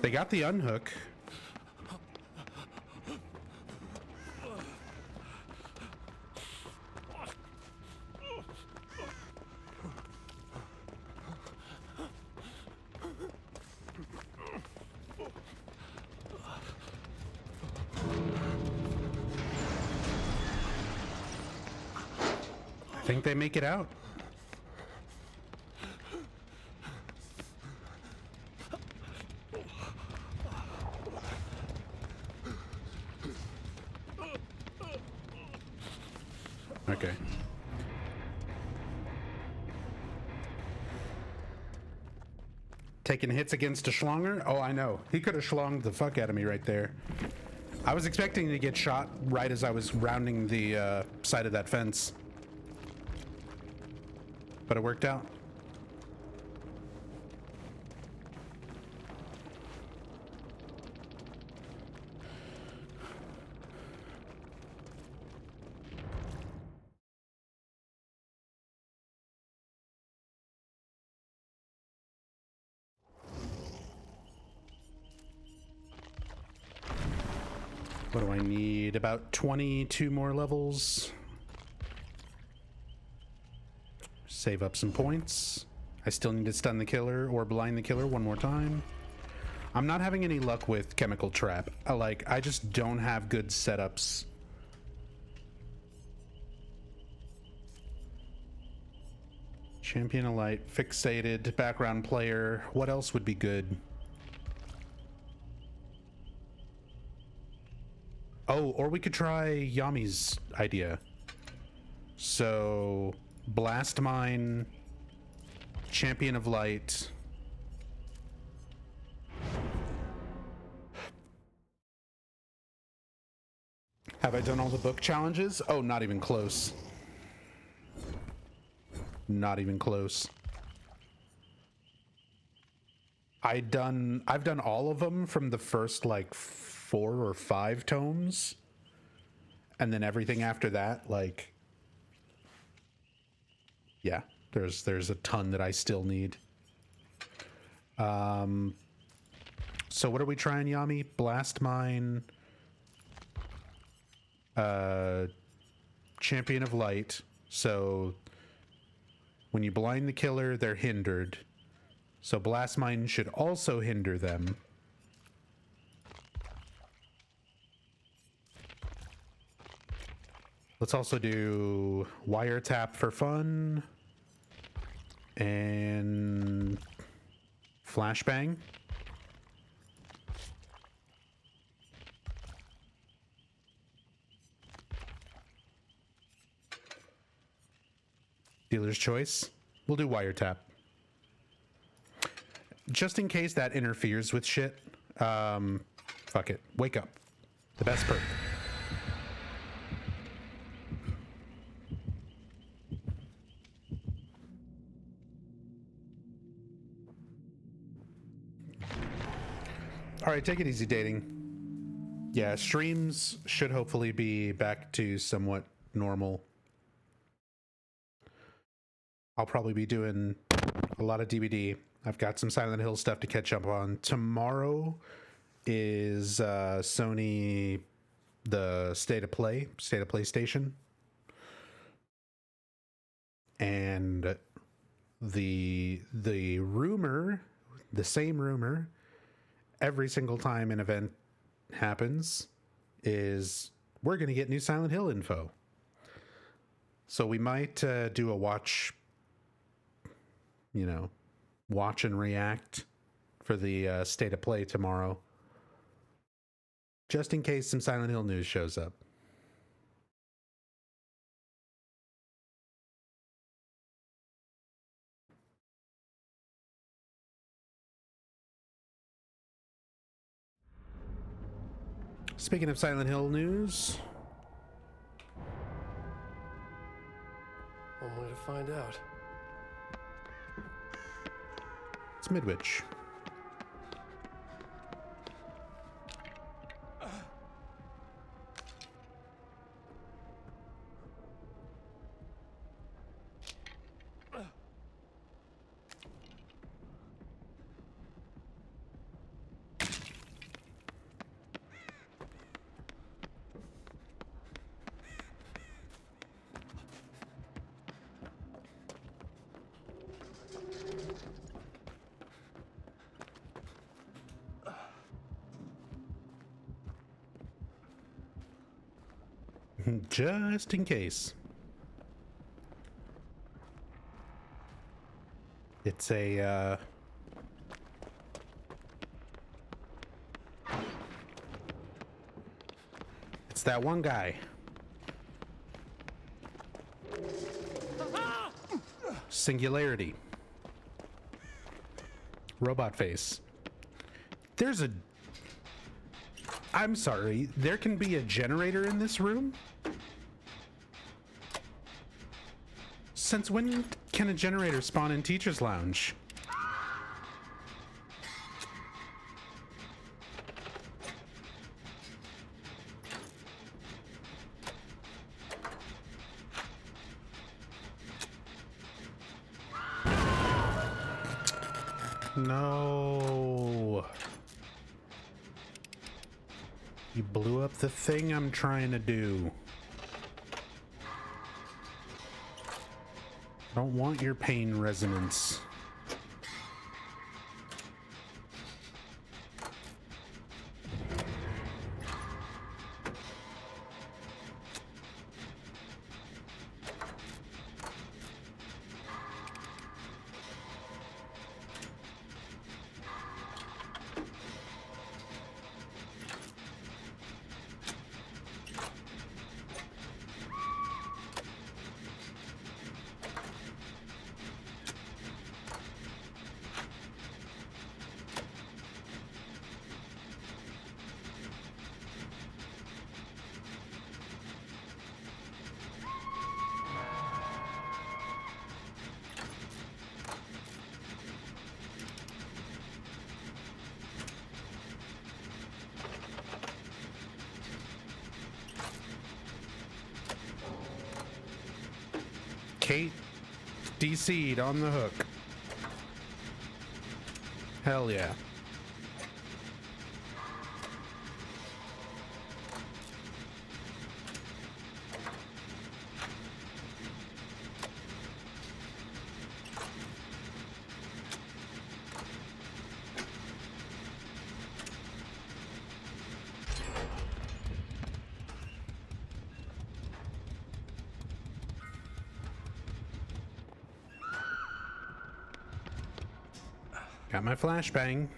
They got the unhook. I think they make it out. Okay. Taking hits against a schlonger? Oh, I know. He could have schlonged the fuck out of me right there. I was expecting to get shot right as I was rounding the side of that fence. But it worked out. What do I need? About 22 more levels. Save up some points. I still need to stun the killer or blind the killer one more time. I'm not having any luck with chemical trap. I just don't have good setups. Champion of light, fixated, background player. What else would be good? Oh, or we could try Yami's idea. So, blast mine, champion of light. Have I done all the book challenges? Oh, not even close. Not even close. I've done all of them from the first like 4 or 5 tomes, and then everything after that, like, yeah, there's a ton that I still need. So what are we trying, Yami? Blast mine, champion of light. So when you blind the killer, they're hindered. So blast mine should also hinder them. Let's also do wiretap for fun and flashbang. Dealer's choice. We'll do wiretap. Just in case that interferes with shit. Fuck it. Wake up. The best perk. All right, take it easy, dating. Yeah, streams should hopefully be back to somewhat normal. I'll probably be doing a lot of DVD. I've got some Silent Hill stuff to catch up on. Tomorrow is Sony, the State of PlayStation. And the rumor, the same rumor, every single time an event happens is we're going to get new Silent Hill info. So we might do a watch and react for the State of Play tomorrow. Just in case some Silent Hill news shows up. Speaking of Silent Hill news, One way to find out. it's Midwich. Just in case. It's a, it's that one guy. Singularity. Robot face. There's a... I'm sorry, there can be a generator in this room? Since when can a generator spawn in Teacher's Lounge? No. You blew up the thing I'm trying to do. I don't want your pain resonance. Kate DC'd on the hook. Hell yeah. Got my flashbang.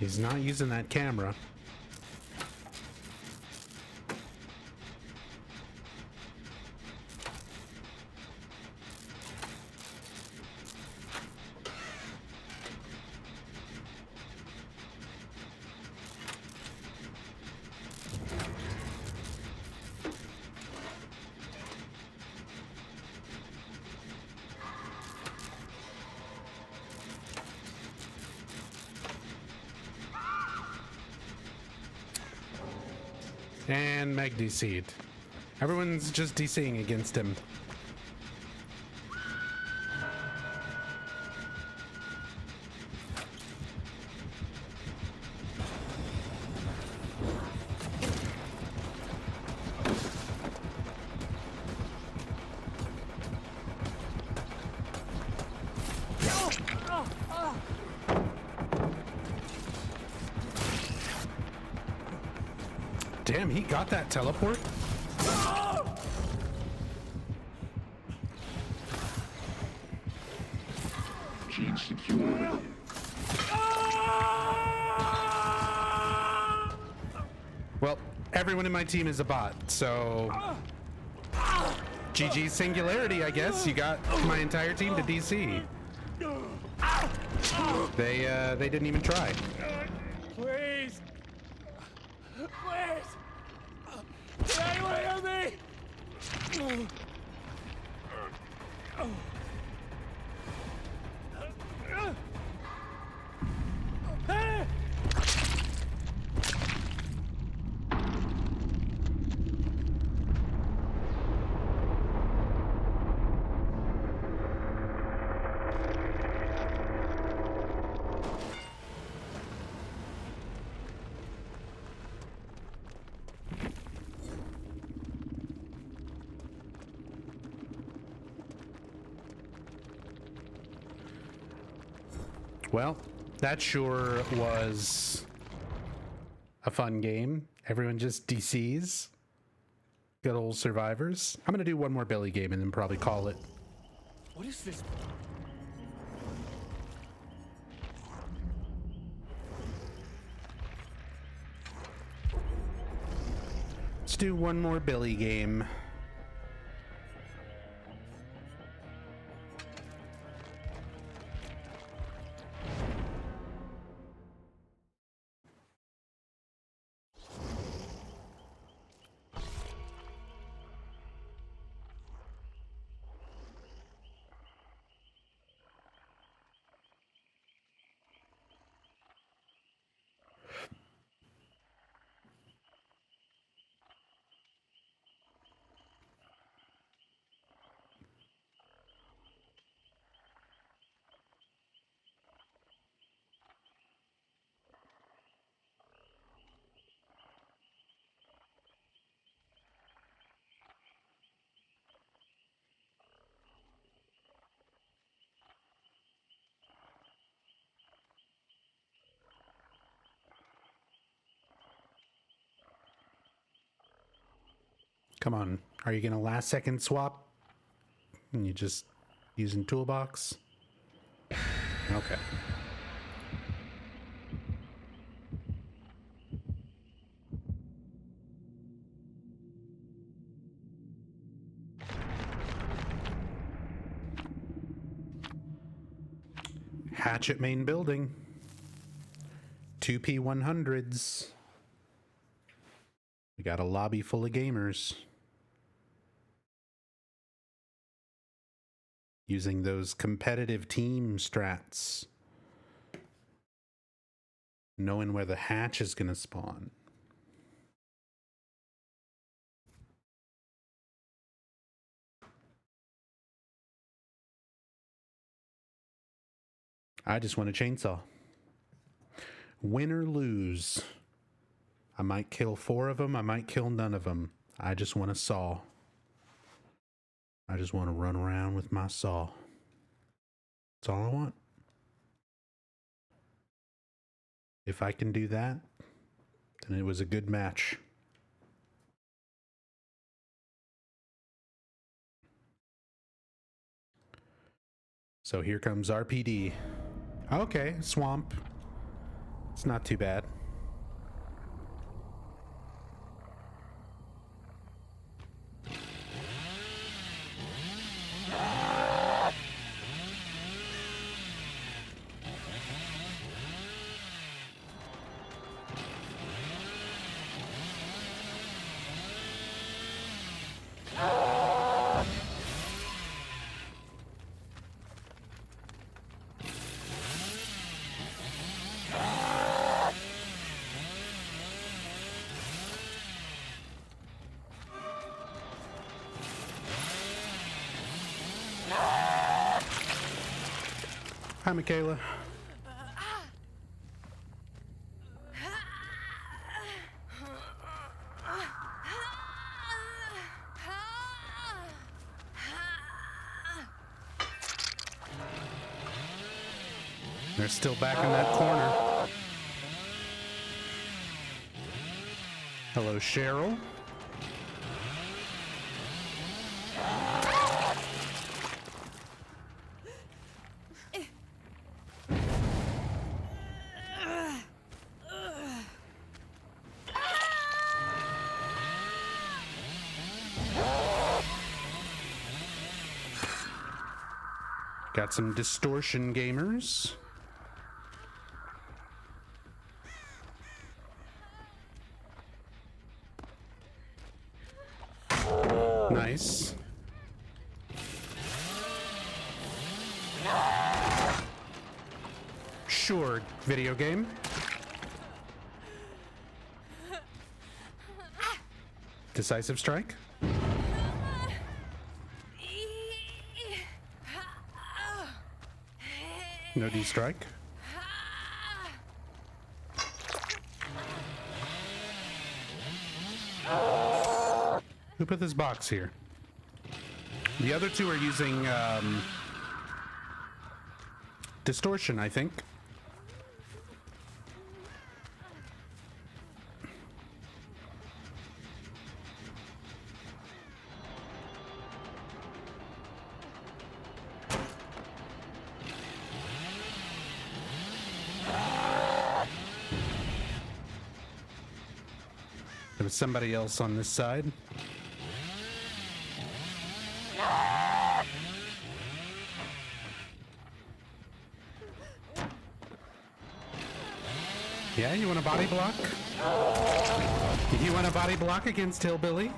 He's not using that camera. And Meg DC'd. Everyone's just DCing against him. Damn, he got that teleport? Gene secure. Well, everyone in my team is a bot, so... GG Singularity, I guess. You got my entire team to DC. They didn't even try. Please! Please! Can anyone hear me? Well, that sure was a fun game. Everyone just DCs. Good old survivors. I'm gonna do one more Billy game and then probably call it. What is this? Let's do one more Billy game. Come on, are you gonna last second swap? And you just using toolbox? Okay. Hatchet main building. 2P100s. We got a lobby full of gamers. Using those competitive team strats. Knowing where the hatch is going to spawn. I just want a chainsaw. Win or lose. I might kill 4 of them. I might kill none of them. I just want a saw. I just want to run around with my saw. That's all I want. If I can do that, then it was a good match. So here comes RPD. Okay, swamp. It's not too bad. Hi, Michaela. They're still back in that corner. Hello, Cheryl. Got some distortion gamers. Nice. Sure, video game. Decisive strike. No D-strike. Who put this box here? The other two are using distortion, I think. There was somebody else on this side. Yeah, you want a body block? You want a body block against Hillbilly?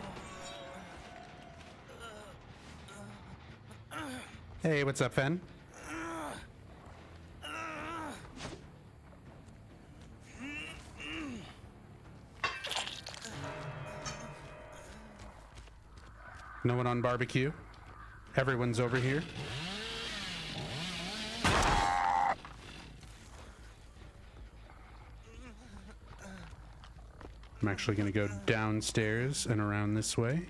Hey, what's up, Fen? No one on barbecue? Everyone's over here? I'm actually going to go downstairs and around this way.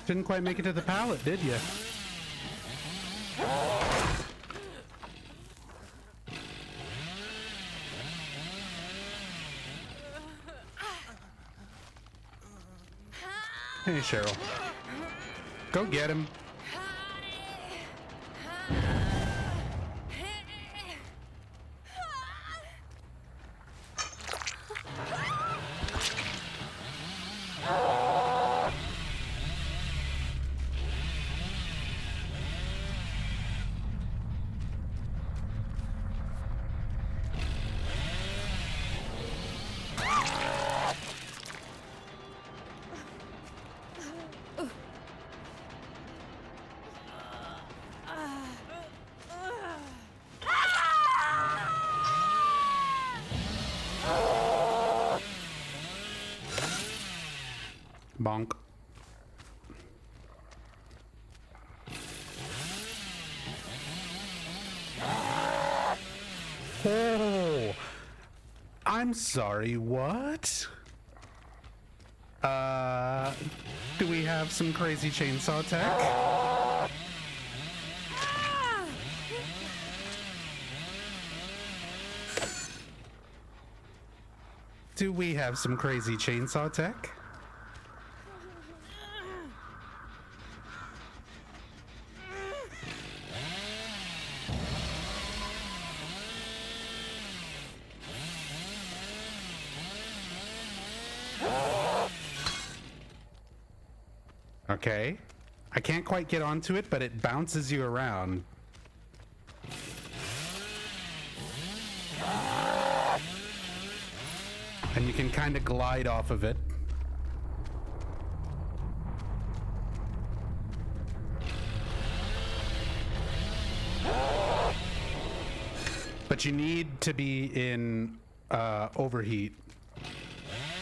Didn't quite make it to the pallet, did you? Hey, Cheryl. Go get him. Bonk. Oh, I'm sorry, what? Do we have some crazy chainsaw tech? Do we have some crazy chainsaw tech? Okay. I can't quite get onto it, but it bounces you around. And you can kind of glide off of it. But you need to be in overheat.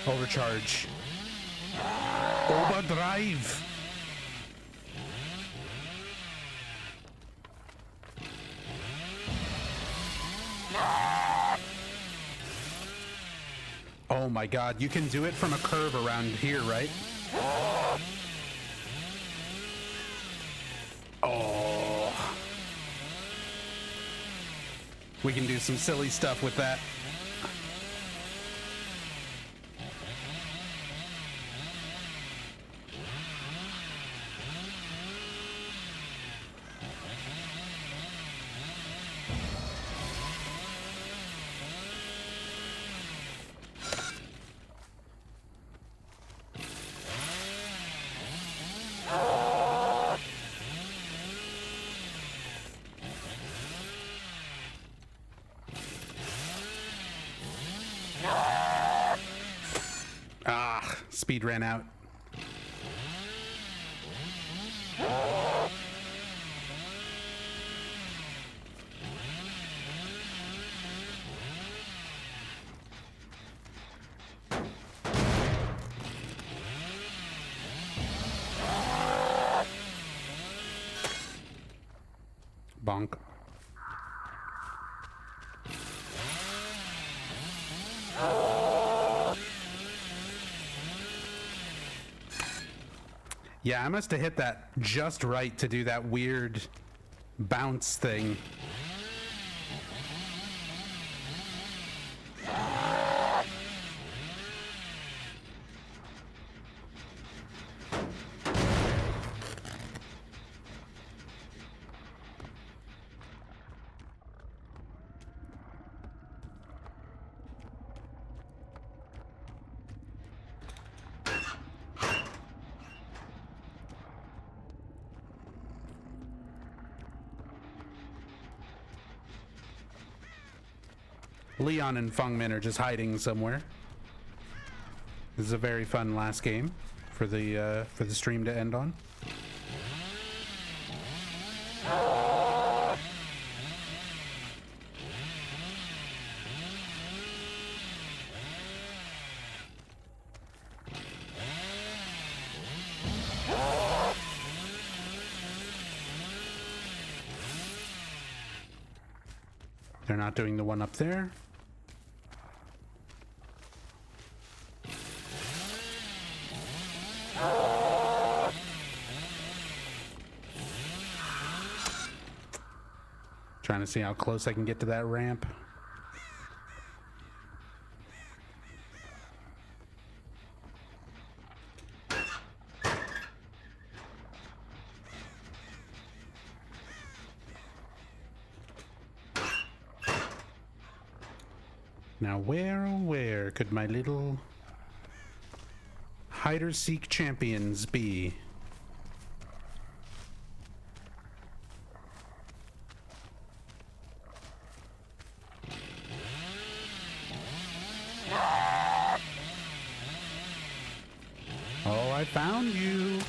Overcharge. Overdrive. Oh my god, you can do it from a curve around here, right? Oh. We can do some silly stuff with that. Speed ran out. Bonk. Yeah, I must have hit that just right to do that weird bounce thing. Leon and Fungmin are just hiding somewhere. This is a very fun last game for the stream to end on. They're not doing the one up there. Trying to see how close I can get to that ramp. Now where, oh where could my little hide-or-seek champions be? Oh, I found you.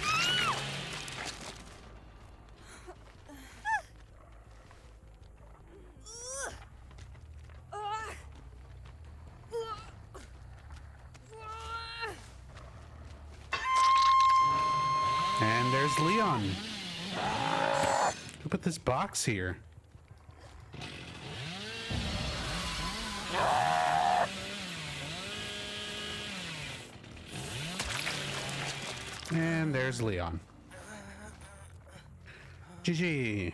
And there's Leon. Who put this box here? And there's Leon. GG.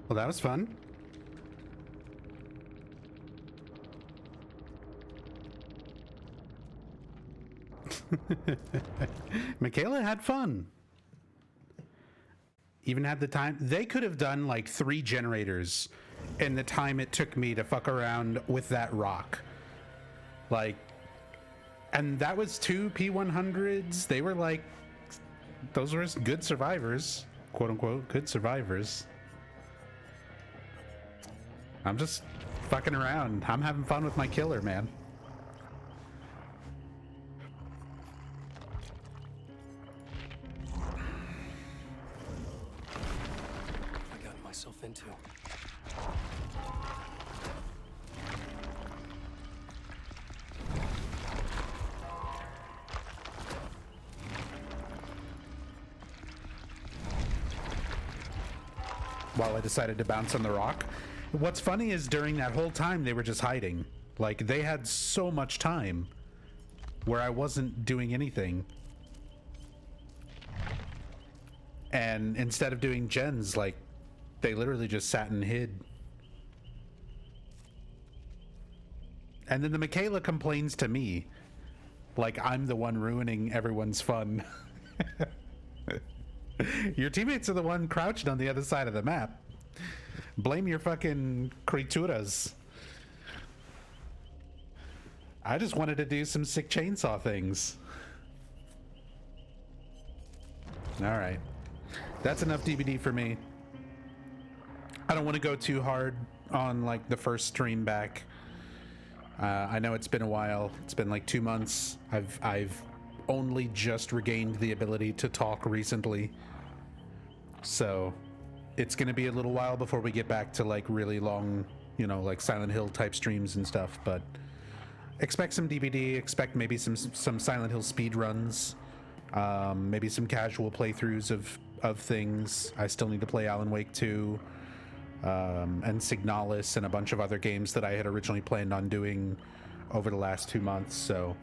Well, that was fun. Michaela had fun. Even had the time. They could have done like 3 generators in the time it took me to fuck around with that rock. Like, and that was 2 P100s. They were like, those were good survivors, quote unquote, good survivors. I'm just fucking around. I'm having fun with my killer, man. I got myself into. While I decided to bounce on the rock. What's funny is during that whole time they were just hiding. Like, they had so much time where I wasn't doing anything. And instead of doing gens, like, they literally just sat and hid. And then the Michaela complains to me like I'm the one ruining everyone's fun. Your teammates are the one crouched on the other side of the map. Blame your fucking criaturas. I just wanted to do some sick chainsaw things. Alright. That's enough DVD for me. I don't want to go too hard on like the first stream back. I know it's been a while. It's been like 2 months. I've only just regained the ability to talk recently. So it's going to be a little while before we get back to like really long, you know, like Silent Hill type streams and stuff, but expect some DBD, expect maybe some Silent Hill speed runs, maybe some casual playthroughs of things. I still need to play Alan Wake 2, and Signalis and a bunch of other games that I had originally planned on doing over the last 2 months. So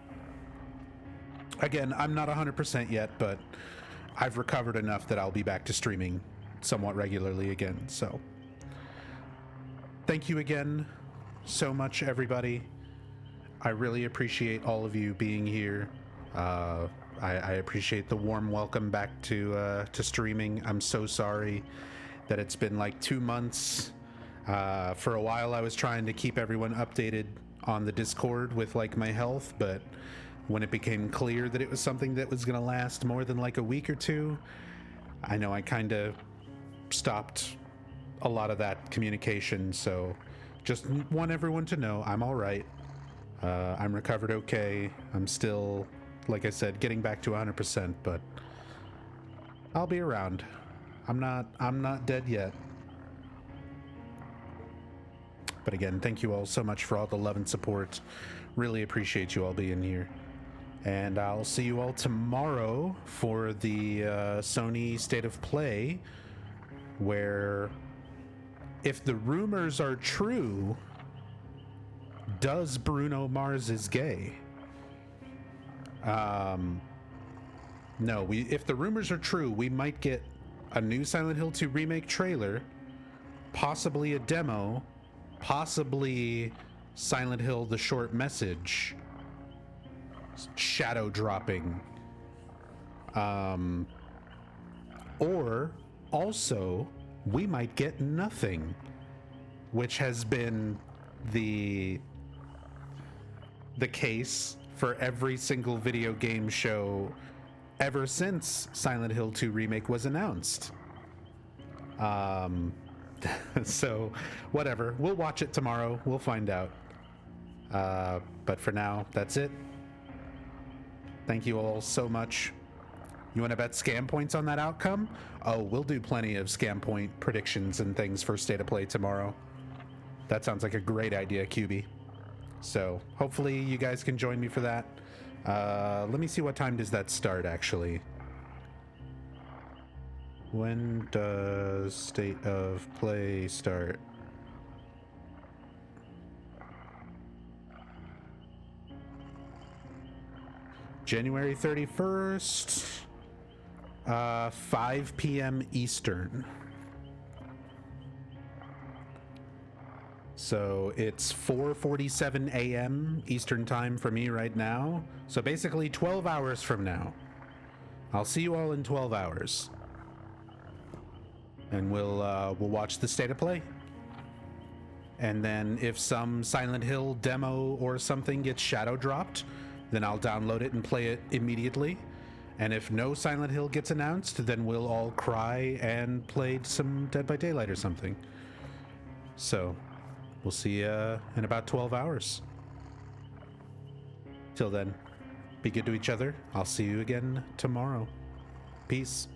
again, I'm not 100% yet, but I've recovered enough that I'll be back to streaming somewhat regularly again. So thank you again so much, everybody. I really appreciate all of you being here. I appreciate the warm welcome back to streaming. I'm so sorry that it's been like 2 months. For a while I was trying to keep everyone updated on the Discord with like my health, but when it became clear that it was something that was going to last more than like a week or two, I know I kind of stopped a lot of that communication. So just want everyone to know I'm all right. I'm recovered okay. I'm still, like I said, getting back to 100%, but I'll be around. I'm not dead yet. But again, thank you all so much for all the love and support. Really appreciate you all being here. And I'll see you all tomorrow for the Sony State of Play, where, if the rumors are true, does Bruno Mars is gay? No, if the rumors are true, we might get a new Silent Hill 2 remake trailer, possibly a demo, possibly Silent Hill the short message, shadow dropping, or also we might get nothing, which has been the case for every single video game show ever since Silent Hill 2 remake was announced. So whatever, we'll watch it tomorrow, we'll find out. But for now, that's it. Thank you all so much. You want to bet scam points on that outcome? Oh, we'll do plenty of scam point predictions and things for State of Play tomorrow. That sounds like a great idea, QB. So hopefully you guys can join me for that. Let me see, what time does that start actually? When does State of Play start? January 31st, 5 p.m. Eastern. So it's 4:47 a.m. Eastern time for me right now. So basically 12 hours from now. I'll see you all in 12 hours. And we'll watch the State of Play. And then if some Silent Hill demo or something gets shadow dropped, then I'll download it and play it immediately. And if no Silent Hill gets announced, then we'll all cry and play some Dead by Daylight or something. So we'll see you in about 12 hours. Till then, be good to each other. I'll see you again tomorrow. Peace.